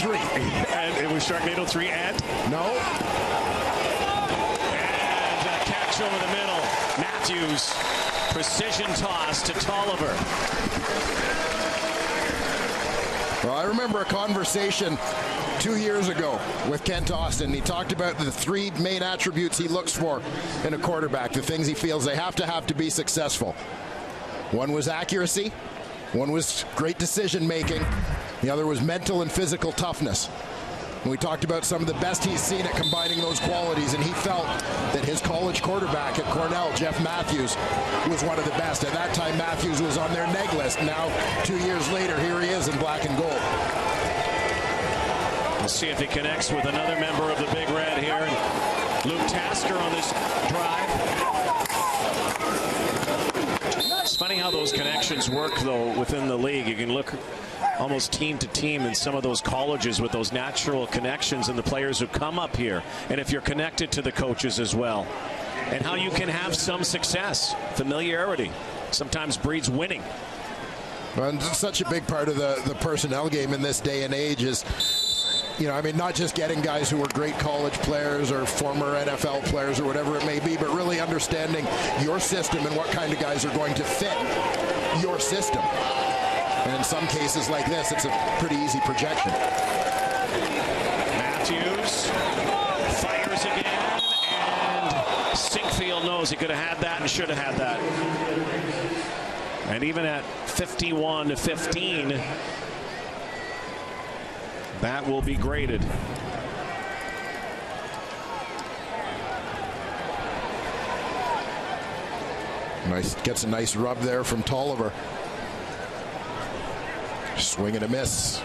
3. And it was Sharknado 3 and? No. And a catch over the middle. Matthews, precision toss to Tolliver. Well, I remember a conversation 2 years ago with Kent Austin. He talked about the 3 main attributes he looks for in a quarterback, the things he feels they have to be successful. One was accuracy, one was great decision making, the other was mental and physical toughness. We talked about some of the best he's seen at combining those qualities, and he felt that his college quarterback at Cornell, Jeff Matthews, was one of the best. At that time, Matthews was on their neg list. Now, 2 years later, here he is in black and gold. We'll see if he connects with another member of the Big Red here. Luke Tasker on this drive. It's funny how those connections work, though, within the league. You can look almost team to team in some of those colleges with those natural connections and the players who come up here. And if you're connected to the coaches as well. And how you can have some success. Familiarity sometimes breeds winning. And such a big part of the personnel game in this day and age is, you know, I mean, not just getting guys who are great college players or former NFL players or whatever it may be, but really understanding your system and what kind of guys are going to fit your system. And in some cases like this, it's a pretty easy projection. Matthews fires again, and Sinkfield knows he could have had that and should have had that. And even at 51-15, that will be graded. Nice, gets a nice rub there from Tolliver. Swing and a miss.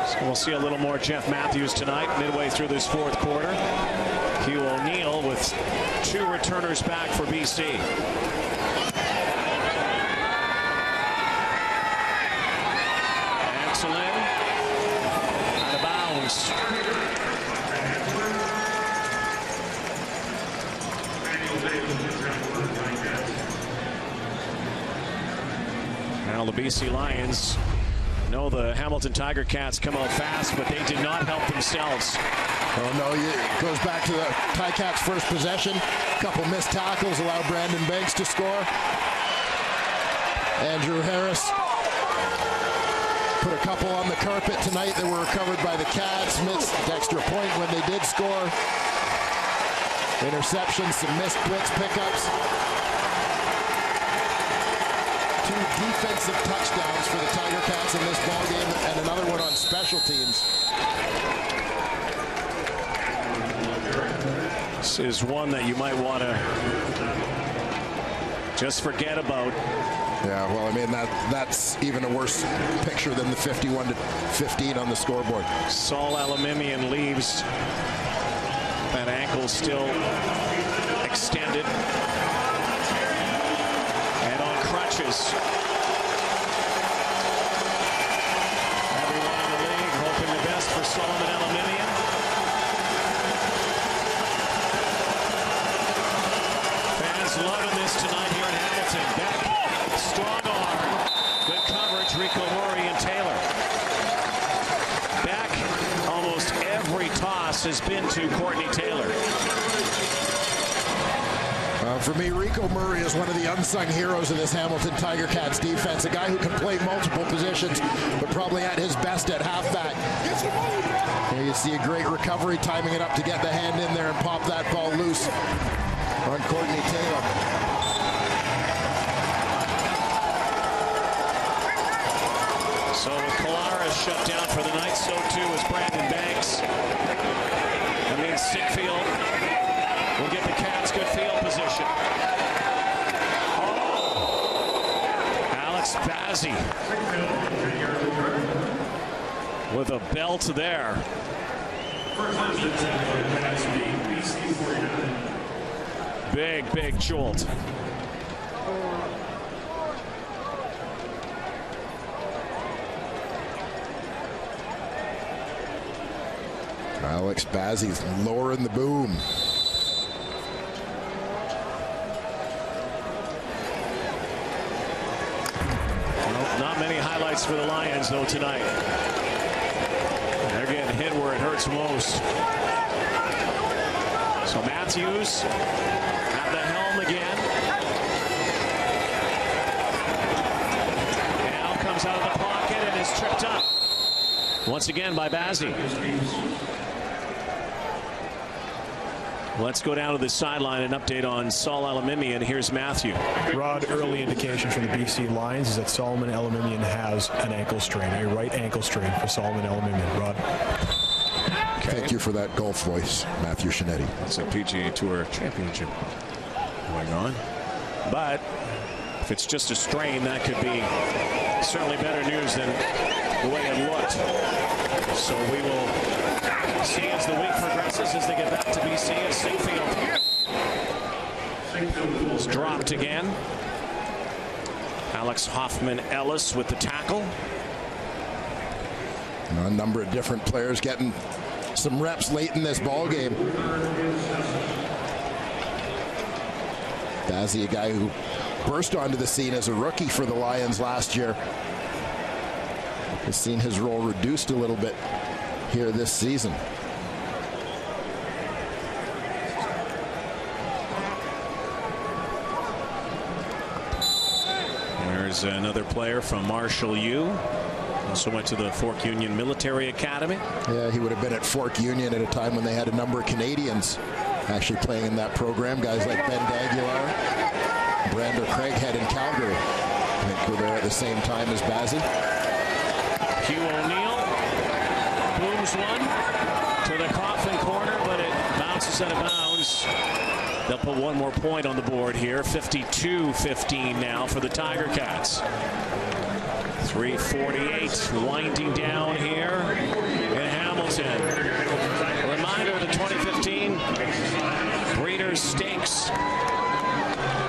So we'll see a little more Jeff Matthews tonight, midway through this fourth quarter. Hugh O'Neill with 2 returners back for BC. Excellent. Out of bounds. Now the BC Lions know the Hamilton Tiger Cats come out fast, but they did not help themselves. Oh, no, it goes back to the Ticats' first possession. A couple missed tackles allow Brandon Banks to score. Andrew Harris put a couple on the carpet tonight that were recovered by the Cats. Missed extra point when they did score. Interceptions, some missed blitz pickups. 2 defensive touchdowns for the Tiger Cats in this ballgame, and another one on special teams. This is one that you might want to just forget about. Yeah, well, I mean, that's even a worse picture than the 51-15 on the scoreboard. Saul Alamimian leaves. That ankle still extended and on crutches. Everyone in the league hoping the best for Solomon Alamimian. Fans loving this tonight here in Hamilton. Beck, strong arm, good coverage, Rico Murray and Taylor. Beck, almost every toss has been to Courtney Taylor. For me, Rico Murray is one of the unsung heroes of this Hamilton Tiger Cats defense. A guy who can play multiple positions, but probably at his best at halfback. Here you see a great recovery, timing it up to get the hand in there and pop that ball loose on Courtney Taylor. So with Kolara shut down for the night, so too is Brandon Banks. That means Sinkfield will give the Cats good field position. Oh. Alex Bazzi with a belt there. Big jolt. Alex Bazzi's lowering the boom. Well, not many highlights for the Lions, though, tonight. They're getting hit where it hurts most. So Matthews at the helm again. Now comes out of the pocket and is tripped up. Once again by Bazzi. Let's go down to the sideline and update on Saul Elimimian. Here's Matthew. Rod, early indication from the BC Lions is that Solomon Elimimian has an ankle strain, a right ankle strain for Solomon Elimimian. Rod. Thank you for that golf voice, Matthew Shinetti. It's a PGA Tour championship going on. But if it's just a strain, that could be certainly better news than the way it looked. So we will see as the week progresses as they get back to BC as Singfield is dropped again. Alex Hoffman-Ellis with the tackle. A number of different players getting some reps late in this ball game. Bazzi, a guy who burst onto the scene as a rookie for the Lions last year, has seen his role reduced a little bit here this season. There's another player from Marshall U. Also went to the Fork Union Military Academy. Yeah, he would have been at Fork Union at a time when they had a number of Canadians actually playing in that program. Guys like Ben Daguilar, Brander Craighead in Calgary, I think were there at the same time as Bazzi. Hugh O'Neill booms one to the coffin corner, but it bounces out of bounds. They'll put one more point on the board here. 52-15 now for the Tiger Cats. 3:48 winding down here in Hamilton. A reminder of the 2015 Breeders' Stakes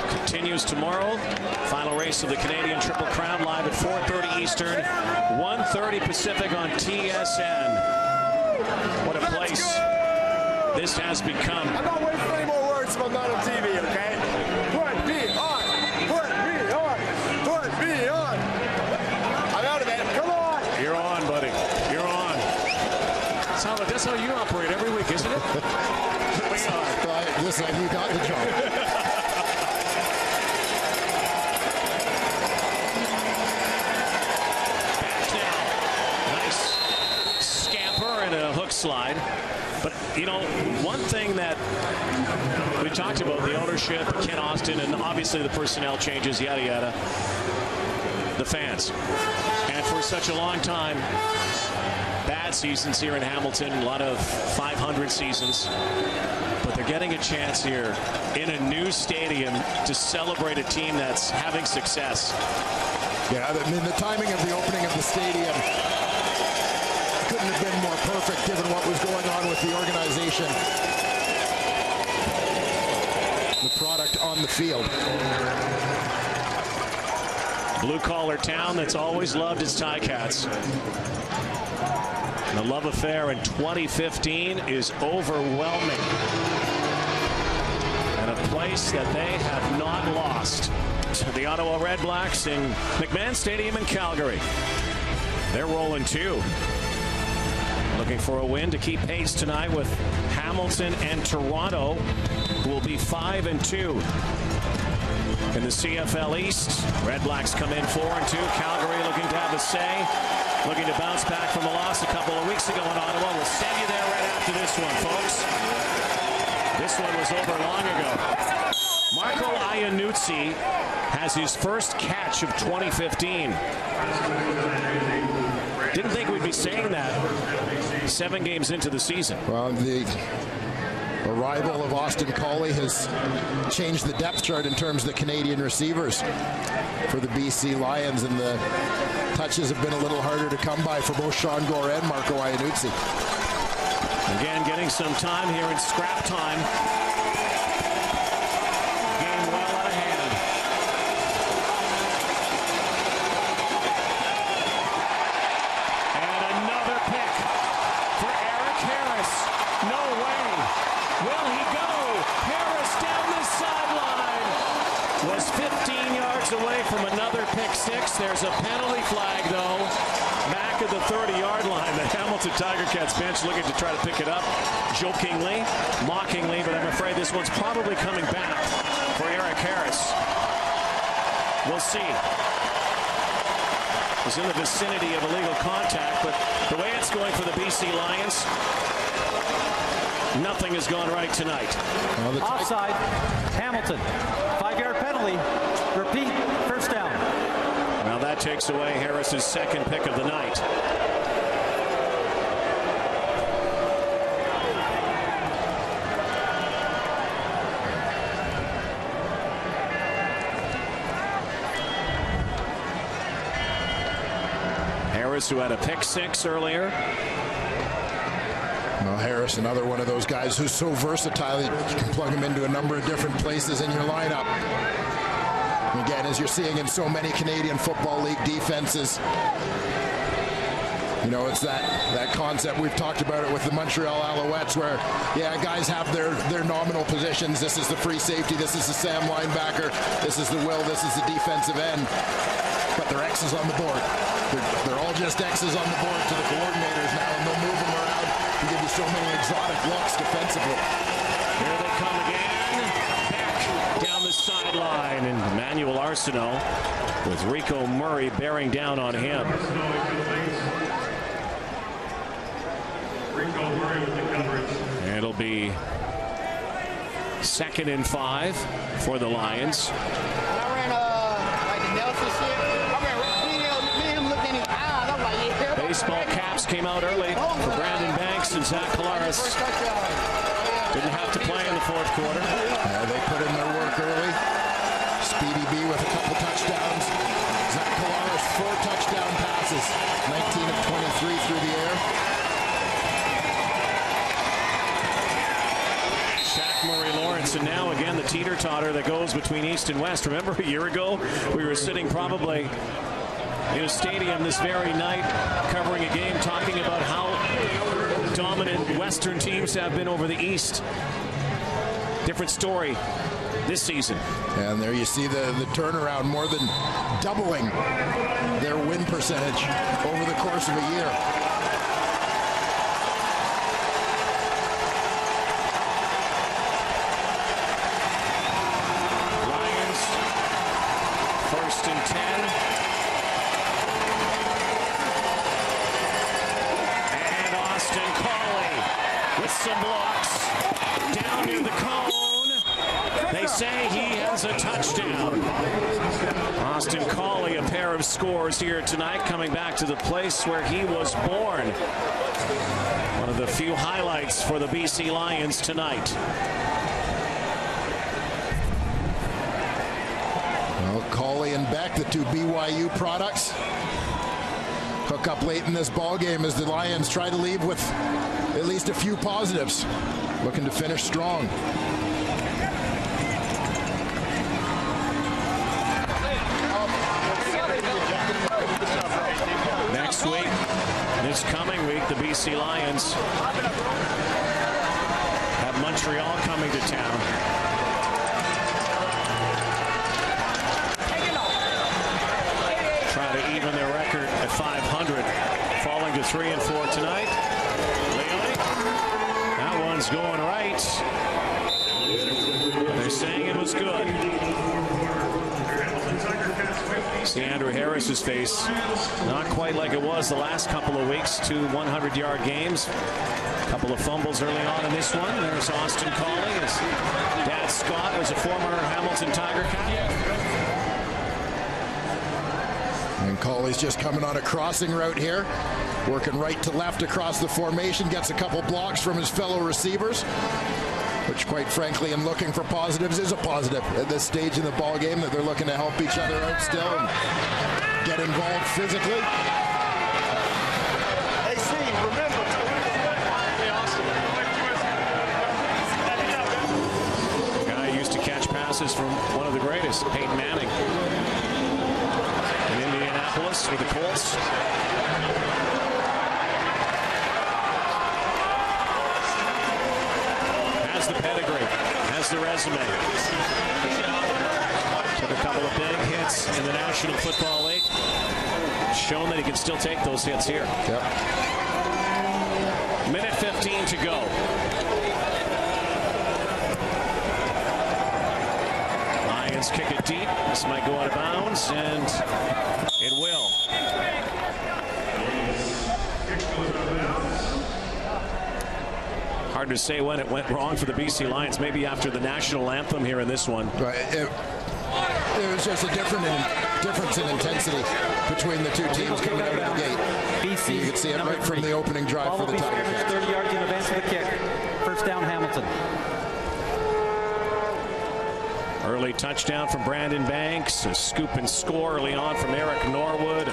continues tomorrow. Final race of the Canadian Triple Crown live at 4:30 Eastern, 1:30 Pacific on TSN. What a place this has become. I'm not waiting for any more words if I'm not on TV, okay? Put me on! Put me on! Put me on! I'm out of it. Come on! You're on, buddy. You're on. That's how you operate every week, isn't it? Listen, you got the job. Back now. Nice scamper and a hook slide. But, you know, one thing that we talked about, the ownership, Ken Austin, and obviously the personnel changes, yada, yada, the fans. And for such a long time, bad seasons here in Hamilton, a lot of 500 seasons. But they're getting a chance here in a new stadium to celebrate a team that's having success. Yeah, I mean, the timing of the opening of the stadium couldn't have been more perfect given what was going on with the organization. The product on the field. Blue-collar town that's always loved its Ticats. The love affair in 2015 is overwhelming. And a place that they have not lost. The Ottawa Redblacks in McMahon Stadium in Calgary. They're rolling too. Looking for a win to keep pace tonight with Hamilton and Toronto, who will be 5-2. In the CFL East, Redblacks come in 4-2. Calgary looking to have a say. Looking to bounce back from a loss a couple of weeks ago in Ottawa. We'll send you there right after this one, folks. This one was over long ago. Marco Iannuzzi has his first catch of 2015. Didn't think we'd be saying that 7 games into the season. Well, the arrival of Austin Collie has changed the depth chart in terms of the Canadian receivers for the BC Lions, and the touches have been a little harder to come by for both Sean Gore and Marco Iannuzzi. Again, getting some time here in scrap time. Game well out of hand. And another pick for Eric Harris. No way. Will he go? Harris down the sideline. Was 15 yards away from another pick six. There's a penalty flag, though, back at the 30-yard line. The Hamilton Tiger Cats bench looking to try to pick it up jokingly, mockingly, but I'm afraid this one's probably coming back for Eric Harris. We'll see. It was in the vicinity of illegal contact, but the way it's going for the BC Lions, Nothing has gone right tonight. Offside. Hamilton. 5-yard penalty. Repeat. First down. Well, that takes away Harris's second pick of the night. Harris, who had a pick 6 earlier. Well, Harris, another one of those guys who's so versatile, you can plug him into a number of different places in your lineup. And again, as you're seeing in so many Canadian Football League defenses, you know, it's that concept. We've talked about it with the Montreal Alouettes where, yeah, guys have their nominal positions. This is the free safety. This is the Sam linebacker. This is the Will. This is the defensive end. But they're X's on the board. They're all just X's on the board to the coordinators now, and they'll move them around and give you so many exotic looks defensively. Here they come again. Back down the sideline, and Emmanuel Arsenault with Rico Murray bearing down on him. It'll be 2nd and 5 for the Lions. Baseball caps came out early for Brandon Banks and Zach Collaros. Didn't have to play in the 4th quarter. They put in their work early. Speedy B with a couple touchdowns. Zach Collaros 4 touchdown passes. 19 of 23 through the air. Shaq Murray Lawrence, and now again the teeter-totter that goes between East and West. Remember a year ago we were sitting probably in a stadium this very night covering a game talking about how dominant Western teams have been over the East. Different story this season. And there you see the turnaround, more than doubling their win percentage over the course of a year. Lions, 1st and 10. Some blocks down near the cone. They say he has a touchdown. Austin Cawley, a pair of scores here tonight, coming back to the place where he was born. One of the few highlights for the BC Lions tonight. Well, Cawley and Beck, the 2 BYU products, hook up late in this ball game as the Lions try to leave with at least a few positives, looking to finish strong. Next week, this coming week, the BC Lions have Montreal coming to town. Try to even their record at 500, falling to 3 and 4 tonight. That one's going right. They're saying it was good. See Andrew Harris's face, not quite like it was the last couple of weeks. 2 100-yard games. A couple of fumbles early on in this one. There's Austin Cawley. His dad Scott was a former Hamilton Tiger Cat. And Cawley's just coming on a crossing route here, working right to left across the formation, gets a couple blocks from his fellow receivers, which quite frankly, in looking for positives, is a positive at this stage in the ball game, that they're looking to help each other out still and get involved physically. Hey, Steve, remember. The guy used to catch passes from one of the greatest, Peyton Manning. With the Colts. Has the pedigree, has the resume. Took a couple of big hits in the National Football League. Shown that he can still take those hits here. Yep. Minute 15 to go. Lions kick it deep. This might go out of bounds, and it will. Hard to say when it went wrong for the BC Lions. Maybe after the national anthem here in this one. Right. It was just a difference in intensity between the two teams coming out of the gate. BC, you can see it right from the opening drive for the Tiger Cats. 30 yards in advance of the kick. First down, Hamilton. Early touchdown from Brandon Banks. A scoop and score early on from Eric Norwood.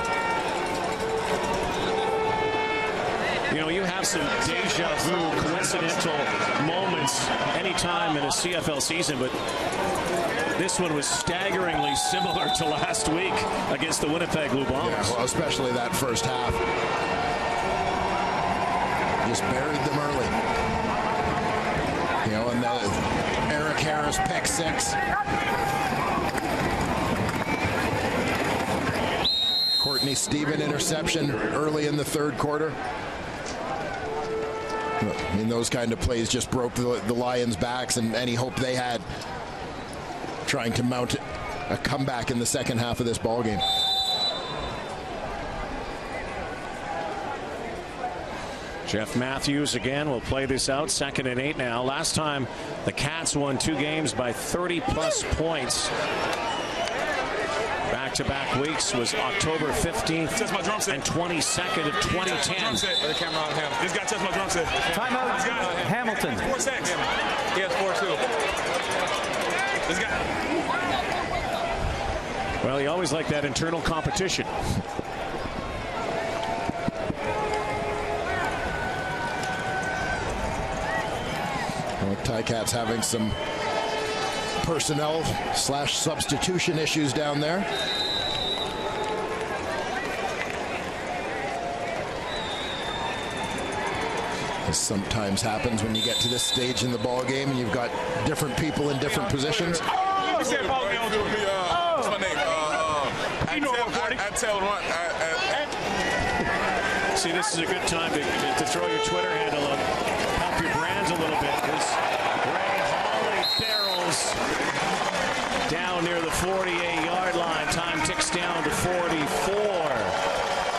You know, you have some deja vu, coincidental moments anytime in a CFL season, but this one was staggeringly similar to last week against the Winnipeg Blue Bombers. Yeah, well, especially that first half. Just buried them early. You know, and Eric Harris pick six. Courtney Stephen interception early in the third quarter. I mean, those kind of plays just broke the Lions' backs and any hope they had trying to mount a comeback in the second half of this ball game. Jeff Matthews again will play this out. 2nd and 8 now. Last time the Cats won 2 games by 30-plus points. Back-to-back weeks was October 15th and 22nd of 2010. This guy touched my drum set. Timeout, Hamilton. 4-6. He has 4-2. This guy. Well, he always liked that internal competition. Well, Ticats having some personnel / substitution issues down there. This sometimes happens when you get to this stage in the ball game and you've got different people in different positions. What's my name? See, this is a good time to throw your Twitter handle up, help your brands a little bit, because Ray Holly barrels down near the 48-yard line. Time ticks down to 44.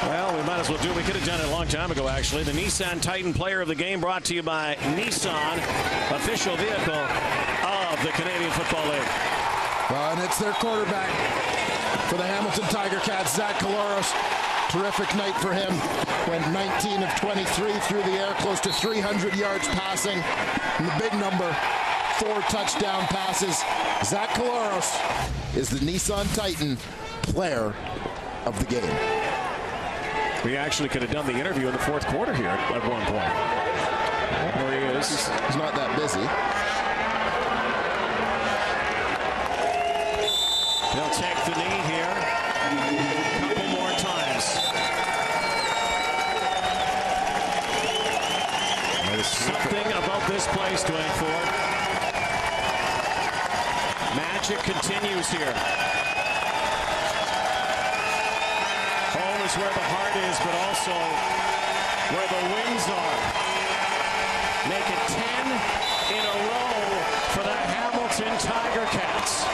Well, we might as well do it. We could have done it a long time ago, actually. The Nissan Titan Player of the Game brought to you by Nissan, official vehicle of the Canadian Football League. Well, and it's their quarterback for the Hamilton Tiger Cats, Zach Caloros. Terrific night for him. Went 19 of 23 through the air, close to 300 yards passing. And the big number, 4 touchdown passes. Zach Caloros is the Nissan Titan Player of the Game. We actually could have done the interview in the 4th quarter here at one point. There he is. He's not that busy. They'll take the knee here a couple more times. There's something about this place, Dwayne Ford. Magic continues here. Home is where the heart is, but also where the wins are. Make it 10 in a row for the Hamilton Tiger Cats.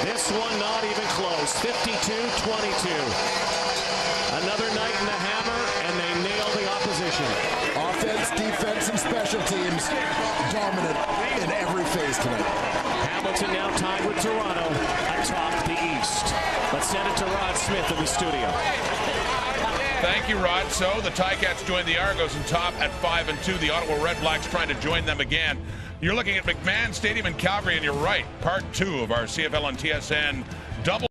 This one not even close. 52-22. Another night in the hammer, and they nail the opposition. Offense, defense, and special teams dominant in every phase tonight. Hamilton now tied with Toronto atop the East. Let's send it to Rod Smith in the studio. Thank you, Rod. So the Ticats join the Argos in top at 5-2. The Ottawa Red Blacks trying to join them again. You're looking at McMahon Stadium in Calgary, and you're right. Part 2 of our CFL on TSN double